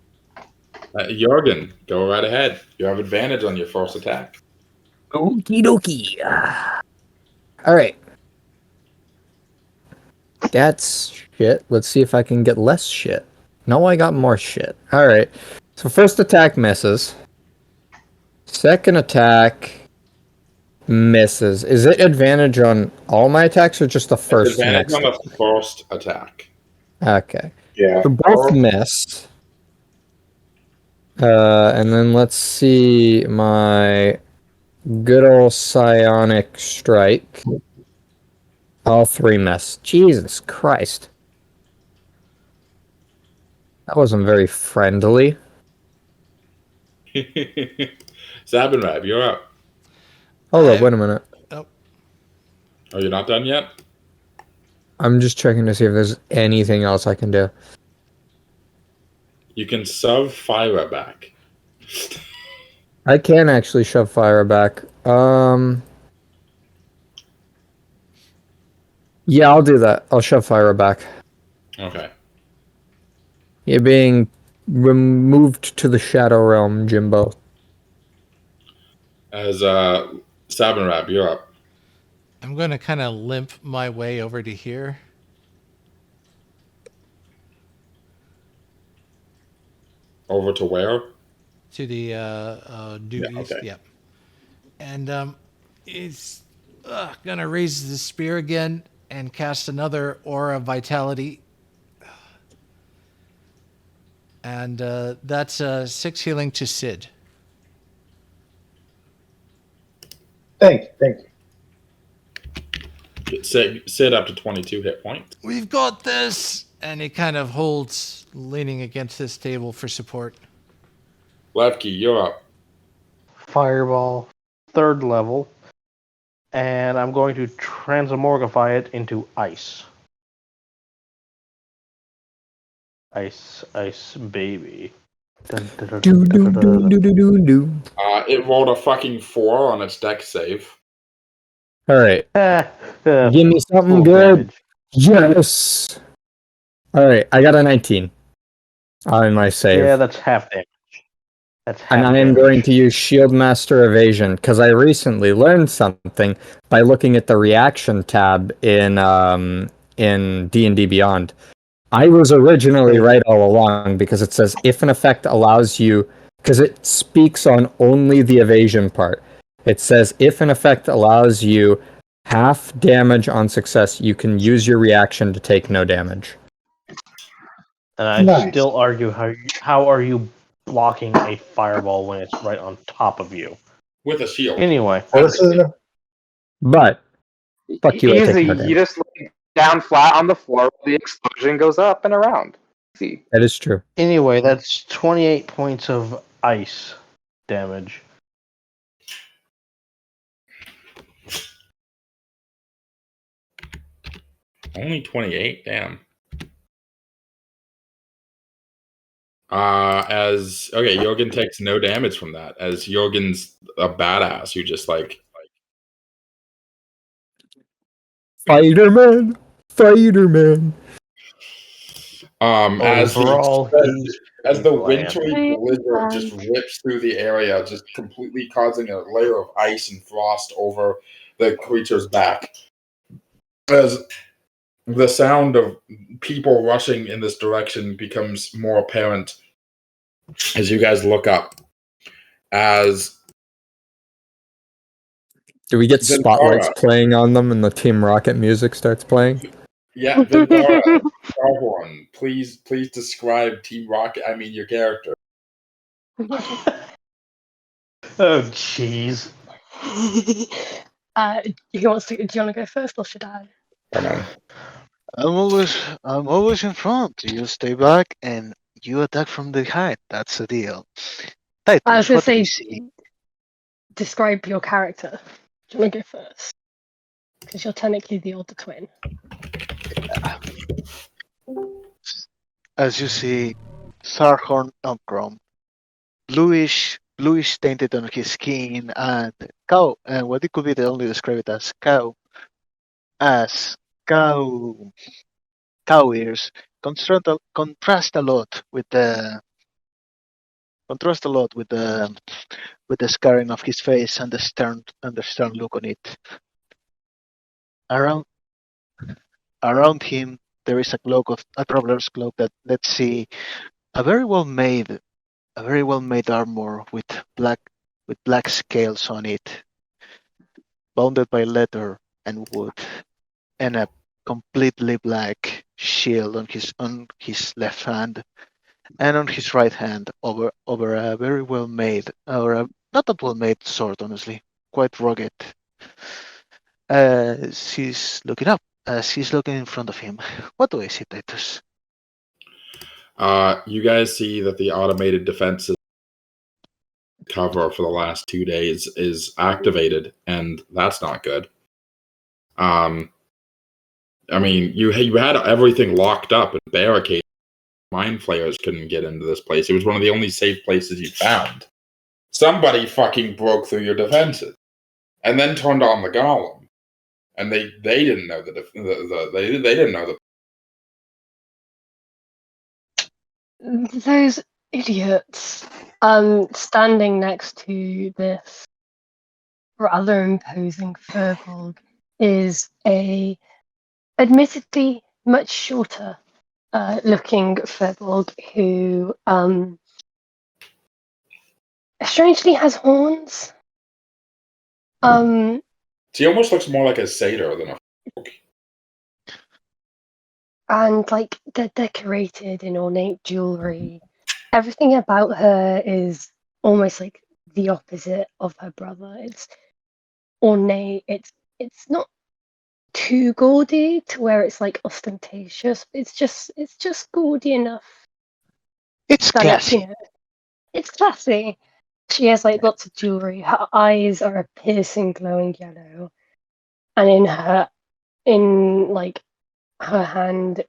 [SPEAKER 4] Jurgen, go right ahead. You have advantage on your first attack.
[SPEAKER 6] Okie dokie. Alright. That's shit. Let's see if I can get less shit. No, I got more shit. Alright. So first attack misses. Second attack misses. Is it advantage on all my attacks or just the first?
[SPEAKER 4] It's advantage on the first attack.
[SPEAKER 6] Okay.
[SPEAKER 10] Yeah.
[SPEAKER 6] So both missed. And then let's see my good old psionic strike. All three missed. Jesus Christ. That wasn't very friendly.
[SPEAKER 4] Sabanrab, you're up.
[SPEAKER 6] Hold up, wait a minute.
[SPEAKER 4] Oh, you're not done yet?
[SPEAKER 6] I'm just checking to see if there's anything else I can do.
[SPEAKER 4] You can shove Phyra back.
[SPEAKER 6] I can actually shove Phyra back. Yeah, I'll do that. I'll shove Phyra back.
[SPEAKER 4] Okay.
[SPEAKER 6] You're being removed to the Shadow Realm, Jimbo.
[SPEAKER 4] As Sabanrab, you're up.
[SPEAKER 5] I'm going to kind of limp my way over to here.
[SPEAKER 4] Over to where?
[SPEAKER 5] To the due east,
[SPEAKER 4] okay.
[SPEAKER 5] yep. And he's going to raise the spear again and cast another Aura of Vitality. And that's 6 healing to Sid.
[SPEAKER 10] Thank you.
[SPEAKER 4] Sid up to 22 hit points.
[SPEAKER 5] We've got this! And he kind of holds, leaning against this table for support.
[SPEAKER 4] Levki, you're up.
[SPEAKER 9] Fireball, 3rd level. And I'm going to transmorgify it into ice. Ice baby.
[SPEAKER 6] Do.
[SPEAKER 4] It rolled a fucking 4 on its dex save.
[SPEAKER 6] Alright. Give me something good. Yes! Alright, I got a 19 on my save.
[SPEAKER 9] Yeah, that's half damage.
[SPEAKER 6] And I am going to use Shield Master Evasion, because I recently learned something by looking at the reaction tab in D&D Beyond. I was originally right all along, because it says if an effect allows you, because it speaks on only the evasion part. It says if an effect allows you half damage on success, you can use your reaction to take no damage.
[SPEAKER 9] And I still argue, how are you blocking a fireball when it's right on top of you?
[SPEAKER 4] With a shield.
[SPEAKER 9] Anyway.
[SPEAKER 6] But, fuck you, I take no
[SPEAKER 7] You
[SPEAKER 6] damage.
[SPEAKER 7] just lay down flat on the floor, the explosion goes up and around. See.
[SPEAKER 6] That is true.
[SPEAKER 9] Anyway, that's 28 points of ice damage.
[SPEAKER 4] Only 28? Damn. Jurgen takes no damage from that, as Jurgen's a badass who just
[SPEAKER 6] Fighter-Man! Fighter-Man!
[SPEAKER 4] As the wintry
[SPEAKER 1] Hey,
[SPEAKER 4] blizzard just rips through the area, just completely causing a layer of ice and frost over the creature's back. As the sound of people rushing in this direction becomes more apparent as you guys look up. As
[SPEAKER 6] Do we get
[SPEAKER 4] Vinthara.
[SPEAKER 6] spotlights playing on them and the Team Rocket music starts playing?
[SPEAKER 4] Yeah, Vinthara, Sarhorn, please describe Team Rocket. I mean, your character.
[SPEAKER 9] Oh, jeez.
[SPEAKER 12] Do you want to go first, or should I?
[SPEAKER 3] I'm always in front. You stay back and you attack from behind. That's the deal.
[SPEAKER 12] I was
[SPEAKER 3] Titus,
[SPEAKER 12] going
[SPEAKER 3] what
[SPEAKER 12] to
[SPEAKER 3] do you
[SPEAKER 12] say,
[SPEAKER 3] see?
[SPEAKER 12] describe your character. Do you want to go first? Because you're technically the older twin.
[SPEAKER 3] As you see, Sarhorn Elmcrown, bluish tainted on his skin, and cow, and what it could be, they only describe it as cow ears. Contrast a lot with the scarring of his face and the stern look on it. Around him there is a traveler's cloak that, let's see, a very well made armor with black scales on it, bounded by leather and wood, and a completely black shield on his left hand, and on his right hand over a very well made, or a not that well made sword, honestly, quite rugged. She's looking up. She's looking in front of him. What do I see, Titus?
[SPEAKER 4] You guys see that the automated defenses cover for the last 2 days is activated, and that's not good. I mean, you had everything locked up and barricaded. Mind flayers couldn't get into this place. It was one of the only safe places you found. Somebody fucking broke through your defenses, and then turned on the golem, and they didn't know they didn't know the.
[SPEAKER 12] Those idiots standing next to this rather imposing Firbolg is a admittedly much shorter looking Firbolg who strangely has horns.
[SPEAKER 4] She almost looks more like a satyr than a folk.
[SPEAKER 12] And like they're decorated in ornate jewelry. Everything about her is almost like the opposite of her brother. It's ornate. It's not too gaudy to where it's like ostentatious. It's just gaudy enough.
[SPEAKER 3] It's
[SPEAKER 12] that
[SPEAKER 3] classy.
[SPEAKER 12] it's classy. She has like lots of jewelry. Her eyes are a piercing, glowing yellow, and in like her hand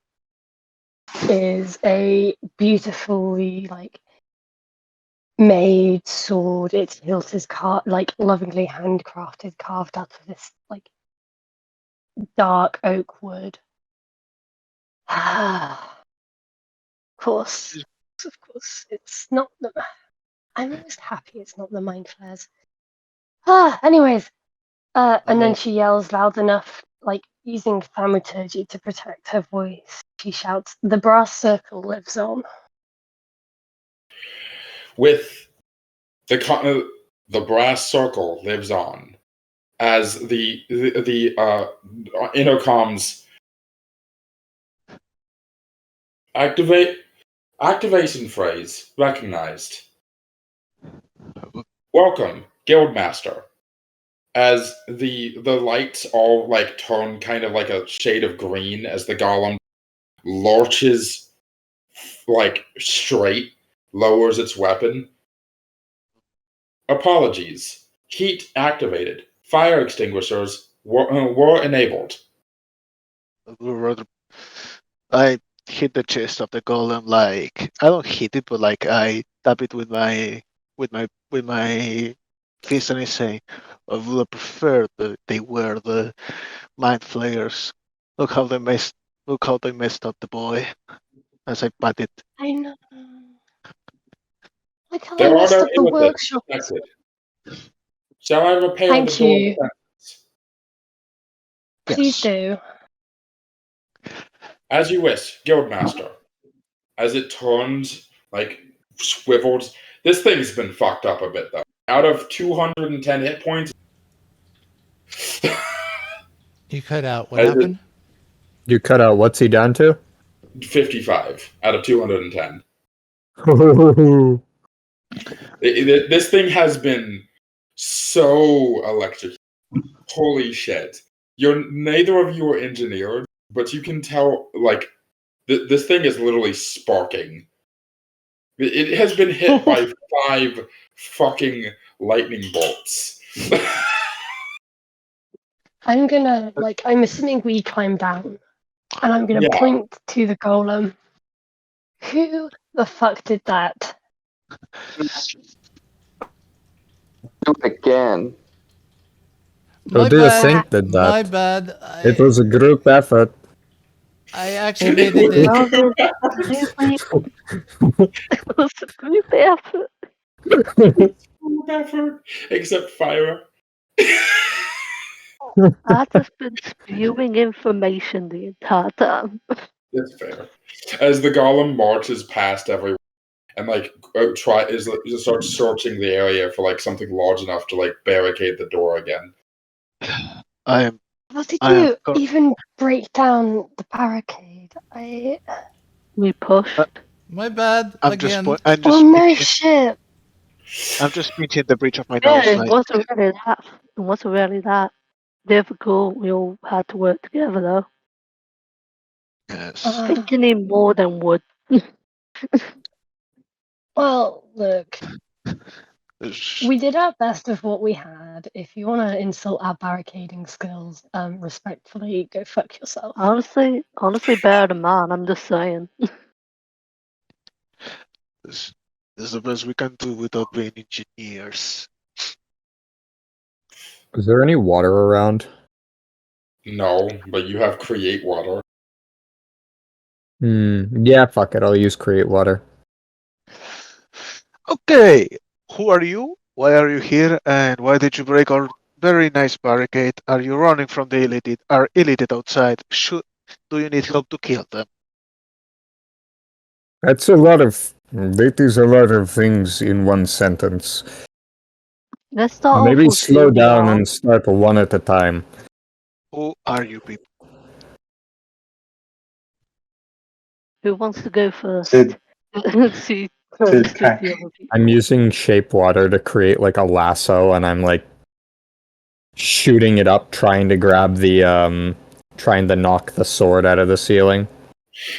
[SPEAKER 12] is a beautifully like made sword. Its hilt is like lovingly handcrafted, carved out of this like dark oak wood. Of course, it's not the. I'm almost happy it's not the mind flares. Anyways, and then she yells loud enough, like using thaumaturgy to protect her voice. She shouts, "The brass circle lives on."
[SPEAKER 4] With the brass circle lives on, as the intercoms activation phrase recognized. Welcome, Guildmaster. As the lights all like turn kind of like a shade of green as the golem lurches like straight, lowers its weapon. Apologies. Heat activated. Fire extinguishers were enabled.
[SPEAKER 3] I hit the chest of the golem, like I don't hit it, but like I tap it with my fist, and I say, I would prefer that they were the mind flayers. Look how they messed up the boy. As I pat it.
[SPEAKER 12] I know. Like how
[SPEAKER 4] There
[SPEAKER 12] I
[SPEAKER 4] are
[SPEAKER 12] messed
[SPEAKER 4] no
[SPEAKER 12] up the
[SPEAKER 4] illnesses
[SPEAKER 12] workshop.
[SPEAKER 4] detected. Shall I repair
[SPEAKER 12] Thank
[SPEAKER 4] the door
[SPEAKER 12] you.
[SPEAKER 4] defenses?
[SPEAKER 12] Please do.
[SPEAKER 4] As you wish, Guildmaster. As it turns, like, swivels. This thing's been fucked up a bit, though. Out of 210 hit points...
[SPEAKER 5] You cut out. What happened?
[SPEAKER 6] You cut out. What's he down to?
[SPEAKER 4] 55 out of 210. This thing has been so electric. Holy shit! Neither of you are engineered, but you can tell like this thing is literally sparking. It has been hit by 5 fucking lightning bolts.
[SPEAKER 12] I'm gonna I'm assuming we climb down, and I'm gonna point to the golem. Who the fuck did that?
[SPEAKER 7] Do it again.
[SPEAKER 6] Who do you think did that?
[SPEAKER 5] My bad.
[SPEAKER 6] It was a group effort.
[SPEAKER 5] I activated it.
[SPEAKER 1] It was a group effort.
[SPEAKER 4] Group effort, except Phyra.
[SPEAKER 1] I've just been spewing information the entire time.
[SPEAKER 4] That's fair. As the golem marches past everyone and starts searching the area for like something large enough to like barricade the door again.
[SPEAKER 12] How did you even break down the barricade?
[SPEAKER 1] We pushed.
[SPEAKER 5] My bad.
[SPEAKER 3] I'm
[SPEAKER 5] again.
[SPEAKER 12] No shit.
[SPEAKER 3] I'm just pinching the bridge of my
[SPEAKER 1] Yeah,
[SPEAKER 3] nose.
[SPEAKER 1] it
[SPEAKER 3] Like,
[SPEAKER 1] wasn't really that. It wasn't really that difficult. We all had to work together though.
[SPEAKER 3] yes.
[SPEAKER 1] Thinking in more than wood.
[SPEAKER 12] Well, look. We did our best with what we had. If you want to insult our barricading skills, respectfully, go fuck yourself.
[SPEAKER 1] Honestly, better than mine. I'm just saying.
[SPEAKER 3] This is the best we can do without being engineers.
[SPEAKER 6] Is there any water around?
[SPEAKER 4] No, but you have create water.
[SPEAKER 6] Yeah, fuck it. I'll use create water.
[SPEAKER 3] Okay, who are you? Why are you here? And why did you break our very nice barricade? Are you running from the illiterate outside? Do you need help to kill them?
[SPEAKER 6] That is a lot of things in one sentence.
[SPEAKER 1] Let's start
[SPEAKER 6] Maybe
[SPEAKER 1] off with
[SPEAKER 6] slow
[SPEAKER 1] who we
[SPEAKER 6] down
[SPEAKER 1] are.
[SPEAKER 6] and start one at a time.
[SPEAKER 3] Who are you people?
[SPEAKER 1] Who wants to go first?
[SPEAKER 10] Sid.
[SPEAKER 1] See,
[SPEAKER 10] Sid,
[SPEAKER 1] the other people.
[SPEAKER 6] I'm using shape water to create like a lasso, and I'm like shooting it up, trying to grab the trying to knock the sword out of the ceiling.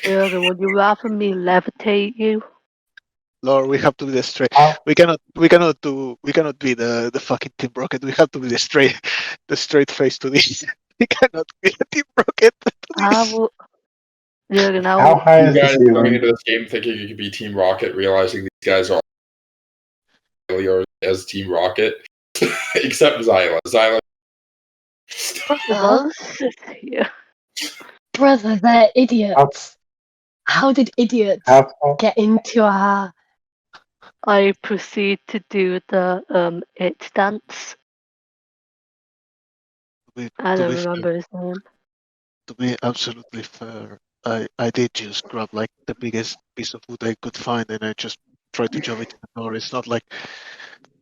[SPEAKER 1] Jurgen, would you rather me levitate you?
[SPEAKER 3] Lord, we have to be the straight. We cannot be the fucking Team Rocket. We have to be the straight face to this. We cannot be a Team Rocket to
[SPEAKER 1] I
[SPEAKER 3] this.
[SPEAKER 1] will. Jurgen, I
[SPEAKER 10] How
[SPEAKER 1] will.
[SPEAKER 10] high
[SPEAKER 4] You
[SPEAKER 10] is the
[SPEAKER 4] guys going
[SPEAKER 10] ceiling?
[SPEAKER 4] into this game thinking you could be Team Rocket, realizing these guys are failure as Team Rocket, except Xila. Xila.
[SPEAKER 1] Yeah.
[SPEAKER 12] Brother, they're idiots. How did idiots get into our...
[SPEAKER 1] I proceed to do the it dance. I don't remember his name.
[SPEAKER 3] To be absolutely fair, I did just grab like the biggest piece of wood I could find and I just tried to jump it in the door. It's not like,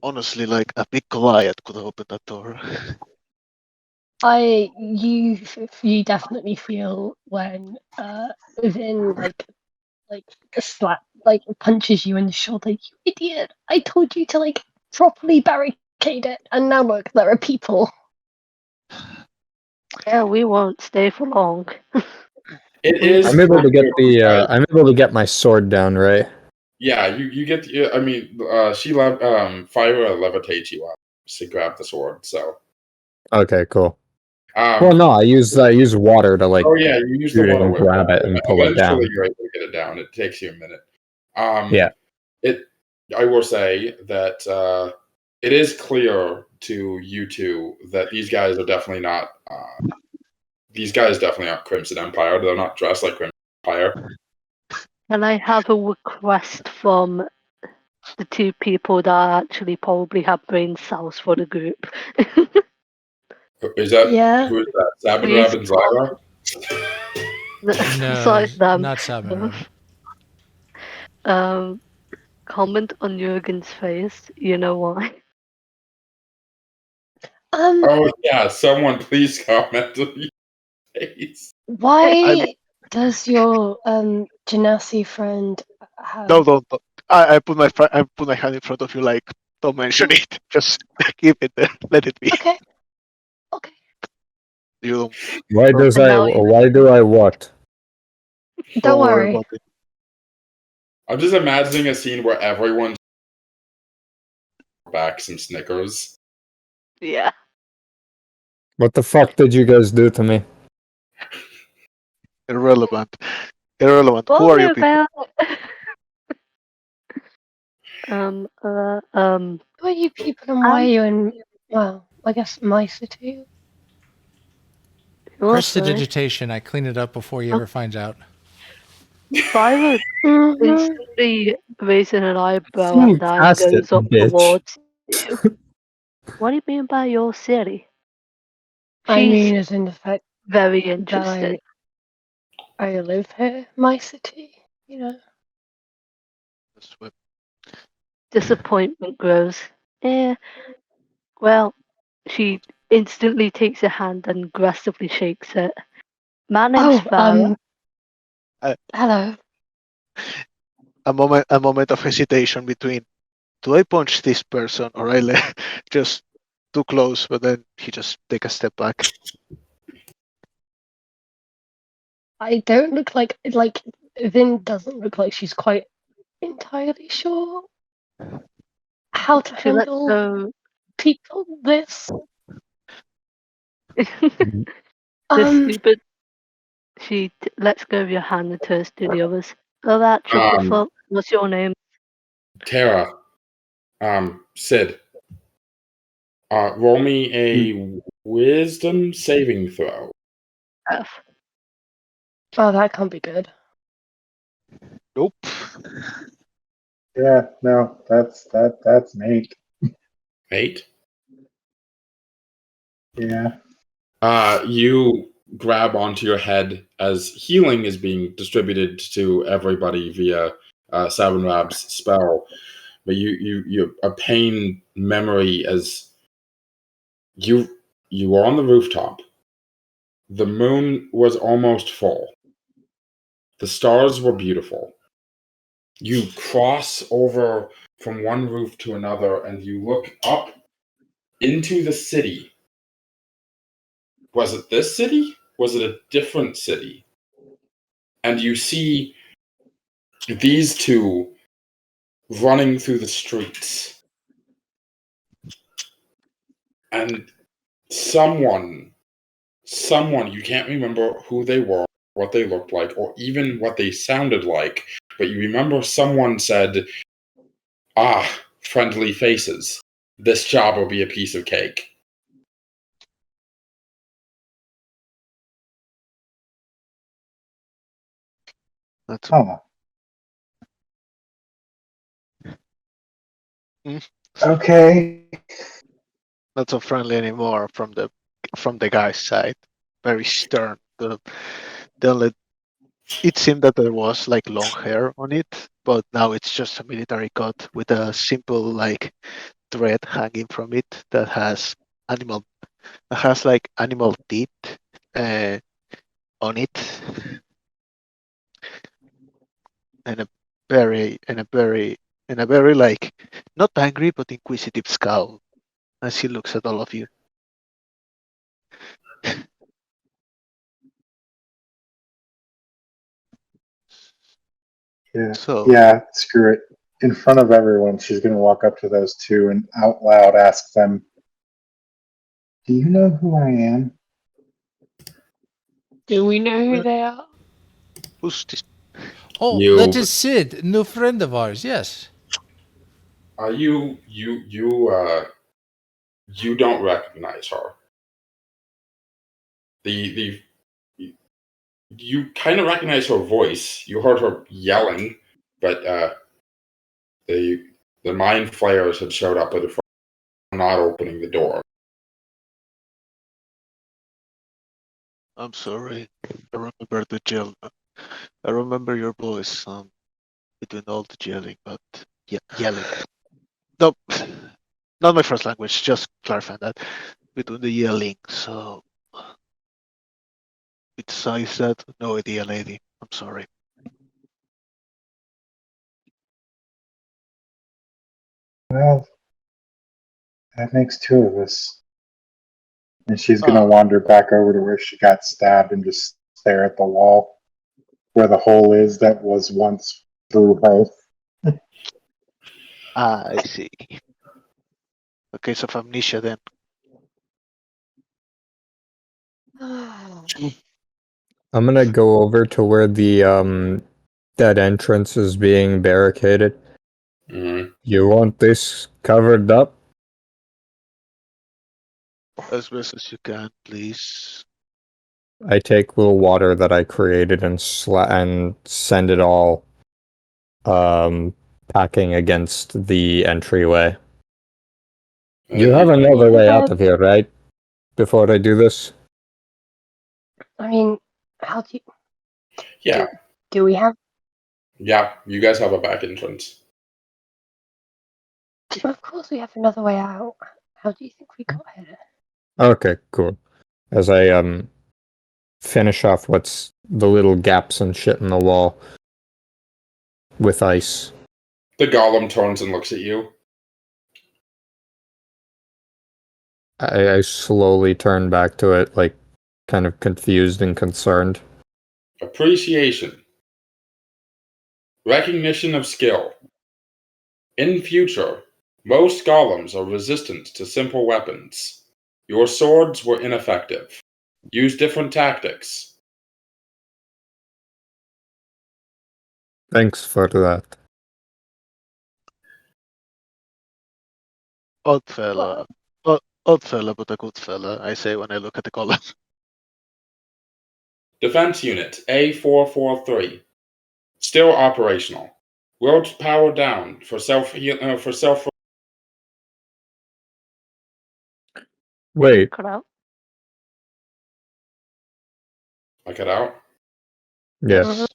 [SPEAKER 3] honestly, like a big Goliath could open that door.
[SPEAKER 12] You definitely feel when Vin punches you in the shoulder. You idiot! I told you to properly barricade it, and now look, there are people.
[SPEAKER 1] Yeah, we won't stay for long.
[SPEAKER 4] It is.
[SPEAKER 6] I'm able to get my sword down, right?
[SPEAKER 4] Yeah, you get. I mean, Phyra levitates you up to grab the sword. So.
[SPEAKER 6] Okay, cool. Well, no, I use water to
[SPEAKER 4] Oh yeah, you use the water whip.
[SPEAKER 6] grab it and pull it down.
[SPEAKER 4] Eventually, you're able to get it down. It takes you a minute.
[SPEAKER 6] Yeah.
[SPEAKER 4] I will say that it is clear to you two that these guys are definitely not. These guys definitely aren't Crimson Empire. They're not dressed like Crimson Empire.
[SPEAKER 1] Can I have a request from the two people that actually probably have brain cells for the group?
[SPEAKER 4] Is that
[SPEAKER 12] Yeah.
[SPEAKER 4] who is that? Sabanrab and Xila?
[SPEAKER 1] Besides them.
[SPEAKER 5] Not Sabanrab.
[SPEAKER 1] Comment on Jurgen's face. You know why?
[SPEAKER 4] Oh yeah, someone please comment on your face.
[SPEAKER 12] Why does your Genasi friend have?
[SPEAKER 3] No, don't. I put my hand in front of you. Like, don't mention it. Just keep it there. Let it be.
[SPEAKER 12] Okay. Okay.
[SPEAKER 3] You don't.
[SPEAKER 6] Why
[SPEAKER 3] Don't,
[SPEAKER 6] do I what?
[SPEAKER 12] Don't worry.
[SPEAKER 3] About it.
[SPEAKER 4] I'm just imagining a scene where everyone back some Snickers.
[SPEAKER 1] Yeah.
[SPEAKER 6] What the fuck did you guys do to me?
[SPEAKER 3] Irrelevant. Irrelevant. Who
[SPEAKER 1] What
[SPEAKER 3] are you people?
[SPEAKER 12] Who are you people and why are you in, well, I guess my city?
[SPEAKER 5] Prestidigitation. I clean it up before he ever finds out.
[SPEAKER 1] Phyra
[SPEAKER 12] Mhm.
[SPEAKER 1] instantly raising an eyebrow at that and
[SPEAKER 6] Cast it,
[SPEAKER 1] goes up
[SPEAKER 6] bitch.
[SPEAKER 1] towards you. What do you mean by your city?
[SPEAKER 12] I
[SPEAKER 1] She's
[SPEAKER 12] mean, as in the fact
[SPEAKER 1] very
[SPEAKER 12] that
[SPEAKER 1] interested.
[SPEAKER 12] I live here, my city, you know.
[SPEAKER 1] Disappointment grows. Eh, well, she instantly takes a hand and aggressively shakes it. My name's Phyra.
[SPEAKER 12] Hello.
[SPEAKER 3] A moment of hesitation between, do I punch this person or I let just too close? But then he just take a step back.
[SPEAKER 12] I don't look like Vin doesn't look like she's quite entirely sure how to
[SPEAKER 1] She lets
[SPEAKER 12] handle
[SPEAKER 1] go.
[SPEAKER 12] people this.
[SPEAKER 1] Stupid. She lets go of your hand and turns to the others. Oh, that Trufflefoot. What's your name?
[SPEAKER 4] Tara, Sid, roll me a wisdom saving throw.
[SPEAKER 1] F.
[SPEAKER 12] Oh, that can't be good.
[SPEAKER 3] Nope.
[SPEAKER 10] Yeah, no, that's Nate.
[SPEAKER 4] 8.
[SPEAKER 10] Yeah.
[SPEAKER 4] You grab onto your head as healing is being distributed to everybody via Sabanrab's spell. But you a pain memory as you were on the rooftop. The moon was almost full. The stars were beautiful. You cross over from one roof to another and you look up into the city. Was it this city? Was it a different city? And you see these two running through the streets. And someone, you can't remember who they were, what they looked like, or even what they sounded like, but you remember someone said, "Ah, friendly faces. This job will be a piece of cake."
[SPEAKER 3] That's
[SPEAKER 10] Okay.
[SPEAKER 3] not so friendly anymore from the guy's side. Very stern. It seemed that there was like long hair on it, but now it's just a military cut with a simple like thread hanging from it that has like animal teeth uh, on it, and a very like not angry but inquisitive scowl as he looks at all of you.
[SPEAKER 10] Yeah.
[SPEAKER 3] So
[SPEAKER 10] Yeah, screw it. In front of everyone, she's going to walk up to those two and out loud ask them, "Do you know who I am?"
[SPEAKER 12] Do we know who they are?
[SPEAKER 3] who's this?
[SPEAKER 5] Oh, that is Sid, new friend of ours. Yes.
[SPEAKER 4] You don't recognize her. You kind of recognize her voice. You heard her yelling, but the mind flayers had showed up at the front, not opening the door.
[SPEAKER 3] I'm sorry. I remember the yell. I remember your voice between all the yelling, but yelling. No, not my first language. Just clarifying that between the yelling. So Which size that? No idea, lady. I'm sorry.
[SPEAKER 10] Well, that makes two of us. And she's gonna wander back over to where she got stabbed and just stare at the wall where the hole is that was once through her.
[SPEAKER 3] I see. A case of amnesia then.
[SPEAKER 6] I'm gonna go over to where the that entrance is being barricaded.
[SPEAKER 4] Mhm.
[SPEAKER 6] You want this covered up?
[SPEAKER 3] As best as you can, please.
[SPEAKER 6] I take little water that I created and send it all packing against the entryway. You have another way out of here, right? Before I do this?
[SPEAKER 12] I mean, how do you...
[SPEAKER 4] Yeah.
[SPEAKER 12] Do we have...
[SPEAKER 4] Yeah, you guys have a back entrance.
[SPEAKER 12] Of course we have another way out. How do you think we got here?
[SPEAKER 6] Okay, cool. As I finish off what's the little gaps and shit in the wall with ice.
[SPEAKER 4] The golem turns and looks at you.
[SPEAKER 6] I slowly turn back to it, like, kind of confused and concerned.
[SPEAKER 4] Appreciation. Recognition of skill. In future, most golems are resistant to simple weapons. Your swords were ineffective. Use different tactics.
[SPEAKER 6] Thanks for that.
[SPEAKER 3] Odd fella. Odd fella, but a good fella, I say when I look at the column.
[SPEAKER 4] Defense Unit A443. Still operational. World power down for self.
[SPEAKER 6] Wait.
[SPEAKER 1] Cut out.
[SPEAKER 4] I cut out.
[SPEAKER 6] Yes.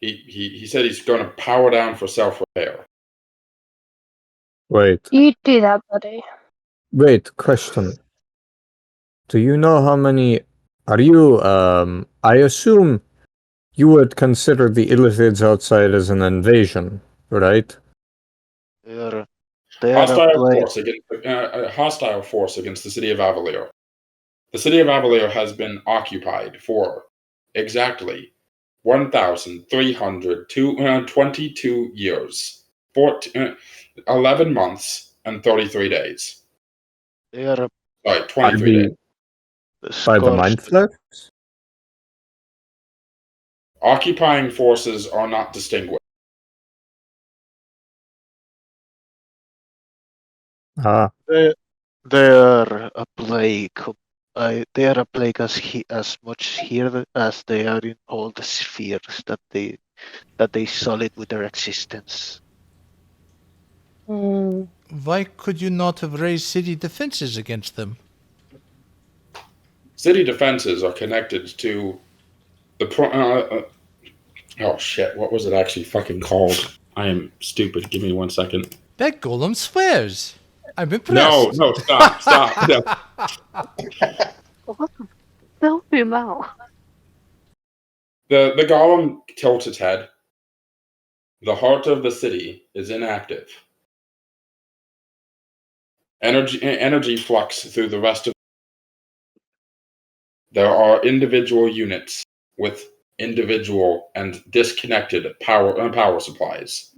[SPEAKER 4] He said he's going to power down for self repair.
[SPEAKER 6] Wait.
[SPEAKER 12] You do that, buddy.
[SPEAKER 6] Wait, question. Do you know how many... Are you, I assume you would consider the Illithids outside as an invasion, right?
[SPEAKER 3] They are
[SPEAKER 4] Hostile force against the city of Avalier. The city of Avalier has been occupied for exactly 1,322 years, 11 months, and 33 days.
[SPEAKER 3] They are
[SPEAKER 4] 23 days.
[SPEAKER 6] By the Mind Flayers?
[SPEAKER 4] Occupying forces are not distinguished.
[SPEAKER 6] Ah.
[SPEAKER 3] They are a plague. They are a plague as much here as they are in all the spheres that they solid with their existence.
[SPEAKER 5] Why could you not have raised city defenses against them?
[SPEAKER 4] City defenses are connected to the oh shit, what was it actually fucking called? I am stupid. Give me 1 second.
[SPEAKER 5] That golem swears. I'm impressed.
[SPEAKER 4] No, stop. No.
[SPEAKER 1] What the filthy mouth?
[SPEAKER 4] The golem tilts its head. The heart of the city is inactive. Energy flux through the rest of. There are individual units with individual and disconnected power supplies.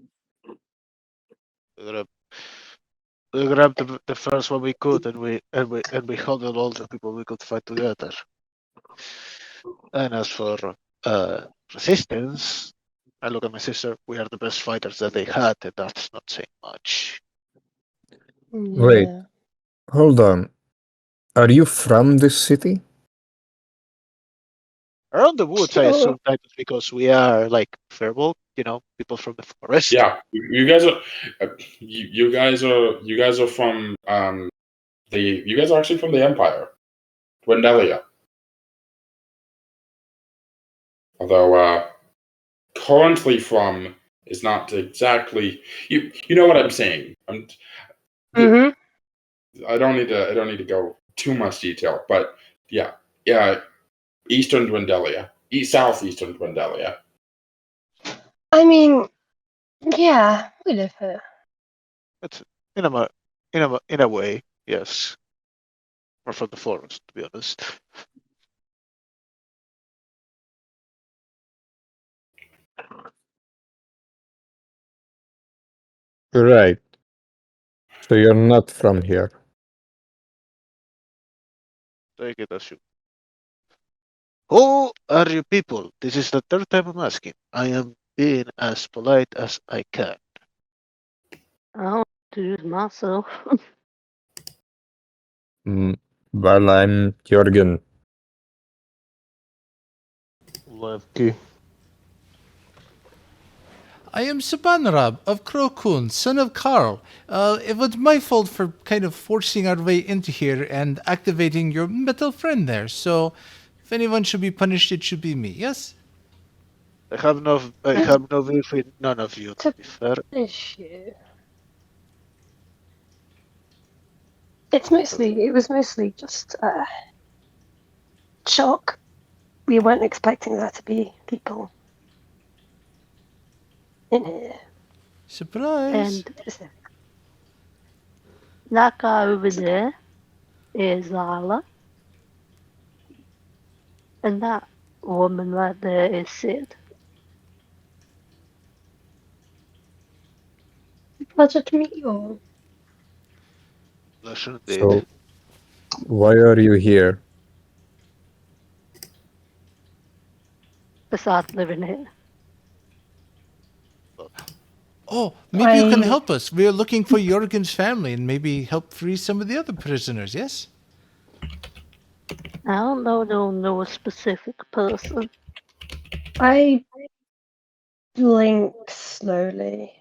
[SPEAKER 3] We grabbed the first one we could, and we huddled all the people we could fight together. And as for resistance, I look at my sister. We are the best fighters that they had, and that's not saying much.
[SPEAKER 6] Wait. Hold on. Are you from this city?
[SPEAKER 3] Around the woods, I assume that is because we are like Firbolg, people from the forest.
[SPEAKER 4] Yeah, you guys are from you guys are actually from the Empire, Gwendelia. Although currently from is not exactly you know what I'm saying. I don't need to go too much detail, but yeah. Eastern Dwendelia. Southeastern Dwendelia.
[SPEAKER 12] I mean, yeah, we live here.
[SPEAKER 3] It's in a way, yes. Or from the forest, to be honest.
[SPEAKER 6] Right. So you're not from here.
[SPEAKER 3] Take it as you. Who are you people? This is the third time I'm asking. I am being as polite as I can.
[SPEAKER 1] I'll do myself.
[SPEAKER 6] Well, I'm Jurgen.
[SPEAKER 9] Levki.
[SPEAKER 5] I am Sabanrab of Krokun, son of Karl. It was my fault for kind of forcing our way into here and activating your metal friend there. So, if anyone should be punished, it should be me. Yes.
[SPEAKER 3] I have no beef with none of you, to be fair.
[SPEAKER 12] Issue. It was mostly just shock. We weren't expecting there to be people in here.
[SPEAKER 5] Surprise.
[SPEAKER 1] And that guy over there is Xila. And that woman right there is Sid.
[SPEAKER 12] Pleasure to meet you all.
[SPEAKER 3] Pleasure indeed.
[SPEAKER 6] So, why are you here?
[SPEAKER 1] Besides living here.
[SPEAKER 5] Oh, maybe you can help us. We are looking for Jurgen's family and maybe help free some of the other prisoners, yes?
[SPEAKER 1] I don't know a specific person.
[SPEAKER 12] I blink slowly.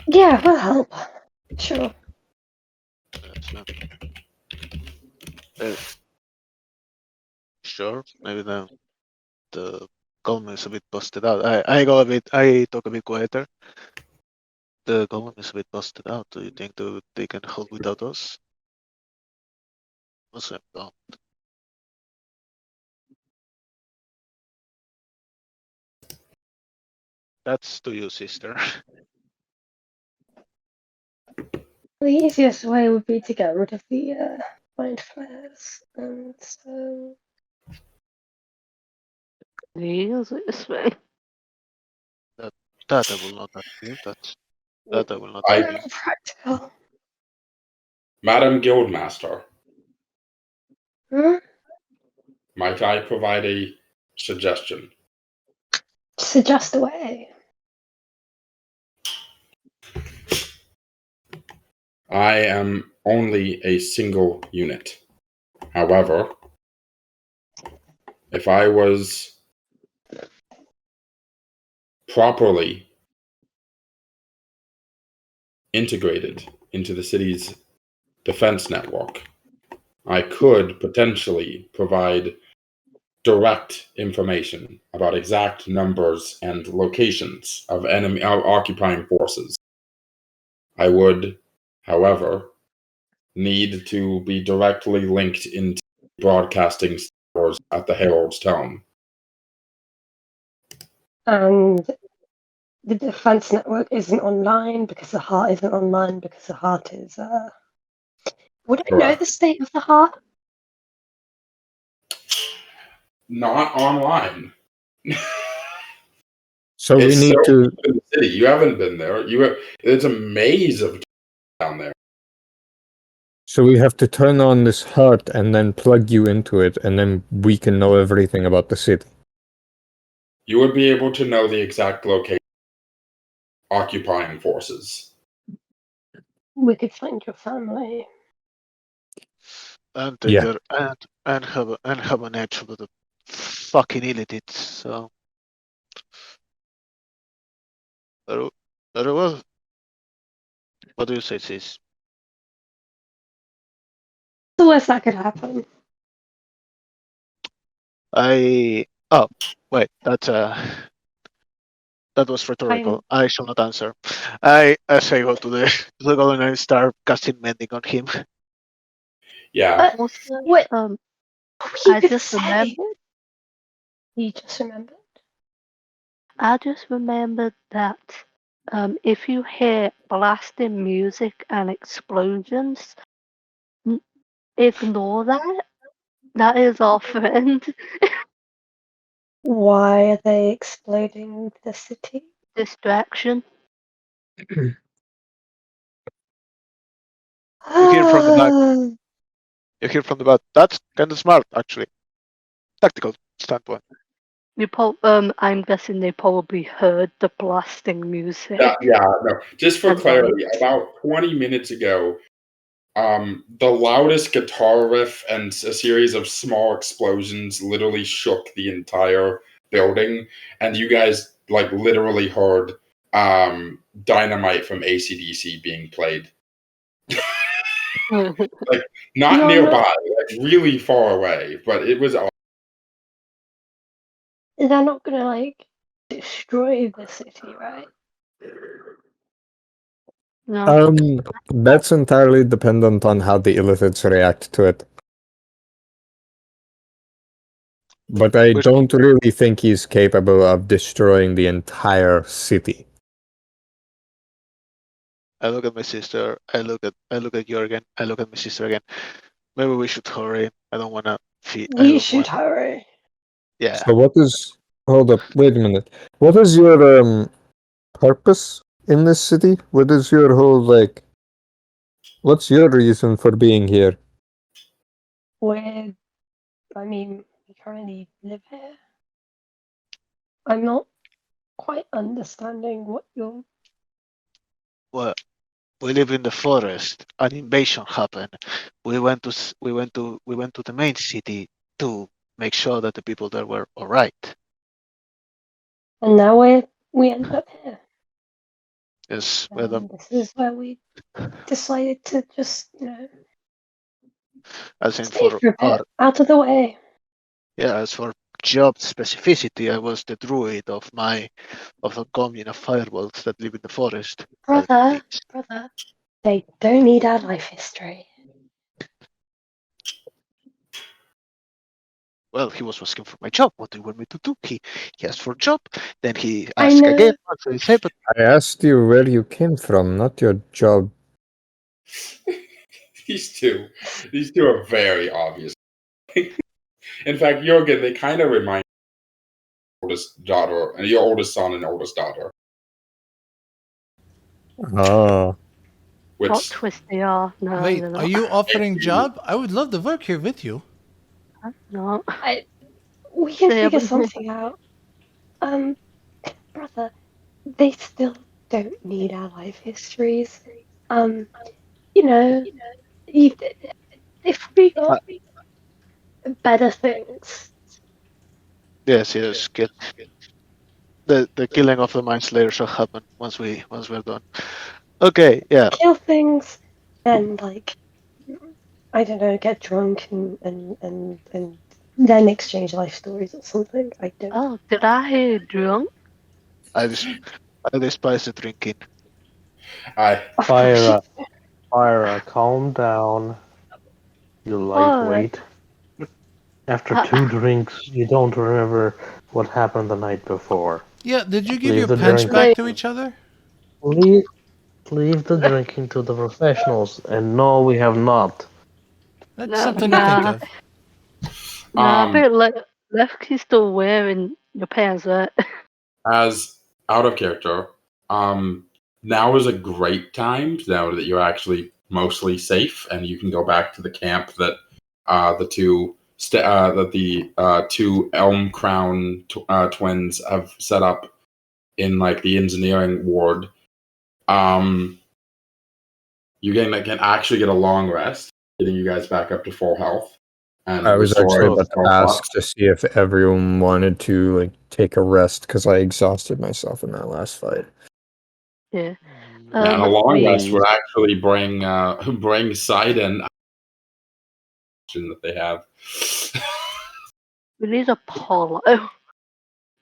[SPEAKER 12] Yeah, we'll help. Sure.
[SPEAKER 3] Sure, maybe the column is a bit busted out. I talk a bit quieter. The column is a bit busted out. Do you think they can hold without us? Also, don't. That's to you, sister.
[SPEAKER 12] The easiest way would be to get rid of the mind flares, and so.
[SPEAKER 1] The easiest way.
[SPEAKER 3] That I will not agree. That I will not agree.
[SPEAKER 12] Practical.
[SPEAKER 4] Madam Guildmaster,
[SPEAKER 12] Hmm?
[SPEAKER 4] might I provide a suggestion?
[SPEAKER 12] Suggest a way.
[SPEAKER 4] I am only a single unit. However, if I was properly integrated into the city's defense network, I could potentially provide direct information about exact numbers and locations of enemy occupying forces. I would, however, need to be directly linked into broadcasting stores at the Herald's Tome.
[SPEAKER 12] And the defense network isn't online because the heart isn't online because the heart is. Would I know
[SPEAKER 4] Correct.
[SPEAKER 12] the state of the heart?
[SPEAKER 4] Not online.
[SPEAKER 6] So we
[SPEAKER 4] It's
[SPEAKER 6] need
[SPEAKER 4] so
[SPEAKER 6] to.
[SPEAKER 4] deep in the city. You haven't been there. It's a maze of down there.
[SPEAKER 6] So we have to turn on this heart and then plug you into it, and then we can know everything about the city.
[SPEAKER 4] You would be able to know the exact location of occupying forces.
[SPEAKER 12] We could find your family.
[SPEAKER 3] And
[SPEAKER 6] Yeah.
[SPEAKER 3] have an edge with the fucking illiterate. So very well. What do you say, sis?
[SPEAKER 12] The worst that could happen.
[SPEAKER 3] Oh wait, that's That was rhetorical. I shall not answer. I go to the golem and start casting mending on him.
[SPEAKER 4] Yeah.
[SPEAKER 1] Also,
[SPEAKER 12] What?
[SPEAKER 1] I
[SPEAKER 12] You
[SPEAKER 1] just
[SPEAKER 12] say?
[SPEAKER 1] remembered.
[SPEAKER 12] You just remembered?
[SPEAKER 1] I just remembered that if you hear blasting music and explosions, ignore that. That is our friend.
[SPEAKER 12] Why are they exploding the city?
[SPEAKER 1] Distraction.
[SPEAKER 3] You hear from the back. You hear from the back. That's kind of smart, actually. Tactical standpoint.
[SPEAKER 1] I'm guessing they probably heard the blasting music.
[SPEAKER 4] No. Just for
[SPEAKER 1] And
[SPEAKER 4] clarity, about 20 minutes ago, the loudest guitar riff and a series of small explosions literally shook the entire building, and you guys like literally heard Dynamite from AC/DC being played. Like not
[SPEAKER 12] No,
[SPEAKER 4] nearby, like really far away, but it was.
[SPEAKER 12] They're not gonna like destroy the city, right?
[SPEAKER 1] No.
[SPEAKER 6] That's entirely dependent on how the illithids react to it. But I don't really think he's capable of destroying the entire city.
[SPEAKER 3] I look at my sister. I look at Jurgen. I look at my sister again. Maybe we should hurry. I don't wanna feed.
[SPEAKER 12] We should hurry.
[SPEAKER 3] Yeah.
[SPEAKER 6] So what is... Hold up, wait a minute. What is your purpose in this city? What is your whole, like... What's your reason for being here?
[SPEAKER 12] We currently live here. I'm not quite understanding what you're...
[SPEAKER 3] Well, we live in the forest. An invasion happened. We went to the main city to make sure that the people there were all right.
[SPEAKER 12] And now we end up here.
[SPEAKER 3] Yes,
[SPEAKER 12] This is where we decided to just,
[SPEAKER 3] as in
[SPEAKER 12] stay for a bit, out of the way.
[SPEAKER 3] Yeah, as for job specificity, I was the druid of a commune of firebolts that live in the forest.
[SPEAKER 12] Brother, they don't need our life history.
[SPEAKER 3] Well, he was asking for my job. What do you want me to do? He asked for a job. Then he
[SPEAKER 12] I
[SPEAKER 3] asked
[SPEAKER 12] know.
[SPEAKER 3] again. What do you say? But
[SPEAKER 6] I asked you where you came from, not your job.
[SPEAKER 4] These two are very obvious. In fact, Jurgen, they kind of remind your oldest daughter and your oldest son and oldest daughter.
[SPEAKER 6] Oh.
[SPEAKER 1] What twist they are. No,
[SPEAKER 5] Wait,
[SPEAKER 1] they're not.
[SPEAKER 5] are you offering job? I would love to work here with you.
[SPEAKER 1] No.
[SPEAKER 12] We can figure something out. Brother, they still don't need our life histories. If we got better things.
[SPEAKER 3] yes. The killing of the Mind Slayer shall happen once we're done. Okay, yeah.
[SPEAKER 12] Kill things and I don't know, get drunk and then exchange life stories or something. I don't.
[SPEAKER 1] Oh, did I hear drunk?
[SPEAKER 3] I despise the drinking.
[SPEAKER 9] Phyra, calm down. You lightweight. After 2 drinks, you don't remember what happened the night before.
[SPEAKER 5] Yeah, did you give
[SPEAKER 9] Leave
[SPEAKER 5] your
[SPEAKER 9] the
[SPEAKER 5] pants
[SPEAKER 9] drink-
[SPEAKER 5] back to each other?
[SPEAKER 9] Leave the drinking to the professionals, and no, we have not.
[SPEAKER 5] That's something to think of.
[SPEAKER 1] Nah, I bet Lefky's still wearing your pants, right?
[SPEAKER 4] As out of character, now is a great time now that you're actually mostly safe, and you can go back to the camp that the two Elmcrown twins have set up in the engineering ward. You can actually get a long rest, getting you guys back up to full health. And
[SPEAKER 6] I was actually about to ask to see if everyone wanted to take a rest because I exhausted myself in that last fight.
[SPEAKER 1] Yeah.
[SPEAKER 4] And a long rest would actually bring Sydaan that they have.
[SPEAKER 1] We need Apollo.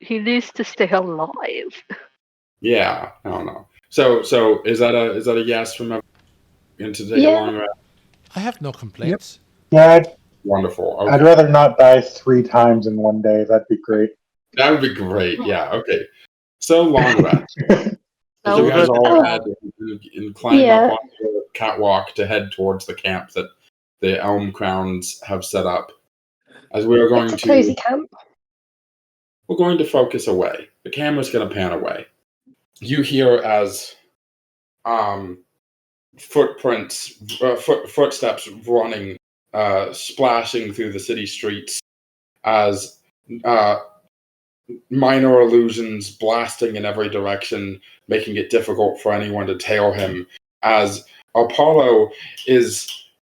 [SPEAKER 1] He needs to stay alive.
[SPEAKER 4] Yeah, I don't know. So is that a yes from everyone to take a
[SPEAKER 12] Yeah.
[SPEAKER 4] long rest?
[SPEAKER 5] I have no complaints.
[SPEAKER 10] Yeah,
[SPEAKER 4] Wonderful.
[SPEAKER 10] I'd
[SPEAKER 4] Okay.
[SPEAKER 10] rather not die 3 times in one day. That'd be great.
[SPEAKER 4] That would be great. Yeah. Okay. So long rest. As you
[SPEAKER 1] Sounds
[SPEAKER 4] guys
[SPEAKER 1] good.
[SPEAKER 4] all
[SPEAKER 12] Oh.
[SPEAKER 4] head and climb
[SPEAKER 12] Yeah.
[SPEAKER 4] up onto the catwalk to head towards the camp that the Elm Crowns have set up. As we are going
[SPEAKER 12] It's a cozy
[SPEAKER 4] to,
[SPEAKER 12] camp.
[SPEAKER 4] we're going to focus away. The camera's going to pan away. You hear as footsteps running, splashing through the city streets, as minor illusions blasting in every direction, making it difficult for anyone to tail him, as Apollo is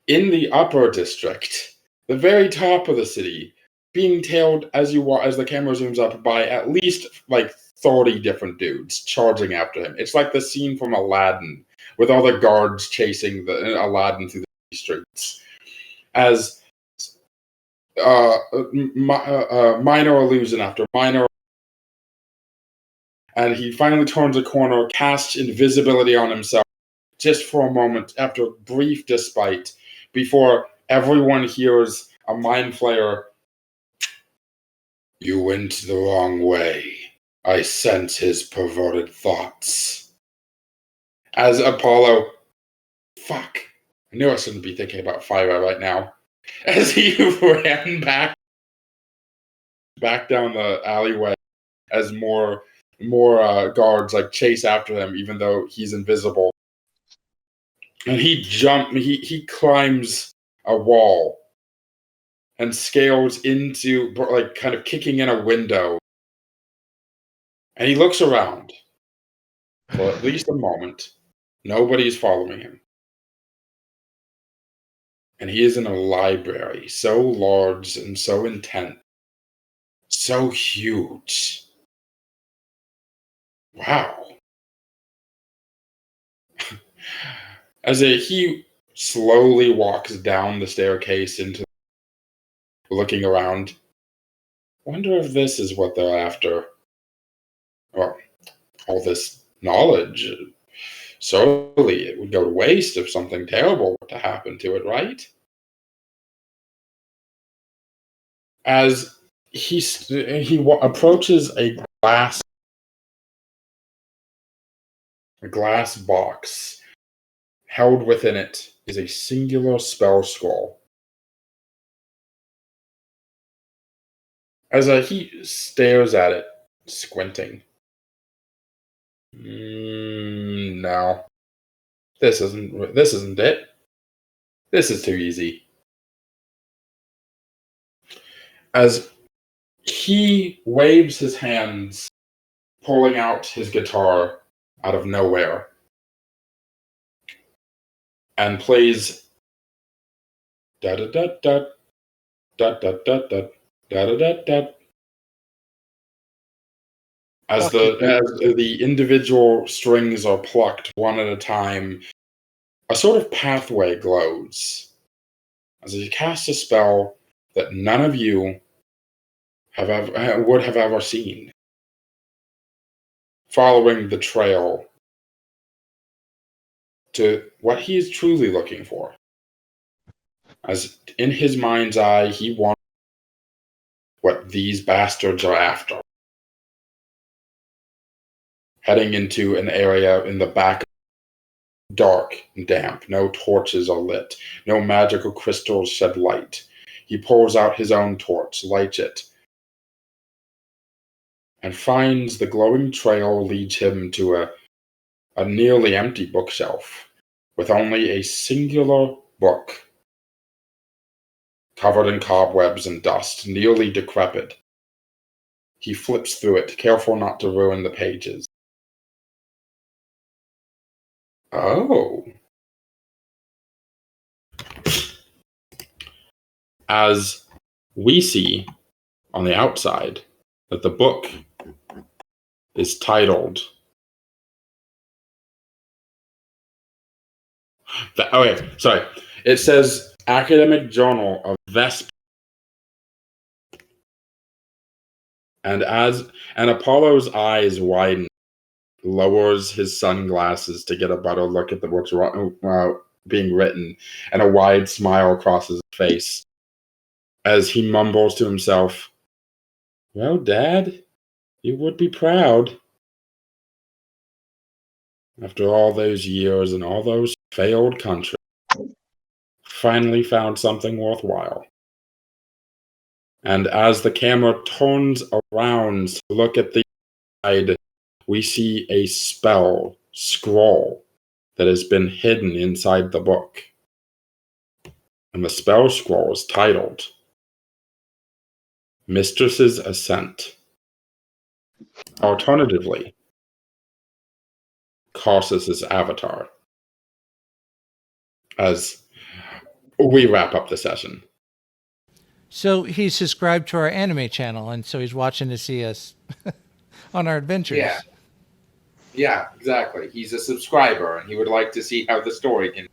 [SPEAKER 4] in the upper district, the very top of the city, being tailed as the camera zooms up by at least like 30 different dudes charging after him. It's like the scene from Aladdin, with all the guards chasing Aladdin through the streets. As minor illusion after minor, and he finally turns a corner, casts invisibility on himself just for a moment after brief despite, before everyone hears a mind flayer. You went the wrong way. I sense his perverted thoughts. As Apollo, fuck, I knew I shouldn't be thinking about Phyra right now. As he ran back down the alleyway, as more guards like chase after him, even though he's invisible. And he climbs a wall and scales into, like, kind of kicking in a window. And he looks around for at least a moment. Nobody's following him. And he is in a library so large and so intense, so huge. Wow. As he slowly walks down the staircase into looking around. Wonder if this is what they're after. Well, all this knowledge. Surely it would go to waste if something terrible were to happen to it, right? As he approaches a glass box, held within it is a singular spell scroll. As he stares at it, squinting. No, this isn't it. This is too easy. As he waves his hands, pulling out his guitar out of nowhere, and plays da da da da da da da da da da da. As the individual strings are plucked one at a time, a sort of pathway glows as he casts a spell that none of you would have ever seen, following the trail to what he is truly looking for. As in his mind's eye, he wants what these bastards are after. Heading into an area in the back, dark and damp. No torches are lit. No magical crystals shed light. He pulls out his own torch, lights it, and finds the glowing trail leads him to a nearly empty bookshelf with only a singular book, covered in cobwebs and dust, nearly decrepit. He flips through it, careful not to ruin the pages. Oh. As we see on the outside that the book is titled... It says Academic Journal of Vesp. And Apollo's eyes widen lowers his sunglasses to get a better look at the books being written, and a wide smile crosses his face as he mumbles to himself, "Well, Dad, you would be proud. After all those years and all those failed countries, finally found something worthwhile." And as the camera turns around to look at the side, we see a spell scroll that has been hidden inside the book. And the spell scroll is titled Mistress's Ascent. Alternatively, Carssus's Avatar. As we wrap up the session.
[SPEAKER 5] So he's subscribed to our anime channel, and so he's watching to see us on our adventures.
[SPEAKER 4] Yeah, exactly. He's a subscriber, and he would like to see how the story can